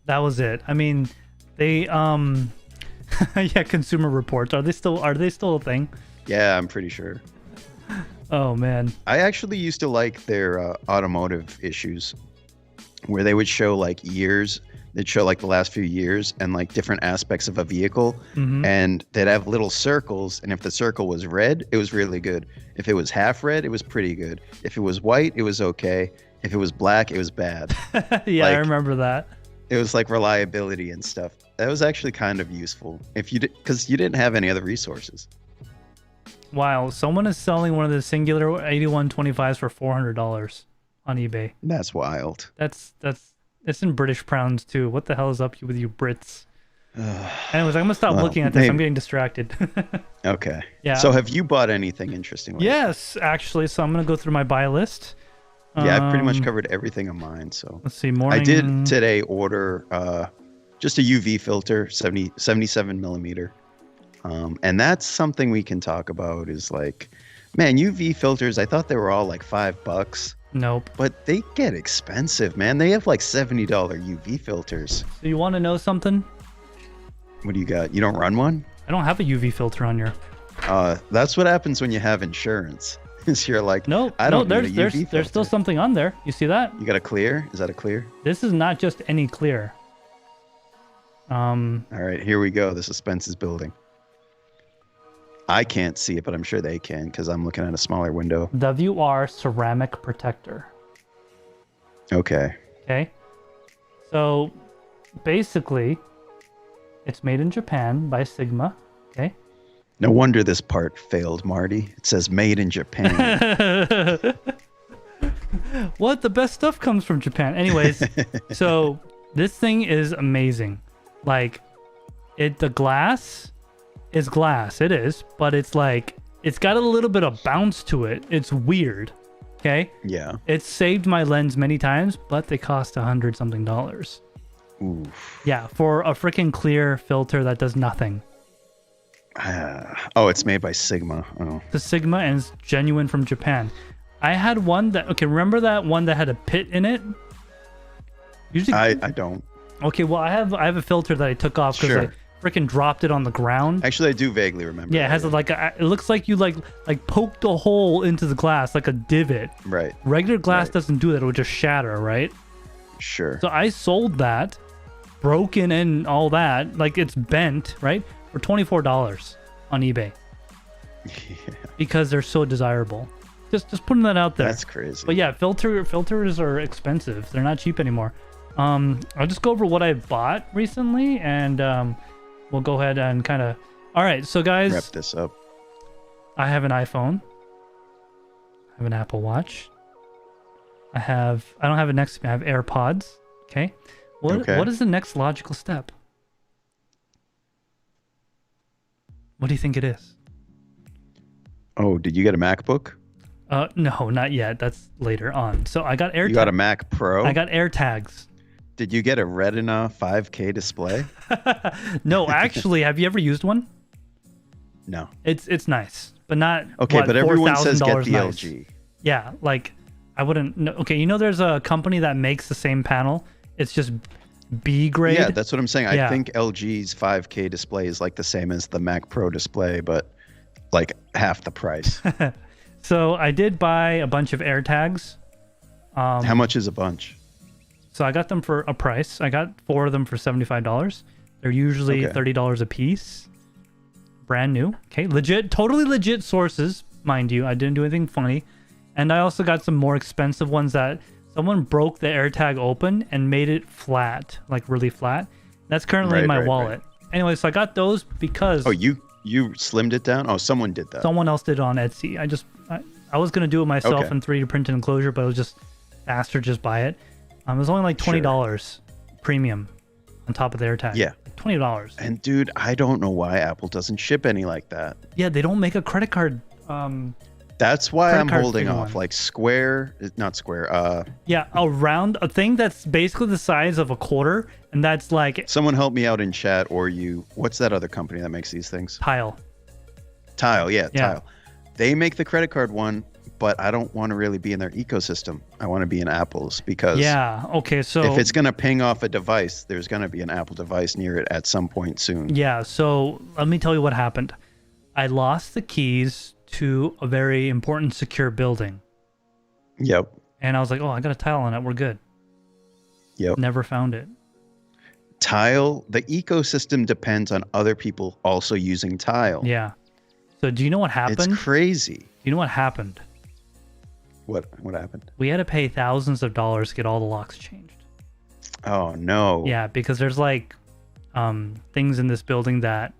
That was it. I mean, they yeah, Consumer Reports. Are they still a thing? Yeah, I'm pretty sure. Oh man. I actually used to like their automotive issues, where they would show like years. They'd show like the last few years and like different aspects of a vehicle, and they'd have little circles. And if the circle was red, it was really good. If it was half red, it was pretty good. If it was white, it was okay. If it was black, it was bad. Yeah, I remember that. It was like reliability and stuff. That was actually kind of useful because you didn't have any other resources. Wow, someone is selling one of the Singular 8125s for $400 on eBay. That's wild. It's in British pounds too. What the hell is up with you Brits? Anyways, I'm gonna stop looking at this. I'm getting distracted. Okay. Yeah. So have you bought anything interesting? Yes, actually. So I'm gonna go through my buy list. Yeah, I've pretty much covered everything of mine. So let's see. Morning. I did today order just a UV filter, 77 millimeter. And that's something we can talk about. Is like, man, UV filters. I thought they were all like $5. Nope. But they get expensive, man. They have like $70 UV filters. So you want to know something? What do you got? You don't run one? I don't have a UV filter on here. That's what happens when you have insurance. Is you're like, no, I don't there's need a UV filter. There's still something on there. You see that? You got a clear? Is that a clear? This is not just any clear. All right, here we go. The suspense is building. I can't see it, but I'm sure they can because I'm looking at a smaller window. WR ceramic protector. Okay. Okay. So basically, it's made in Japan by Sigma. Okay. No wonder this part failed, Marty. It says made in Japan. What? The best stuff comes from Japan. Anyways, so this thing is amazing. Like, the glass is glass. It is, but it's like, it's got a little bit of bounce to it. It's weird. Okay. Yeah. It's saved my lens many times, but they cost $100-something. Oof. Yeah, for a freaking clear filter that does nothing. Oh, it's made by Sigma. Oh. The Sigma, and it's genuine from Japan. I had one that, okay, remember that one that had a pit in it? Usually, I don't. Okay, well, I have a filter that I took off because I freaking dropped it on the ground. Actually, I do vaguely remember. Yeah, it has it looks like you like poked a hole into the glass, like a divot. Right. Regular glass doesn't do that; it would just shatter, right? Sure. So I sold that, broken and all that, like it's bent, right, for $24 on eBay. Yeah. Because they're so desirable. Just putting that out there. That's crazy. But yeah, filters are expensive. They're not cheap anymore. I'll just go over what I bought recently, and we'll go ahead and kind of. All right, so guys, wrap this up. I have an iPhone. I have an Apple Watch. I don't have it next to me. I have AirPods. Okay. What is the next logical step? What do you think it is? Oh, did you get a MacBook? No, not yet. That's later on. So I got AirTags. You got a Mac Pro? I got AirTags. Did you get a Retina 5K display? No, actually, have you ever used one? No. It's nice, but not. Okay, but everyone says get the nice. LG. Yeah, like I wouldn't. No, okay, you know, there's a company that makes the same panel. It's just B grade. Yeah, that's what I'm saying. Yeah. I think LG's 5K display is like the same as the Mac Pro display, but like half the price. So I did buy a bunch of AirTags. How much is a bunch? So I got them for a price. I got 4 of them for $75. They're usually $30 a piece. Brand new. Okay, legit, totally legit sources, mind you. I didn't do anything funny. And I also got some more expensive ones that someone broke the AirTag open and made it flat, like really flat. That's currently in my wallet. Anyway, so I got those because... Oh, you slimmed it down? Oh, someone did that. Someone else did it on Etsy. I was going to do it myself in 3D printed enclosure, but it was just faster just buy it. It was only like $20 premium on top of the AirTag. Yeah. $20. And dude, I don't know why Apple doesn't ship any like that. Yeah, they don't make a credit card... That's why I'm holding off. Like not Square. Yeah, a thing that's basically the size of a quarter, and that's like... Someone help me out in chat, or you... What's that other company that makes these things? Tile, yeah. Tile. They make the credit card one, but I don't want to really be in their ecosystem. I want to be in Apple's because... Yeah, okay, so... If it's going to ping off a device, there's going to be an Apple device near it at some point soon. Yeah, so let me tell you what happened. I lost the keys to a very important secure building. Yep. And I was like, oh, I got a Tile on it. We're good. Yep. Never found it. Tile, the ecosystem depends on other people also using Tile. Yeah. So do you know what happened? It's crazy. You know what happened? What happened? We had to pay thousands of dollars to get all the locks changed. Oh, no. Yeah, because there's like things in this building that...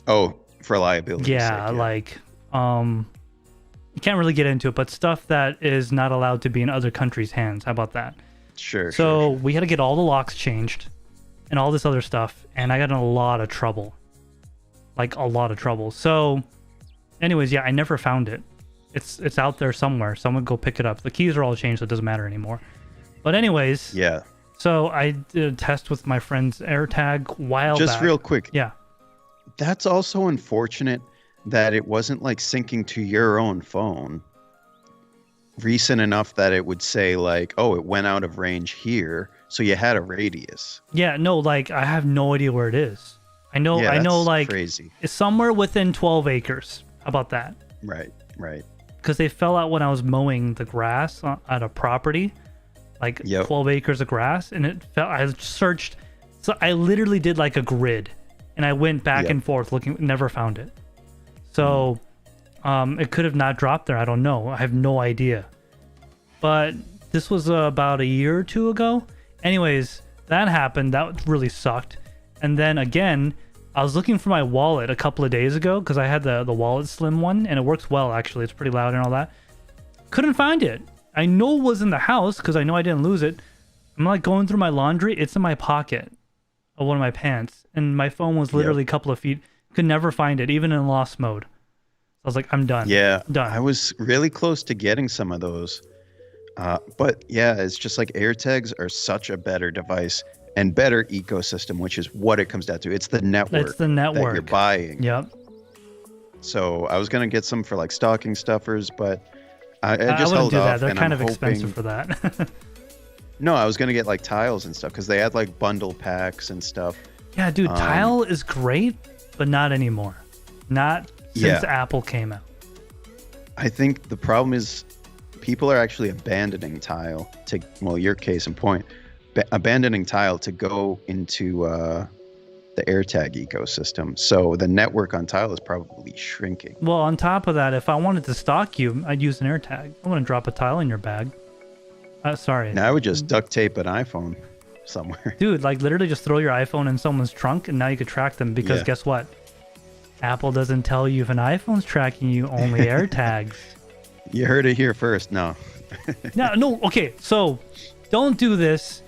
Oh, for liability. Yeah, like you can't really get into it, but stuff that is not allowed to be in other countries' hands. How about that? Sure. So we had to get all the locks changed and all this other stuff, and I got in a lot of trouble. Like a lot of trouble. So anyways, yeah, I never found it. It's out there somewhere. Someone go pick it up. The keys are all changed, so it doesn't matter anymore. But anyways, yeah. So I did a test with my friend's AirTag while Just back. real quick. Yeah. That's also unfortunate that it wasn't like syncing to your own phone recent enough that it would say like, oh, it went out of range here, so you had a radius. Yeah, no, like I have no idea where it is. I know like crazy. It's somewhere within 12 acres. How about that? Right. Because they fell out when I was mowing the grass at a property, like 12 acres of grass, and it fell. I searched, so I literally did like a grid, and I went back and forth looking, never found it. So it could have not dropped there. I don't know. I have no idea. But this was about a year or two ago. Anyways, that happened. That really sucked. And then again, I was looking for my wallet a couple of days ago because I had the wallet slim one, and it works well actually. It's pretty loud and all that. Couldn't find it. I know it was in the house because I know I didn't lose it. I'm like going through my laundry. It's in my pocket of one of my pants, and my phone was literally a couple of feet. Could never find it, even in lost mode. I was like, I'm done. Yeah, done. I was really close to getting some of those. But yeah, it's just like AirTags are such a better device and better ecosystem, which is what it comes down to. It's the network. It's the network that you're buying. Yep. So I was gonna get some for like stocking stuffers, but I just wouldn't held do off. that. They're kind of expensive for that. No, I was gonna get like tiles and stuff because they had like bundle packs and stuff. Yeah, dude, Tile is great, but not anymore. Not since Apple came out. I think the problem is people are actually abandoning Tile to, well, your case in point, abandoning Tile to go into the AirTag ecosystem. So the network on Tile is probably shrinking. Well, on top of that, if I wanted to stalk you, I'd use an AirTag. I wouldn't drop a Tile in your bag. Sorry. Now I would just duct tape an iPhone somewhere. Dude, like literally just throw your iPhone in someone's trunk and now you could track them because guess what? Apple doesn't tell you if an iPhone's tracking you, only AirTags. You heard it here first. No. No, okay. So don't do this.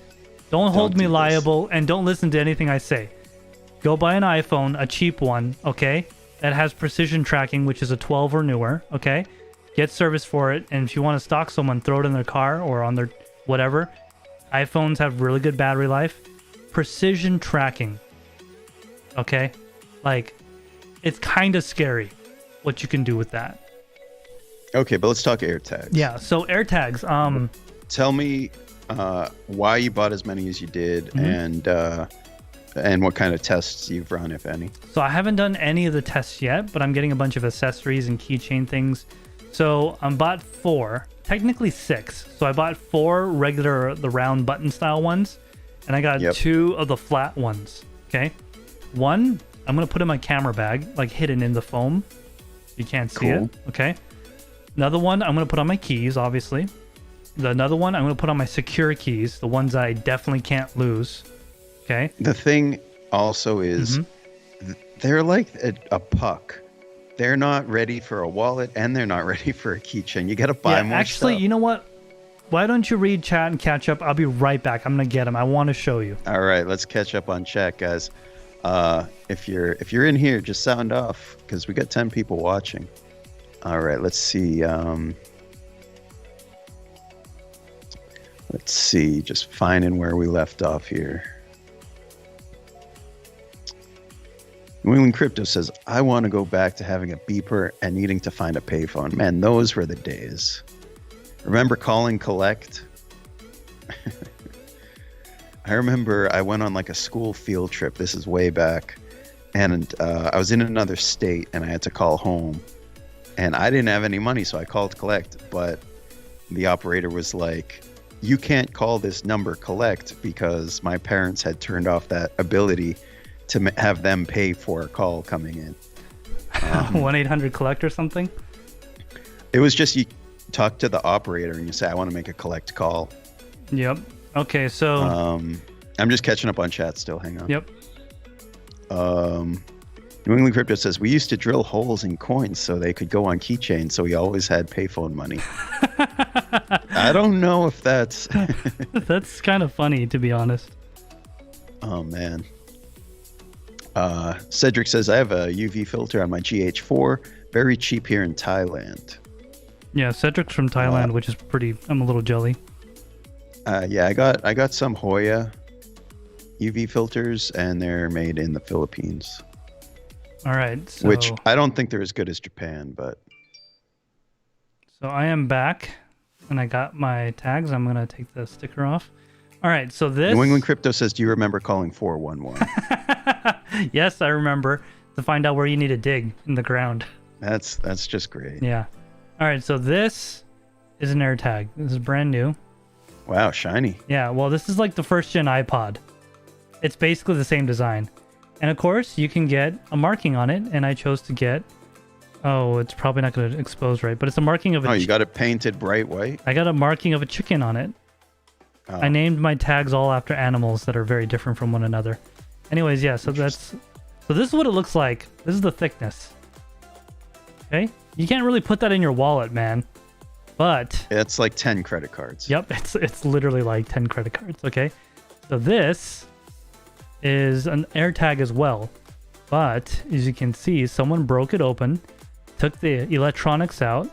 Don't hold me liable and don't listen to anything I say. Go buy an iPhone, a cheap one, okay? That has precision tracking, which is a 12 or newer, okay? Get service for it, and if you want to stalk someone, throw it in their car or on their whatever. iPhones have really good battery life. Precision tracking, okay? Like, it's kind of scary what you can do with that. Okay, but let's talk AirTags. Yeah, so AirTags. Tell me why you bought as many as you did, and what kind of tests you've run, if any. So I haven't done any of the tests yet, but I'm getting a bunch of accessories and keychain things. So I bought 4, technically 6. So I bought 4 regular, the round button style ones, and I got 2 of the flat ones. Okay, one I'm gonna put in my camera bag, like hidden in the foam. You can't see it. Okay. Another one I'm going to put on my keys, obviously. Another one I'm going to put on my secure keys, the ones I definitely can't lose. Okay. The thing also is they're like a puck. They're not ready for a wallet and they're not ready for a keychain. You got to buy more actually, stuff. you know what? Why don't you read chat and catch up? I'll be right back. I'm going to get them. I want to show you. All right, let's catch up on chat, guys. If you're in here, just sound off because we got 10 people watching. All right, let's see. Let's see, just finding where we left off here. New England Crypto says, I want to go back to having a beeper and needing to find a payphone. Man, those were the days. Remember calling collect? I remember I went on like a school field trip. This is way back. And I was in another state and I had to call home. And I didn't have any money, so I called collect. But the operator was like, you can't call this number collect because my parents had turned off that ability to have them pay for a call coming in. 1-800-collect or something? It was just you talk to the operator and you say, I want to make a collect call. Yep. Okay, so... I'm just catching up on chat still. Hang on. Yep. New England Crypto says, we used to drill holes in coins so they could go on keychains, so we always had payphone money. I don't know if that's... That's kind of funny, to be honest. Oh, man. Cedric says, I have a UV filter on my GH4. Very cheap here in Thailand. Yeah, Cedric's from Thailand, which is pretty... I'm a little jelly. Yeah, I got some Hoya UV filters, and they're made in the Philippines. All right. So, which I don't think they're as good as Japan, but... So I am back, and I got my tags. I'm going to take the sticker off. All right, so this... New England Crypto says, do you remember calling 411? Yes, I remember. To find out where you need to dig in the ground. That's just great. Yeah. All right, so this is an AirTag. This is brand new. Wow, shiny. Yeah, well, this is like the first gen iPod. It's basically the same design. And of course, you can get a marking on it, and I chose to get... Oh, it's probably not going to expose right, but it's a marking of a... Oh, you got it painted bright white? I got a marking of a chicken on it. Oh. I named my tags all after animals that are very different from one another. Anyways, yeah, so that's... So this is what it looks like. This is the thickness. Okay? You can't really put that in your wallet, man. But... It's like 10 credit cards. Yep, it's literally like 10 credit cards, okay? So this is an AirTag as well. But, as you can see, someone broke it open, took the electronics out,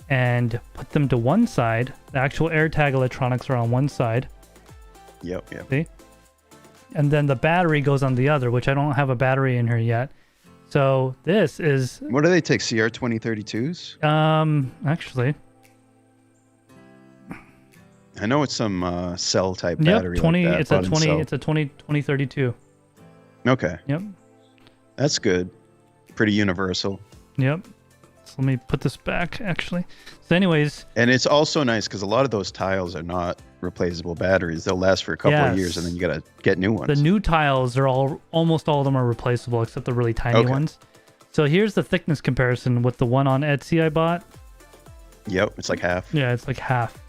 and put them to one side. The actual AirTag electronics are on one side. Yep. See? And then the battery goes on the other, which I don't have a battery in here yet. So this is... What do they take, CR2032s? Actually... I know it's some cell type battery. 20. Like that, it's a 20. It's a 2032. Okay. Yep. That's good. Pretty universal. Yep. So let me put this back, actually. So anyways... And it's also nice because a lot of those tiles are not replaceable batteries. They'll last for a couple of years and then you got to get new ones. The new tiles are almost all of them are replaceable except the really tiny ones. So here's the thickness comparison with the one on Etsy I bought. Yep, it's like half. Yeah, it's like half.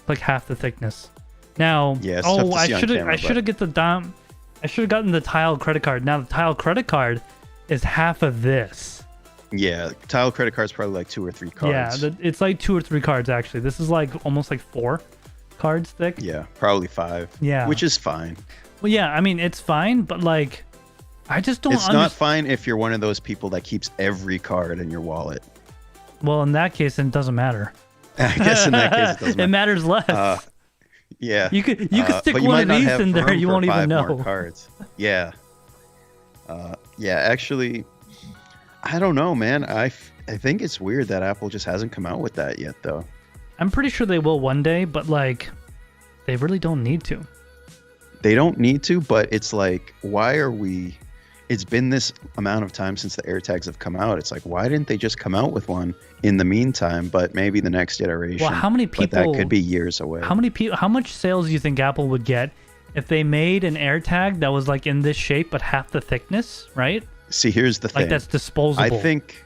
Like half the thickness. Now, yeah, I should have gotten the tile credit card. Now the tile credit card is half of this. Yeah, tile credit card's probably like 2 or 3 cards. Yeah, it's like 2 or 3 cards actually. This is like almost like 4 cards thick. Yeah, probably 5. Yeah, which is fine. Well, yeah, I mean it's fine, but like, I just don't. It's not fine if you're one of those people that keeps every card in your wallet. Well, in that case, it doesn't matter. I guess in that case it doesn't matter. It matters less. Yeah. You could stick one of these in there, you won't even know. More cards. Yeah. Yeah, actually, I don't know, man. I think it's weird that Apple just hasn't come out with that yet, though. I'm pretty sure they will one day, but like, they really don't need to. They don't need to, but it's like, why are we... It's been this amount of time since the AirTags have come out. It's like, why didn't they just come out with one in the meantime? But maybe the next iteration. Well, how many people? But that could be years away. How many people? How much sales do you think Apple would get if they made an AirTag that was like in this shape but half the thickness? Right. See, here's the thing. Like that's disposable. I think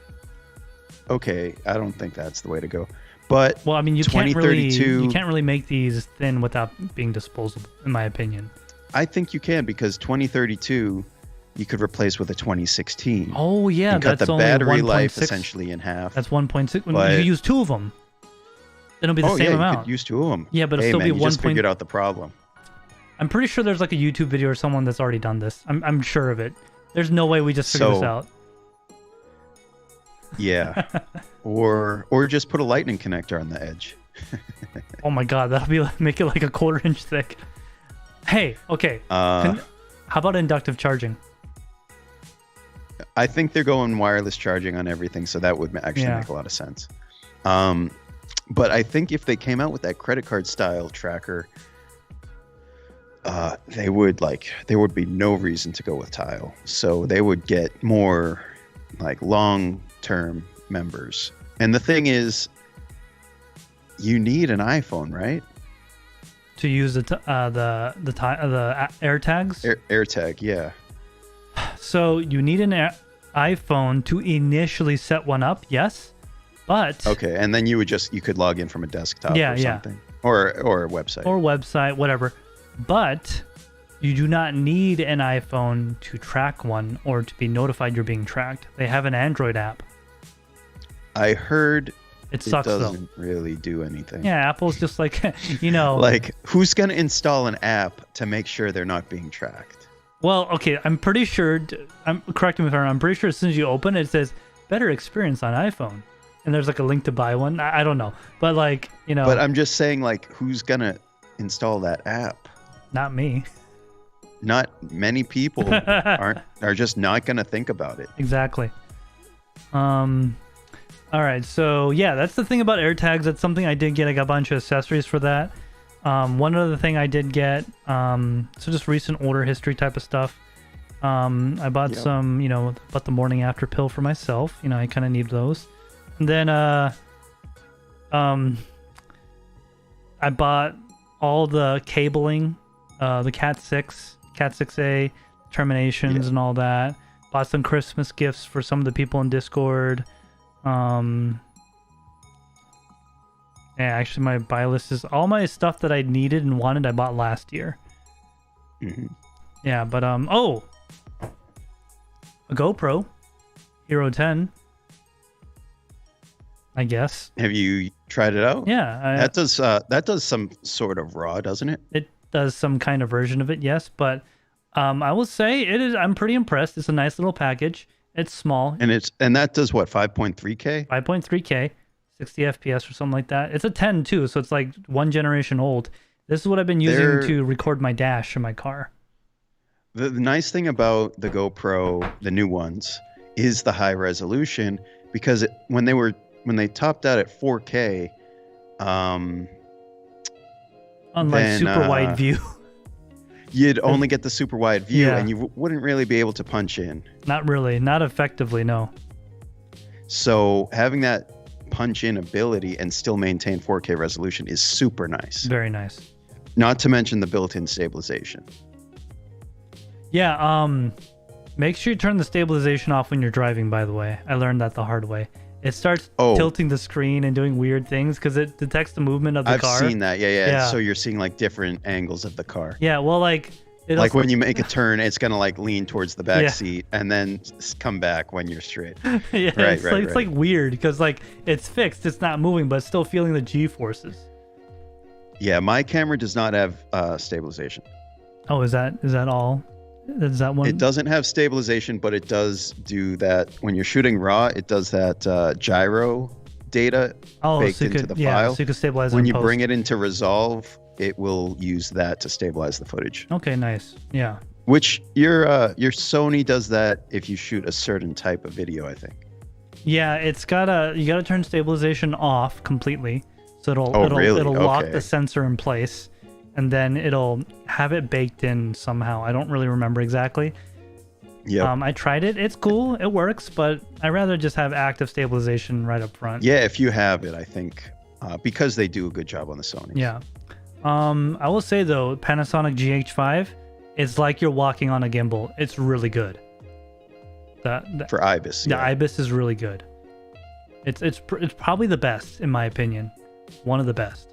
okay, I don't think that's the way to go. But Well, I mean, you can't 2032, really make these thin without being disposable, in my opinion. I think you can, because 2032 you could replace with a 2016. Oh yeah, and cut that's the only battery life 1.6. essentially in half. That's 1.6. But- You use two of them, then it'll be the oh same yeah, you amount. could use two of them. Yeah, but it'll hey, still man, be you 1. just figured out the problem. I'm pretty sure there's like a YouTube video or someone that's already done this. I'm sure of it. There's no way we just figured this out. Yeah, or just put a lightning connector on the edge. Oh my god, that'll be make it like a 1/4 inch thick. Hey, okay. How about inductive charging? I think they're going wireless charging on everything, so that would actually make a lot of sense. But I think if they came out with that credit card style tracker, there would be no reason to go with Tile. So they would get more like long-term members. And the thing is, you need an iPhone, right? To use the AirTags? AirTag, yeah. So you need an iPhone to initially set one up, yes, but Okay, and then you could log in from a desktop or something, or a website, or website, whatever. But you do not need an iPhone to track one or to be notified you're being tracked. They have an Android app. I heard it sucks doesn't though. really do anything. Yeah, Apple's just like, you know, like who's gonna install an app to make sure they're not being tracked? Well, okay, I'm pretty sure. Correct me if I'm wrong. I'm pretty sure as soon as you open it, it says better experience on iPhone, and there's like a link to buy one. I don't know, but like, you know. But I'm just saying, like, who's gonna install that app? Not me. Not many people are just not gonna think about it. Exactly. All right, so yeah, that's the thing about AirTags. That's something I did get. I got a bunch of accessories for that. One other thing I did get, so just recent order history type of stuff. I bought some, you know, bought the morning after pill for myself. You know, I kind of need those. And then I bought all the cabling, the Cat 6, Cat 6A terminations and all that. Bought some Christmas gifts for some of the people in Discord. Yeah, actually, my buy list is all my stuff that I needed and wanted. I bought last year. Mm-hmm. Yeah, but a GoPro Hero 10. I guess. Have you tried it out? Yeah, that does some sort of RAW, doesn't it? It does some kind of version of it, yes. But I will say it is. I'm pretty impressed. It's a nice little package. It's small. And that does what, 5.3K? 5.3K. 60 FPS or something like that. It's a 10 too, so it's like one generation old. This is what I've been using to record my dash in my car. The nice thing about the GoPro, the new ones, is the high resolution, because when they topped out at 4K, unlike super wide view, you'd only get the super wide view, and you wouldn't really be able to punch in. Not really, not effectively, no. So having that punch-in ability and still maintain 4K resolution is super nice. Very nice. Not to mention the built-in stabilization. Yeah, make sure you turn the stabilization off when you're driving, by the way. I learned that the hard way. It starts tilting the screen and doing weird things because it detects the movement of the car. I've seen that, yeah. So you're seeing like different angles of the car. Yeah, well, like... Like when you make a turn, it's gonna like lean towards the back seat and then come back when you're straight. Yeah, it's like weird because like it's fixed, it's not moving, but it's still feeling the G forces. Yeah, my camera does not have stabilization. Oh, is that all? Is that one? It doesn't have stabilization, but it does do that when you're shooting RAW. It does that gyro data baked into the file. So you can stabilize it when you bring it into Resolve, it will use that to stabilize the footage. Okay, nice. Yeah. Which your Sony does that if you shoot a certain type of video, I think. Yeah, you gotta turn stabilization off completely, so it'll lock the sensor in place, and then it'll have it baked in somehow. I don't really remember exactly. Yeah. I tried it. It's cool. It works, but I'd rather just have active stabilization right up front. Yeah, if you have it, I think, because they do a good job on the Sony. Yeah. I will say though, Panasonic GH5, it's like you're walking on a gimbal. It's really good. For IBIS. The IBIS is really good. It's probably the best in my opinion. One of the best.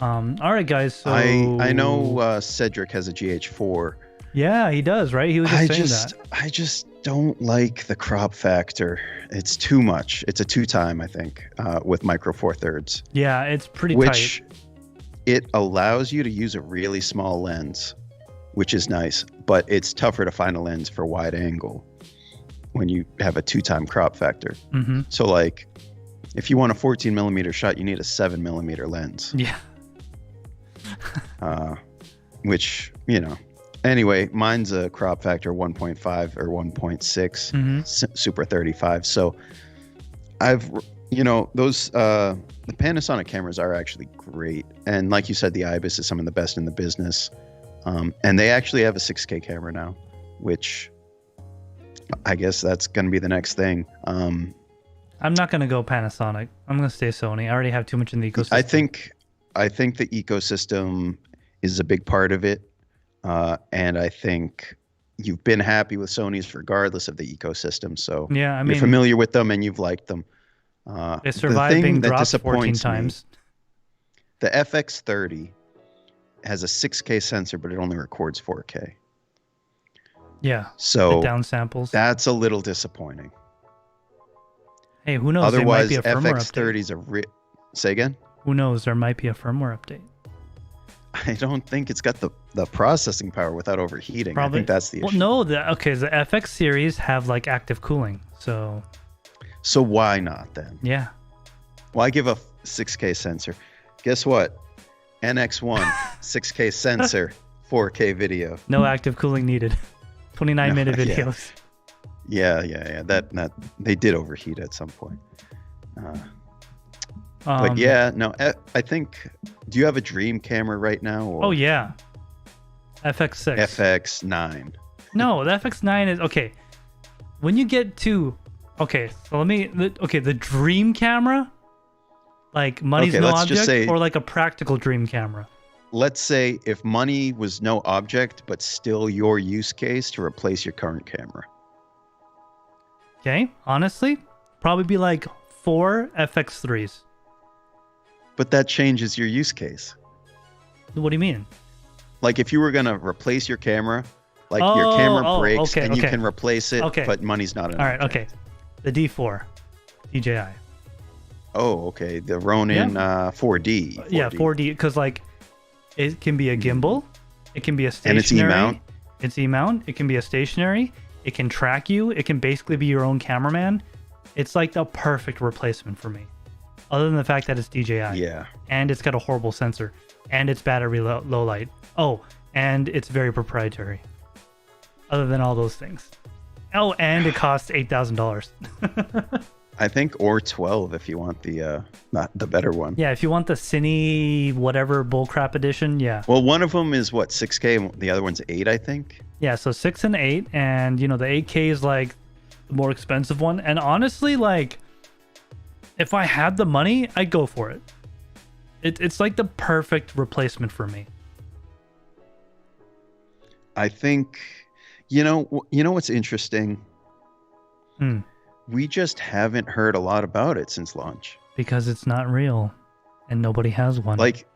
All right, guys. So I know Cedric has a GH4. Yeah, he does, right? He was just saying that. I just don't like the crop factor. It's too much. It's a 2x, I think, with micro four thirds. Yeah, it's pretty which tight. It allows you to use a really small lens, which is nice, but it's tougher to find a lens for wide angle when you have a 2x crop factor. Mm-hmm. So like, if you want a 14 millimeter shot, you need a 7 millimeter lens. Yeah. Which, you know, anyway, mine's a crop factor 1.5 or 1.6 super 35. So I've, you know, those, the Panasonic cameras are actually great. And like you said, the IBIS is some of the best in the business. And they actually have a 6K camera now, which I guess that's going to be the next thing. I'm not going to go Panasonic. I'm going to stay Sony. I already have too much in the ecosystem. I think the ecosystem is a big part of it. And I think you've been happy with Sony's regardless of the ecosystem. So yeah, I mean, you're familiar with them and you've liked them. They survived being dropped 14 times. The FX30 has a 6K sensor, but it only records 4K. Yeah. So the down samples. That's a little disappointing. Hey, who knows? Otherwise, there might be a firmware FX30 is say again? Who knows? There might be a firmware update. I don't think it's got the processing power without overheating. Probably. I think that's the issue. Well, no. The FX series have like active cooling, so why not then? Yeah. Why give a 6K sensor? Guess what? NX1 6K sensor, 4K video. No active cooling needed. 29-minute videos. Yeah. That they did overheat at some point. But yeah, no. I think. Do you have a Dream camera right now? Or? Oh yeah. FX6. FX9. No, the FX9 is okay. When you get to, okay, so the Dream camera, like money's no object, or like a practical Dream camera. Let's say if money was no object, but still your use case to replace your current camera. Okay, honestly, probably be like 4 FX3s. But that changes your use case. What do you mean? Like if you were going to replace your camera, like your camera breaks and you can replace it, but money's not an object. All right, okay. The D4, DJI. Oh, okay. The Ronin 4D. Yeah, 4D, because like it can be a gimbal, it can be a stationary. And it's E-mount? It's E-mount. It can be a stationary. It can track you. It can basically be your own cameraman. It's like the perfect replacement for me. Other than the fact that it's DJI. Yeah. And it's got a horrible sensor. And it's battery low light. Oh, and it's very proprietary. Other than all those things. Oh, and it costs $8,000. I think, or 12 if you want the not the better one. Yeah, if you want the Cine whatever bullcrap edition, yeah. Well, one of them is what, 6K, and the other one's 8, I think. Yeah, so 6 and 8, and you know the 8K is like the more expensive one. And honestly, like, if I had the money, I'd go for it. It's like the perfect replacement for me. I think, you know what's interesting? We just haven't heard a lot about it since launch. Because it's not real, and nobody has one. Like,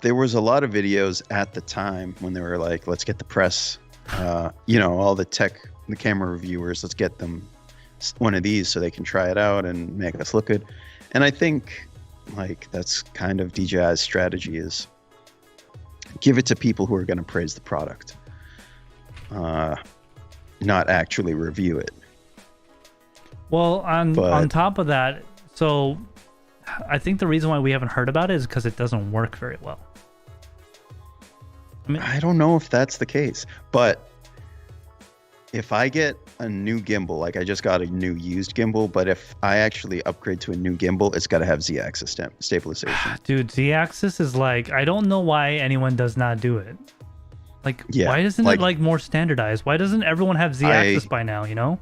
there was a lot of videos at the time when they were like, let's get the press, all the camera reviewers, let's get them one of these so they can try it out and make us look good. And I think, like, that's kind of DJI's strategy is give it to people who are going to praise the product, not actually review it. Well, on top of that, so I think the reason why we haven't heard about it is because it doesn't work very well. I mean, I don't know if that's the case, but if I get a new gimbal, like I just got a new used gimbal, but if I actually upgrade to a new gimbal, it's got to have Z-axis stabilization. Dude, Z-axis is like, I don't know why anyone does not do it. Like, why isn't it like more standardized? Why doesn't everyone have Z-axis by now, you know?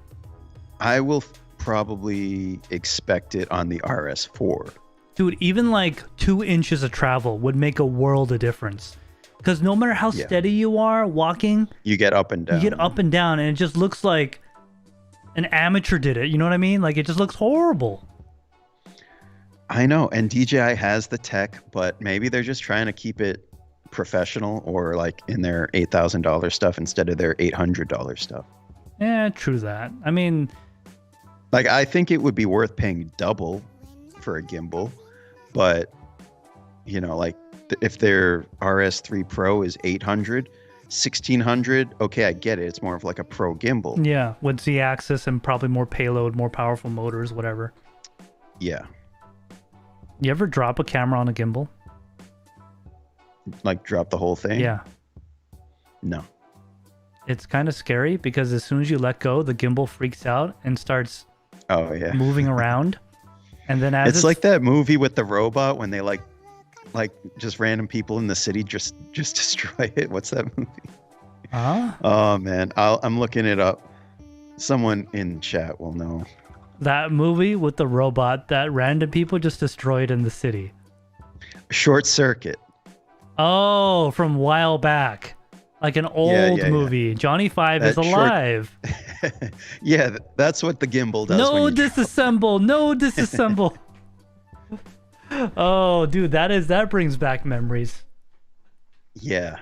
I will probably expect it on the RS4. Dude, even like 2 inches of travel would make a world of difference. Because no matter how steady you are walking, you get up and down. You get up and down, and it just looks like an amateur did it. You know what I mean? Like, it just looks horrible. I know, and DJI has the tech, but maybe they're just trying to keep it professional or like in their $8,000 stuff instead of their $800 stuff. Yeah, true that. I mean, like I think it would be worth paying double for a gimbal, but you know, like if their RS3 Pro is 800, 1600, okay, I get it. It's more of like a pro gimbal. yeah, with Z-axis and probably more payload, more powerful motors, whatever. Yeah. You ever drop a camera on a gimbal? Like drop the whole thing? Yeah. No. It's kind of scary because as soon as you let go, the gimbal freaks out and starts moving around. And then as it's like that movie with the robot when they like just random people in the city just destroy it. What's that movie? Oh man, I'm looking it up. Someone in chat will know. That movie with the robot that random people just destroyed in the city. Short Circuit. Oh, from a while back. Like an old movie. Yeah. Johnny Five is alive. Yeah, that's what the gimbal does. No disassemble. No disassemble. Oh, dude, that brings back memories. Yeah.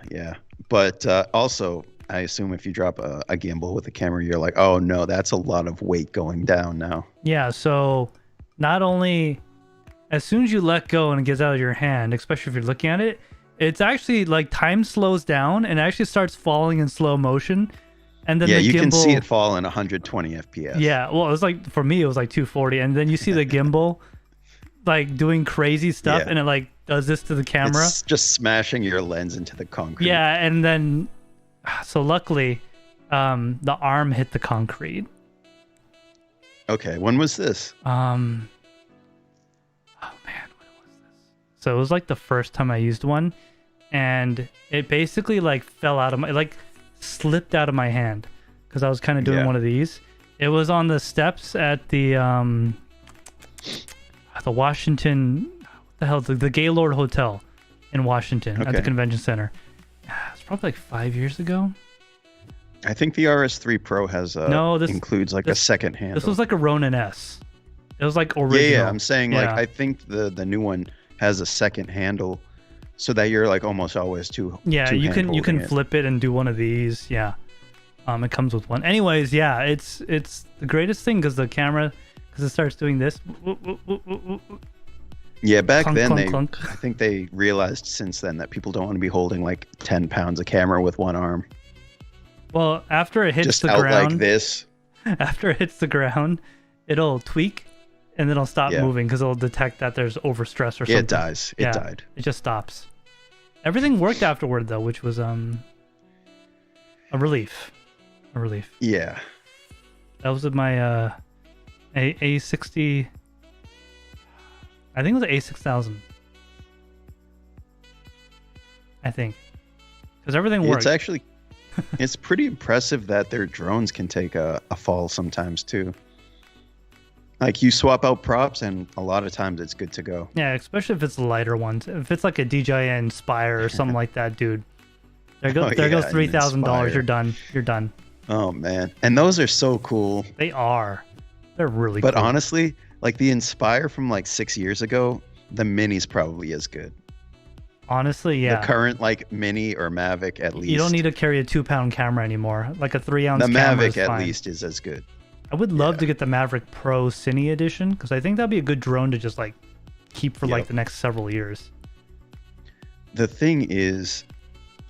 But also, I assume if you drop a gimbal with a camera, you're like, oh no, that's a lot of weight going down now. Yeah, so not only as soon as you let go and it gets out of your hand, especially if you're looking at it, it's actually like time slows down and actually starts falling in slow motion. And then you can see it fall in 120 FPS. Yeah, well, it was like, for me, it was like 240. And then you see the gimbal like doing crazy stuff and it like does this to the camera. It's just smashing your lens into the concrete. Yeah, and then, so luckily, the arm hit the concrete. Okay, when was this? Oh man, when was this? So it was like the first time I used one, and it basically like fell out of my, like slipped out of my hand because I was kind of doing one of these. It was on the steps at the Washington, what the hell, the Gaylord Hotel in Washington at the convention center. It's probably like 5 years ago. I think the RS3 Pro has includes like a second handle. This was like a Ronin S. It was like original. Yeah, I'm saying like I think the new one has a second handle, so that you're like almost always two. Yeah, you can flip it and do one of these. Yeah, it comes with one. Anyways, yeah, it's the greatest thing because the camera, because it starts doing this. Yeah, back clunk, then clunk, clunk. I think they realized since then that people don't want to be holding like 10 pounds of camera with one arm. Well, after it hits just the out ground, like this. After it hits the ground, it'll tweak and then it'll stop moving because it'll detect that there's overstress or something. It dies. It died. It just stops. Everything worked afterward though, which was a relief. A relief. Yeah. That was my A60. I think it was an A6000. I think. Because everything worked. It's actually it's pretty impressive that their drones can take a fall sometimes too. Like you swap out props and a lot of times it's good to go. Yeah, especially if it's the lighter ones. If it's like a DJI Inspire or something like that, dude. There goes $3,000. You're done. You're done. Oh man. And those are so cool. They are. They're really cool. But cool. Honestly, like the Inspire from like 6 years ago, the Mini's probably as good. Honestly, yeah. The current like Mini or Mavic at least. You don't need to carry a 2-pound camera anymore. Like a 3-ounce camera. The Mavic at fine. least is as good. I would love to get the Maverick Pro Cine edition because I think that'd be a good drone to just like keep for like the next several years. The thing is,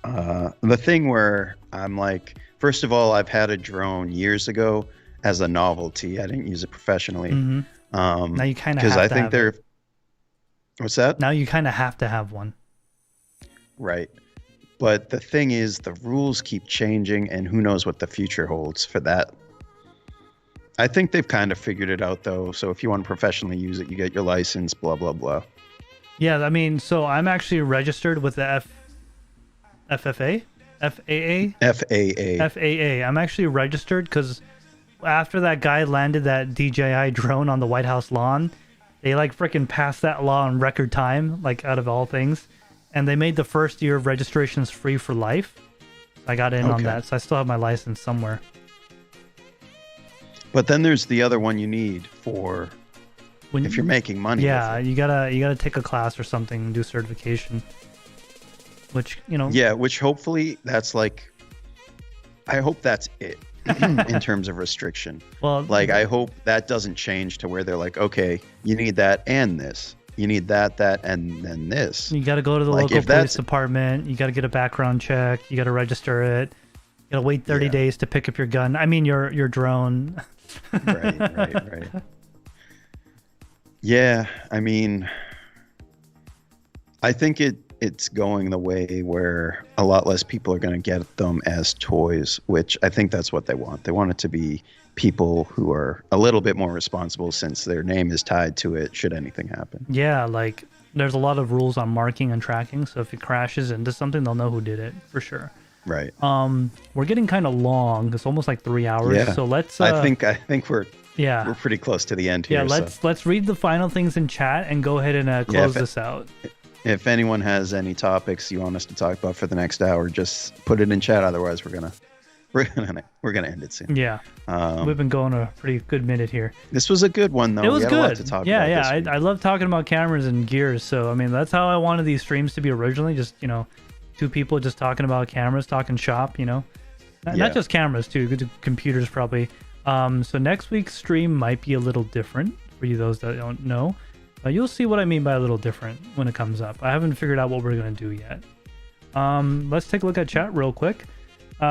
the thing where I'm like, first of all, I've had a drone years ago as a novelty. I didn't use it professionally. Mm-hmm. Now you kind of because I think they're. What's that? Now you kind of have to have one. Right. But the thing is, the rules keep changing, and who knows what the future holds for that. I think they've kind of figured it out, though. So if you want to professionally use it, you get your license, blah, blah, blah. Yeah, I mean, so I'm actually registered with the FFA? FAA? FAA. FAA. I'm actually registered because after that guy landed that DJI drone on the White House lawn, they like freaking passed that law in record time, like out of all things. And they made the first year of registrations free for life. I got in on that, so I still have my license somewhere. But then there's the other one you need for if you're making money. Yeah, with it. you gotta take a class or something and do certification. Which, you know. Yeah, which hopefully that's like, I hope that's it in terms of restriction. Well, like I hope that doesn't change to where they're like, okay, you need that and this. You need that, and then this. You got to go to the local police department. You got to get a background check. You got to register it. You got to wait 30 days to pick up your gun. I mean, your drone. Right. Yeah, I mean, I think it's going the way where a lot less people are going to get them as toys, which I think that's what they want. They want it to be people who are a little bit more responsible since their name is tied to it should anything happen. Yeah, like there's a lot of rules on marking and tracking, so if it crashes into something, they'll know who did it for sure. Right. We're getting kind of long. It's almost like 3 hours. Yeah. So let's I think we're pretty close to the end here. Yeah, let's read the final things in chat and go ahead and close this out. If anyone has any topics you want us to talk about for the next hour, just put it in chat. Otherwise, we're gonna end it soon. Yeah, we've been going a pretty good minute here. This was a good one, though. It was good. A lot to talk about yeah. I love talking about cameras and gears. So I mean, that's how I wanted these streams to be originally. Just two people just talking about cameras, talking shop. Not just cameras too. Good computers probably. So next week's stream might be a little different for you those that don't know. You'll see what I mean by a little different when it comes up. I haven't figured out what we're going to do yet. Let's take a look at chat real quick.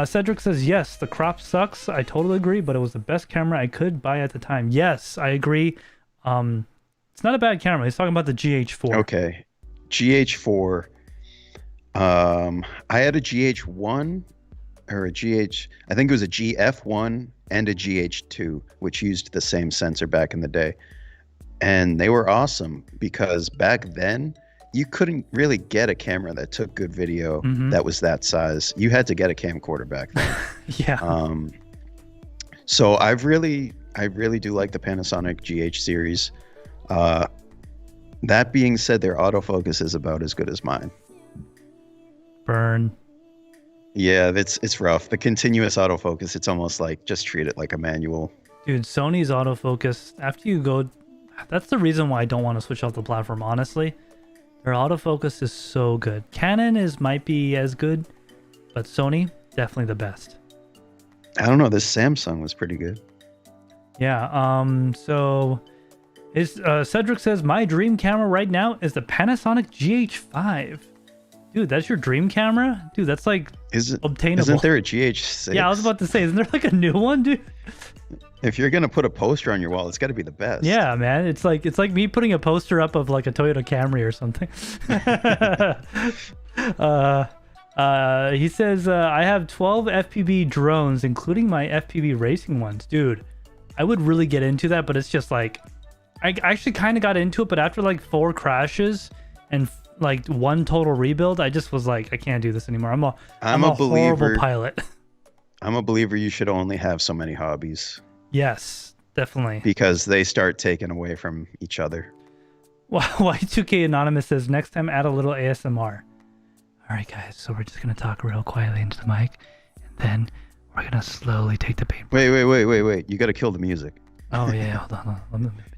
Cedric says, yes, the crop sucks. I totally agree, but it was the best camera I could buy at the time. Yes, I agree. It's not a bad camera. He's talking about the GH4. Okay. GH4. I had a GH1 or a GH. I think it was a GF1 and a GH2, which used the same sensor back in the day. And they were awesome because back then you couldn't really get a camera that took good video that was that size. You had to get a camcorder back then. Yeah. So I really do like the Panasonic GH series. That being said, their autofocus is about as good as mine. Burn. Yeah, it's rough. The continuous autofocus, it's almost like just treat it like a manual. Dude, Sony's autofocus, after you go, that's the reason why I don't want to switch off the platform, honestly. Their autofocus is so good. Canon might be as good, but Sony, definitely the best. I don't know, this Samsung was pretty good. Yeah, so Cedric says, my dream camera right now is the Panasonic GH5. Dude, that's your dream camera? Dude, that's like obtainable. Isn't there a GH6? Yeah, I was about to say, isn't there like a new one, dude? If you're gonna put a poster on your wall, it's got to be the best. Yeah, man. It's like me putting a poster up of like a Toyota Camry or something. He says, I have 12 FPV drones, including my FPV racing ones. Dude, I would really get into that, but it's just like, I actually kind of got into it, but after like 4 crashes and like 1 total rebuild, I just was like, I can't do this anymore. I'm a horrible pilot. I'm a believer you should only have so many hobbies. Yes, definitely. Because they start taking away from each other. Y2K Anonymous says, next time add a little ASMR. All right, guys, so we're just going to talk real quietly into the mic, and then we're going to slowly take the paint. Wait. You got to kill the music. Oh, yeah, hold on. Let me do that.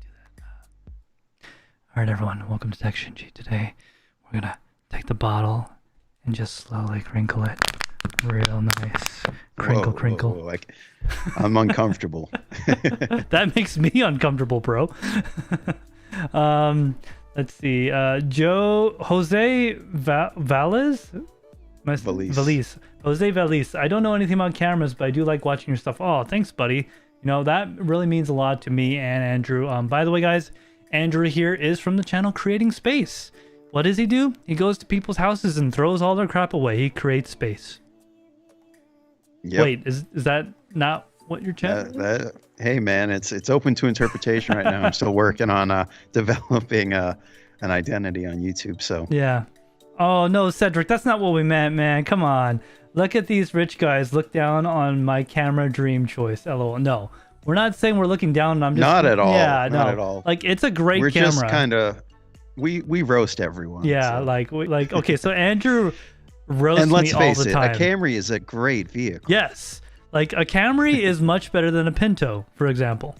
All right, everyone, welcome to TekShinji. Today, we're going to take the bottle and just slowly crinkle it. Real nice. Crinkle. Whoa. I'm uncomfortable. That makes me uncomfortable, bro. Let's see. Jose Valles? Valise. Jose Valise. I don't know anything about cameras, but I do like watching your stuff. Oh, thanks, buddy. That really means a lot to me and Andrew. By the way, guys, Andrew here is from the channel Creating Space. What does he do? He goes to people's houses and throws all their crap away. He creates space. Yep. Wait, is that not what your channel? Hey man, it's open to interpretation right now. I'm still working on developing an identity on YouTube. So yeah. Oh no, Cedric, that's not what we meant, man. Come on, look at these rich guys. Look down on my camera dream choice. LOL. No, we're not saying we're looking down. I'm just not at all. Yeah, not at all. Like it's a great camera. We're just kind of we roast everyone. Yeah, so. like okay, so Andrew. And let's face it, a Camry is a great vehicle. Yes, like a Camry is much better than a Pinto, for example.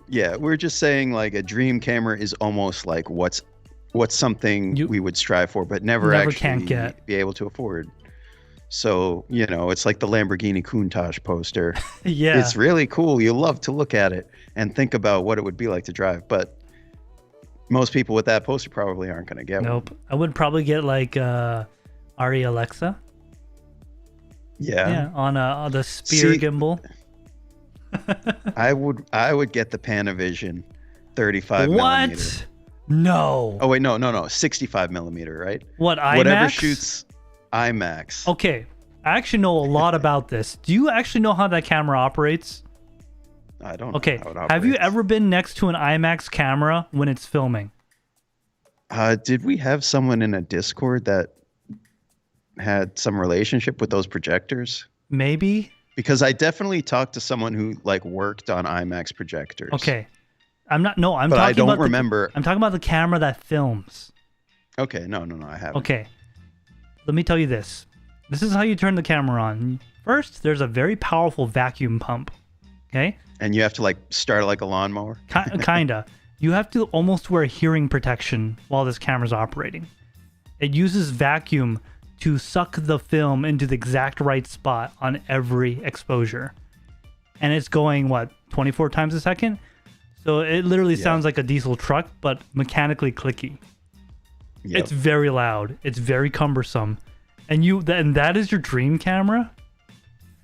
Yeah, we're just saying like a dream camera is almost like what's something we would strive for, but never actually can't get. be able to afford. So, it's like the Lamborghini Countach poster. Yeah. It's really cool. You love to look at it and think about what it would be like to drive. But most people with that poster probably aren't going to get one. Nope. I would probably get like Ari Alexa. Yeah. On the Spear gimbal. I would get the Panavision 35 what? millimeter. No. Oh wait, no, 65 millimeter, right? What, IMAX? Whatever shoots IMAX. Okay, I actually know a lot about this. Do you actually know how that camera operates? I don't. Okay, know how it operates. have you ever been next to an IMAX camera when it's filming? Did we have someone in a Discord that had some relationship with those projectors? Maybe. Because I definitely talked to someone who like worked on IMAX projectors. Okay. I'm talking I don't about remember. I'm talking about the camera that films. Okay, no, I haven't. Okay. Let me tell you this. This is how you turn the camera on. First, there's a very powerful vacuum pump. Okay? And you have to like start like a lawnmower? Kinda. You have to almost wear hearing protection while this camera's operating. It uses vacuum to suck the film into the exact right spot on every exposure. And it's going, 24 times a second? So it literally sounds like a diesel truck, but mechanically clicky. Yep. It's very loud. It's very cumbersome. And that is your dream camera?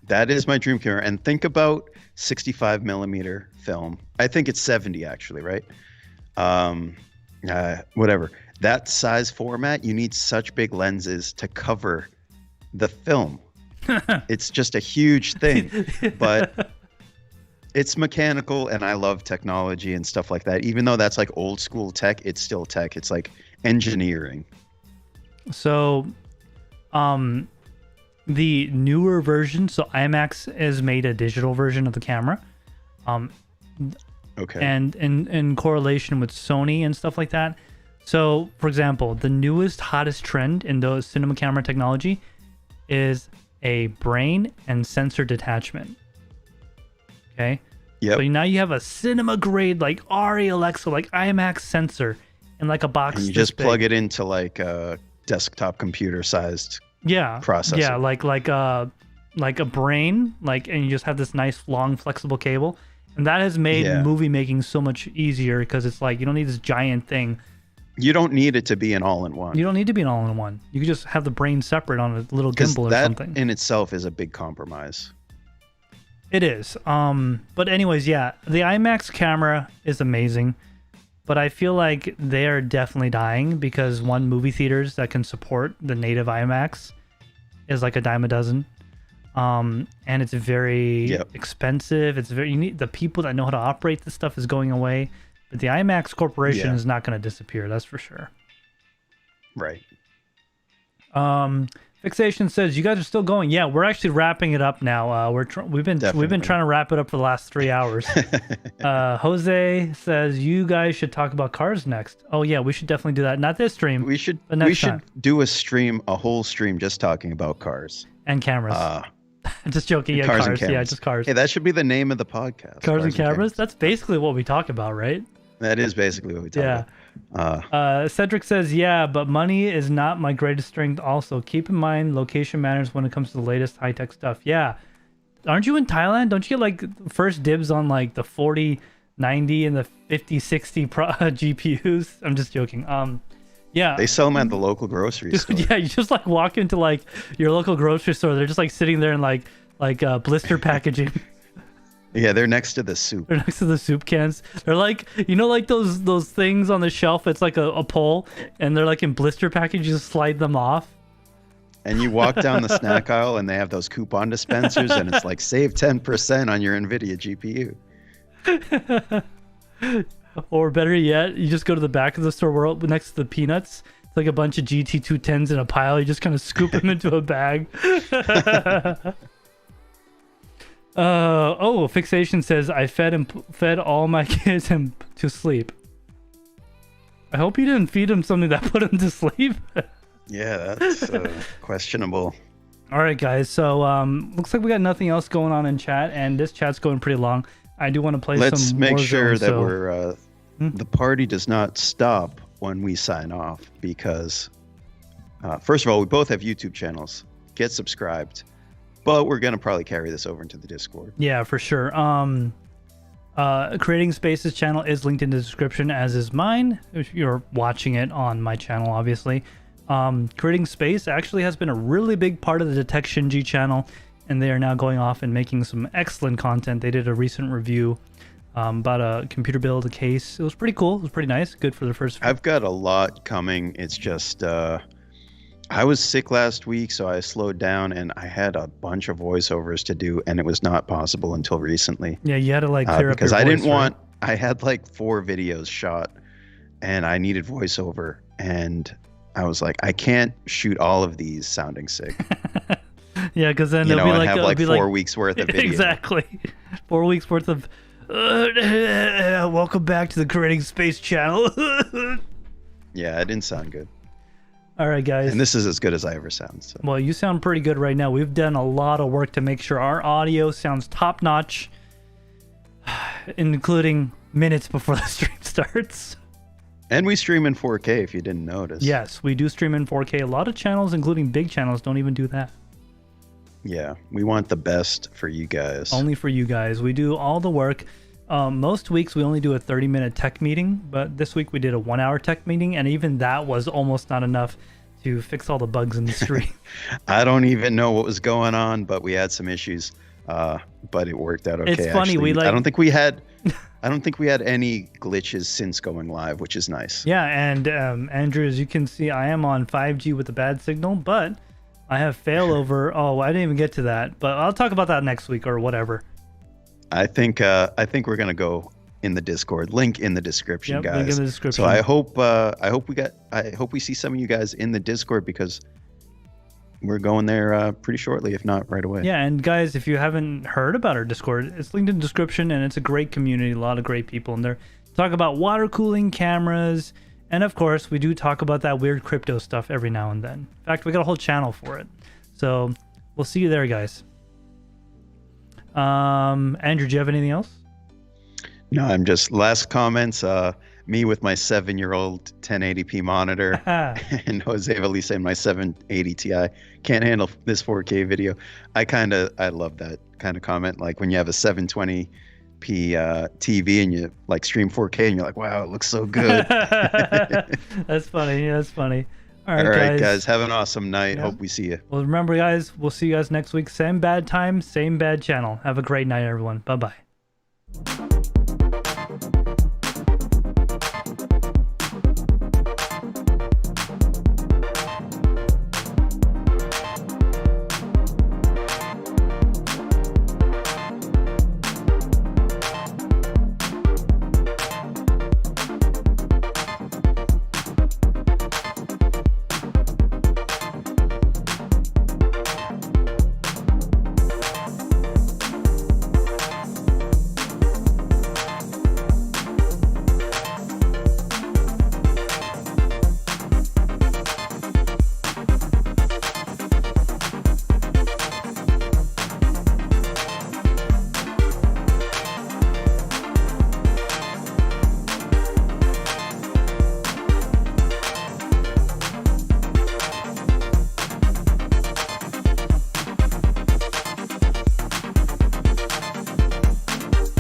That is my dream camera. And think about 65 millimeter film. I think it's 70 actually, right? Whatever. That size format, you need such big lenses to cover the film. It's just a huge thing. But it's mechanical, and I love technology and stuff like that. Even though that's like old school tech, it's still tech. It's like engineering. So, the newer version, so IMAX has made a digital version of the camera. Okay. And in correlation with Sony and stuff like that. So, for example, the newest, hottest trend in the cinema camera technology is a brain and sensor detachment. Okay. Yep. So now you have a cinema grade like Ari Alexa, like IMAX sensor in like a box. And you just plug it into like a desktop computer sized processor. Yeah, like a brain, and you just have this nice long flexible cable. And that has made movie making so much easier because it's like you don't need this giant thing. You don't need it to be an all-in-one. You don't need to be an all-in-one. You can just have the brain separate on a little gimbal or something. That in itself is a big compromise. It is. But anyways, the IMAX camera is amazing, but I feel like they are definitely dying because movie theaters that can support the native IMAX is like a dime a dozen. And it's very expensive. You need the people that know how to operate this stuff is going away, but the IMAX corporation is not going to disappear. That's for sure. Right. Fixation says you guys are still going. Yeah, we're actually wrapping it up now. We've been trying to wrap it up for the last 3 hours. Jose says you guys should talk about cars next. Oh yeah, we should definitely do that. Not this stream. We should time. do a whole stream just talking about cars and cameras. Just joking. Yeah, cars. And yeah, just cars. Hey, that should be the name of the podcast. Cars and cameras. That's basically what we talk about, right? That is basically what we talk about. Cedric says, but money is not my greatest strength. Also, keep in mind location matters when it comes to the latest high-tech stuff. Yeah. Aren't you in Thailand? Don't you get like first dibs on like the 4090 and the 5060 GPUs? I'm just joking. Yeah. They sell them at the local grocery store. Yeah, you just like walk into like your local grocery store. They're just like sitting there in like blister packaging. Yeah, they're next to the soup. They're next to the soup cans. They're like, like those things on the shelf. It's like a pole, and they're like in blister package. You just slide them off. And you walk down the snack aisle, and they have those coupon dispensers, and it's like save 10% on your NVIDIA GPU. Or better yet, you just go to the back of the store next to the peanuts. It's like a bunch of GT210s in a pile. You just kind of scoop them into a bag. Fixation says I fed all my kids to sleep. I hope you didn't feed him something that put him to sleep. Yeah, that's questionable. All right, guys. So looks like we got nothing else going on in chat, and this chat's going pretty long. I do want to play Let's some make Warzone, sure that so... we're the party does not stop when we sign off because, first of all, we both have YouTube channels. Get subscribed, but we're gonna probably carry this over into the Discord. Yeah, for sure. Creating Spaces channel is linked in the description, as is mine, if you're watching it on my channel, obviously. Creating Space actually has been a really big part of the TekShinji channel, and they are now going off and making some excellent content. They did a recent review about a computer build, a case. It was pretty cool. It was pretty nice. Good for the first. I've got a lot coming. It's just I was sick last week, so I slowed down, and I had a bunch of voiceovers to do, and it was not possible until recently. Yeah, you had to like clear up because your I voice, didn't want. I had like 4 videos shot, and I needed voiceover, and I was like, I can't shoot all of these sounding sick. Yeah, because then it'll be be like, have like 4 like... weeks worth of video. Exactly, 4 weeks worth of. Welcome back to the Creating Space channel. Yeah, it didn't sound good. All right, guys. And this is as good as I ever sound. So. Well, you sound pretty good right now. We've done a lot of work to make sure our audio sounds top notch, including minutes before the stream starts. And we stream in 4K if you didn't notice. Yes, we do stream in 4K. A lot of channels, including big channels, don't even do that. Yeah, we want the best for you guys. Only for you guys. We do all the work. Most weeks we only do a 30-minute tech meeting, but this week we did a 1-hour tech meeting, and even that was almost not enough to fix all the bugs in the stream. I don't even know what was going on, but we had some issues, but it worked out okay. It's funny. Actually. I don't think we had any glitches since going live, which is nice. Yeah, and Andrew, as you can see, I am on 5G with a bad signal, but I have failover. Oh, I didn't even get to that, but I'll talk about that next week or whatever. I think we're gonna go in the Discord. Link in the description, guys. Link in the description. So I hope we see some of you guys in the Discord because we're going there pretty shortly, if not right away. Yeah, and guys, if you haven't heard about our Discord, it's linked in the description, and it's a great community, a lot of great people in there. Talk about water cooling, cameras, and of course, we do talk about that weird crypto stuff every now and then. In fact, we got a whole channel for it. So we'll see you there, guys. Andrew, do you have anything else? No, I'm just last comments. Me with my 7-year-old 1080p monitor, and Jose Valise and my 780 Ti can't handle this 4K video. I love that kind of comment. Like when you have a 720p TV and you like stream 4K and you're like, wow, it looks so good. That's funny. That's funny. All right, guys. Have an awesome night. Yeah. Hope we see you. Well, remember, guys, we'll see you guys next week. Same bad time, same bad channel. Have a great night, everyone. Bye-bye.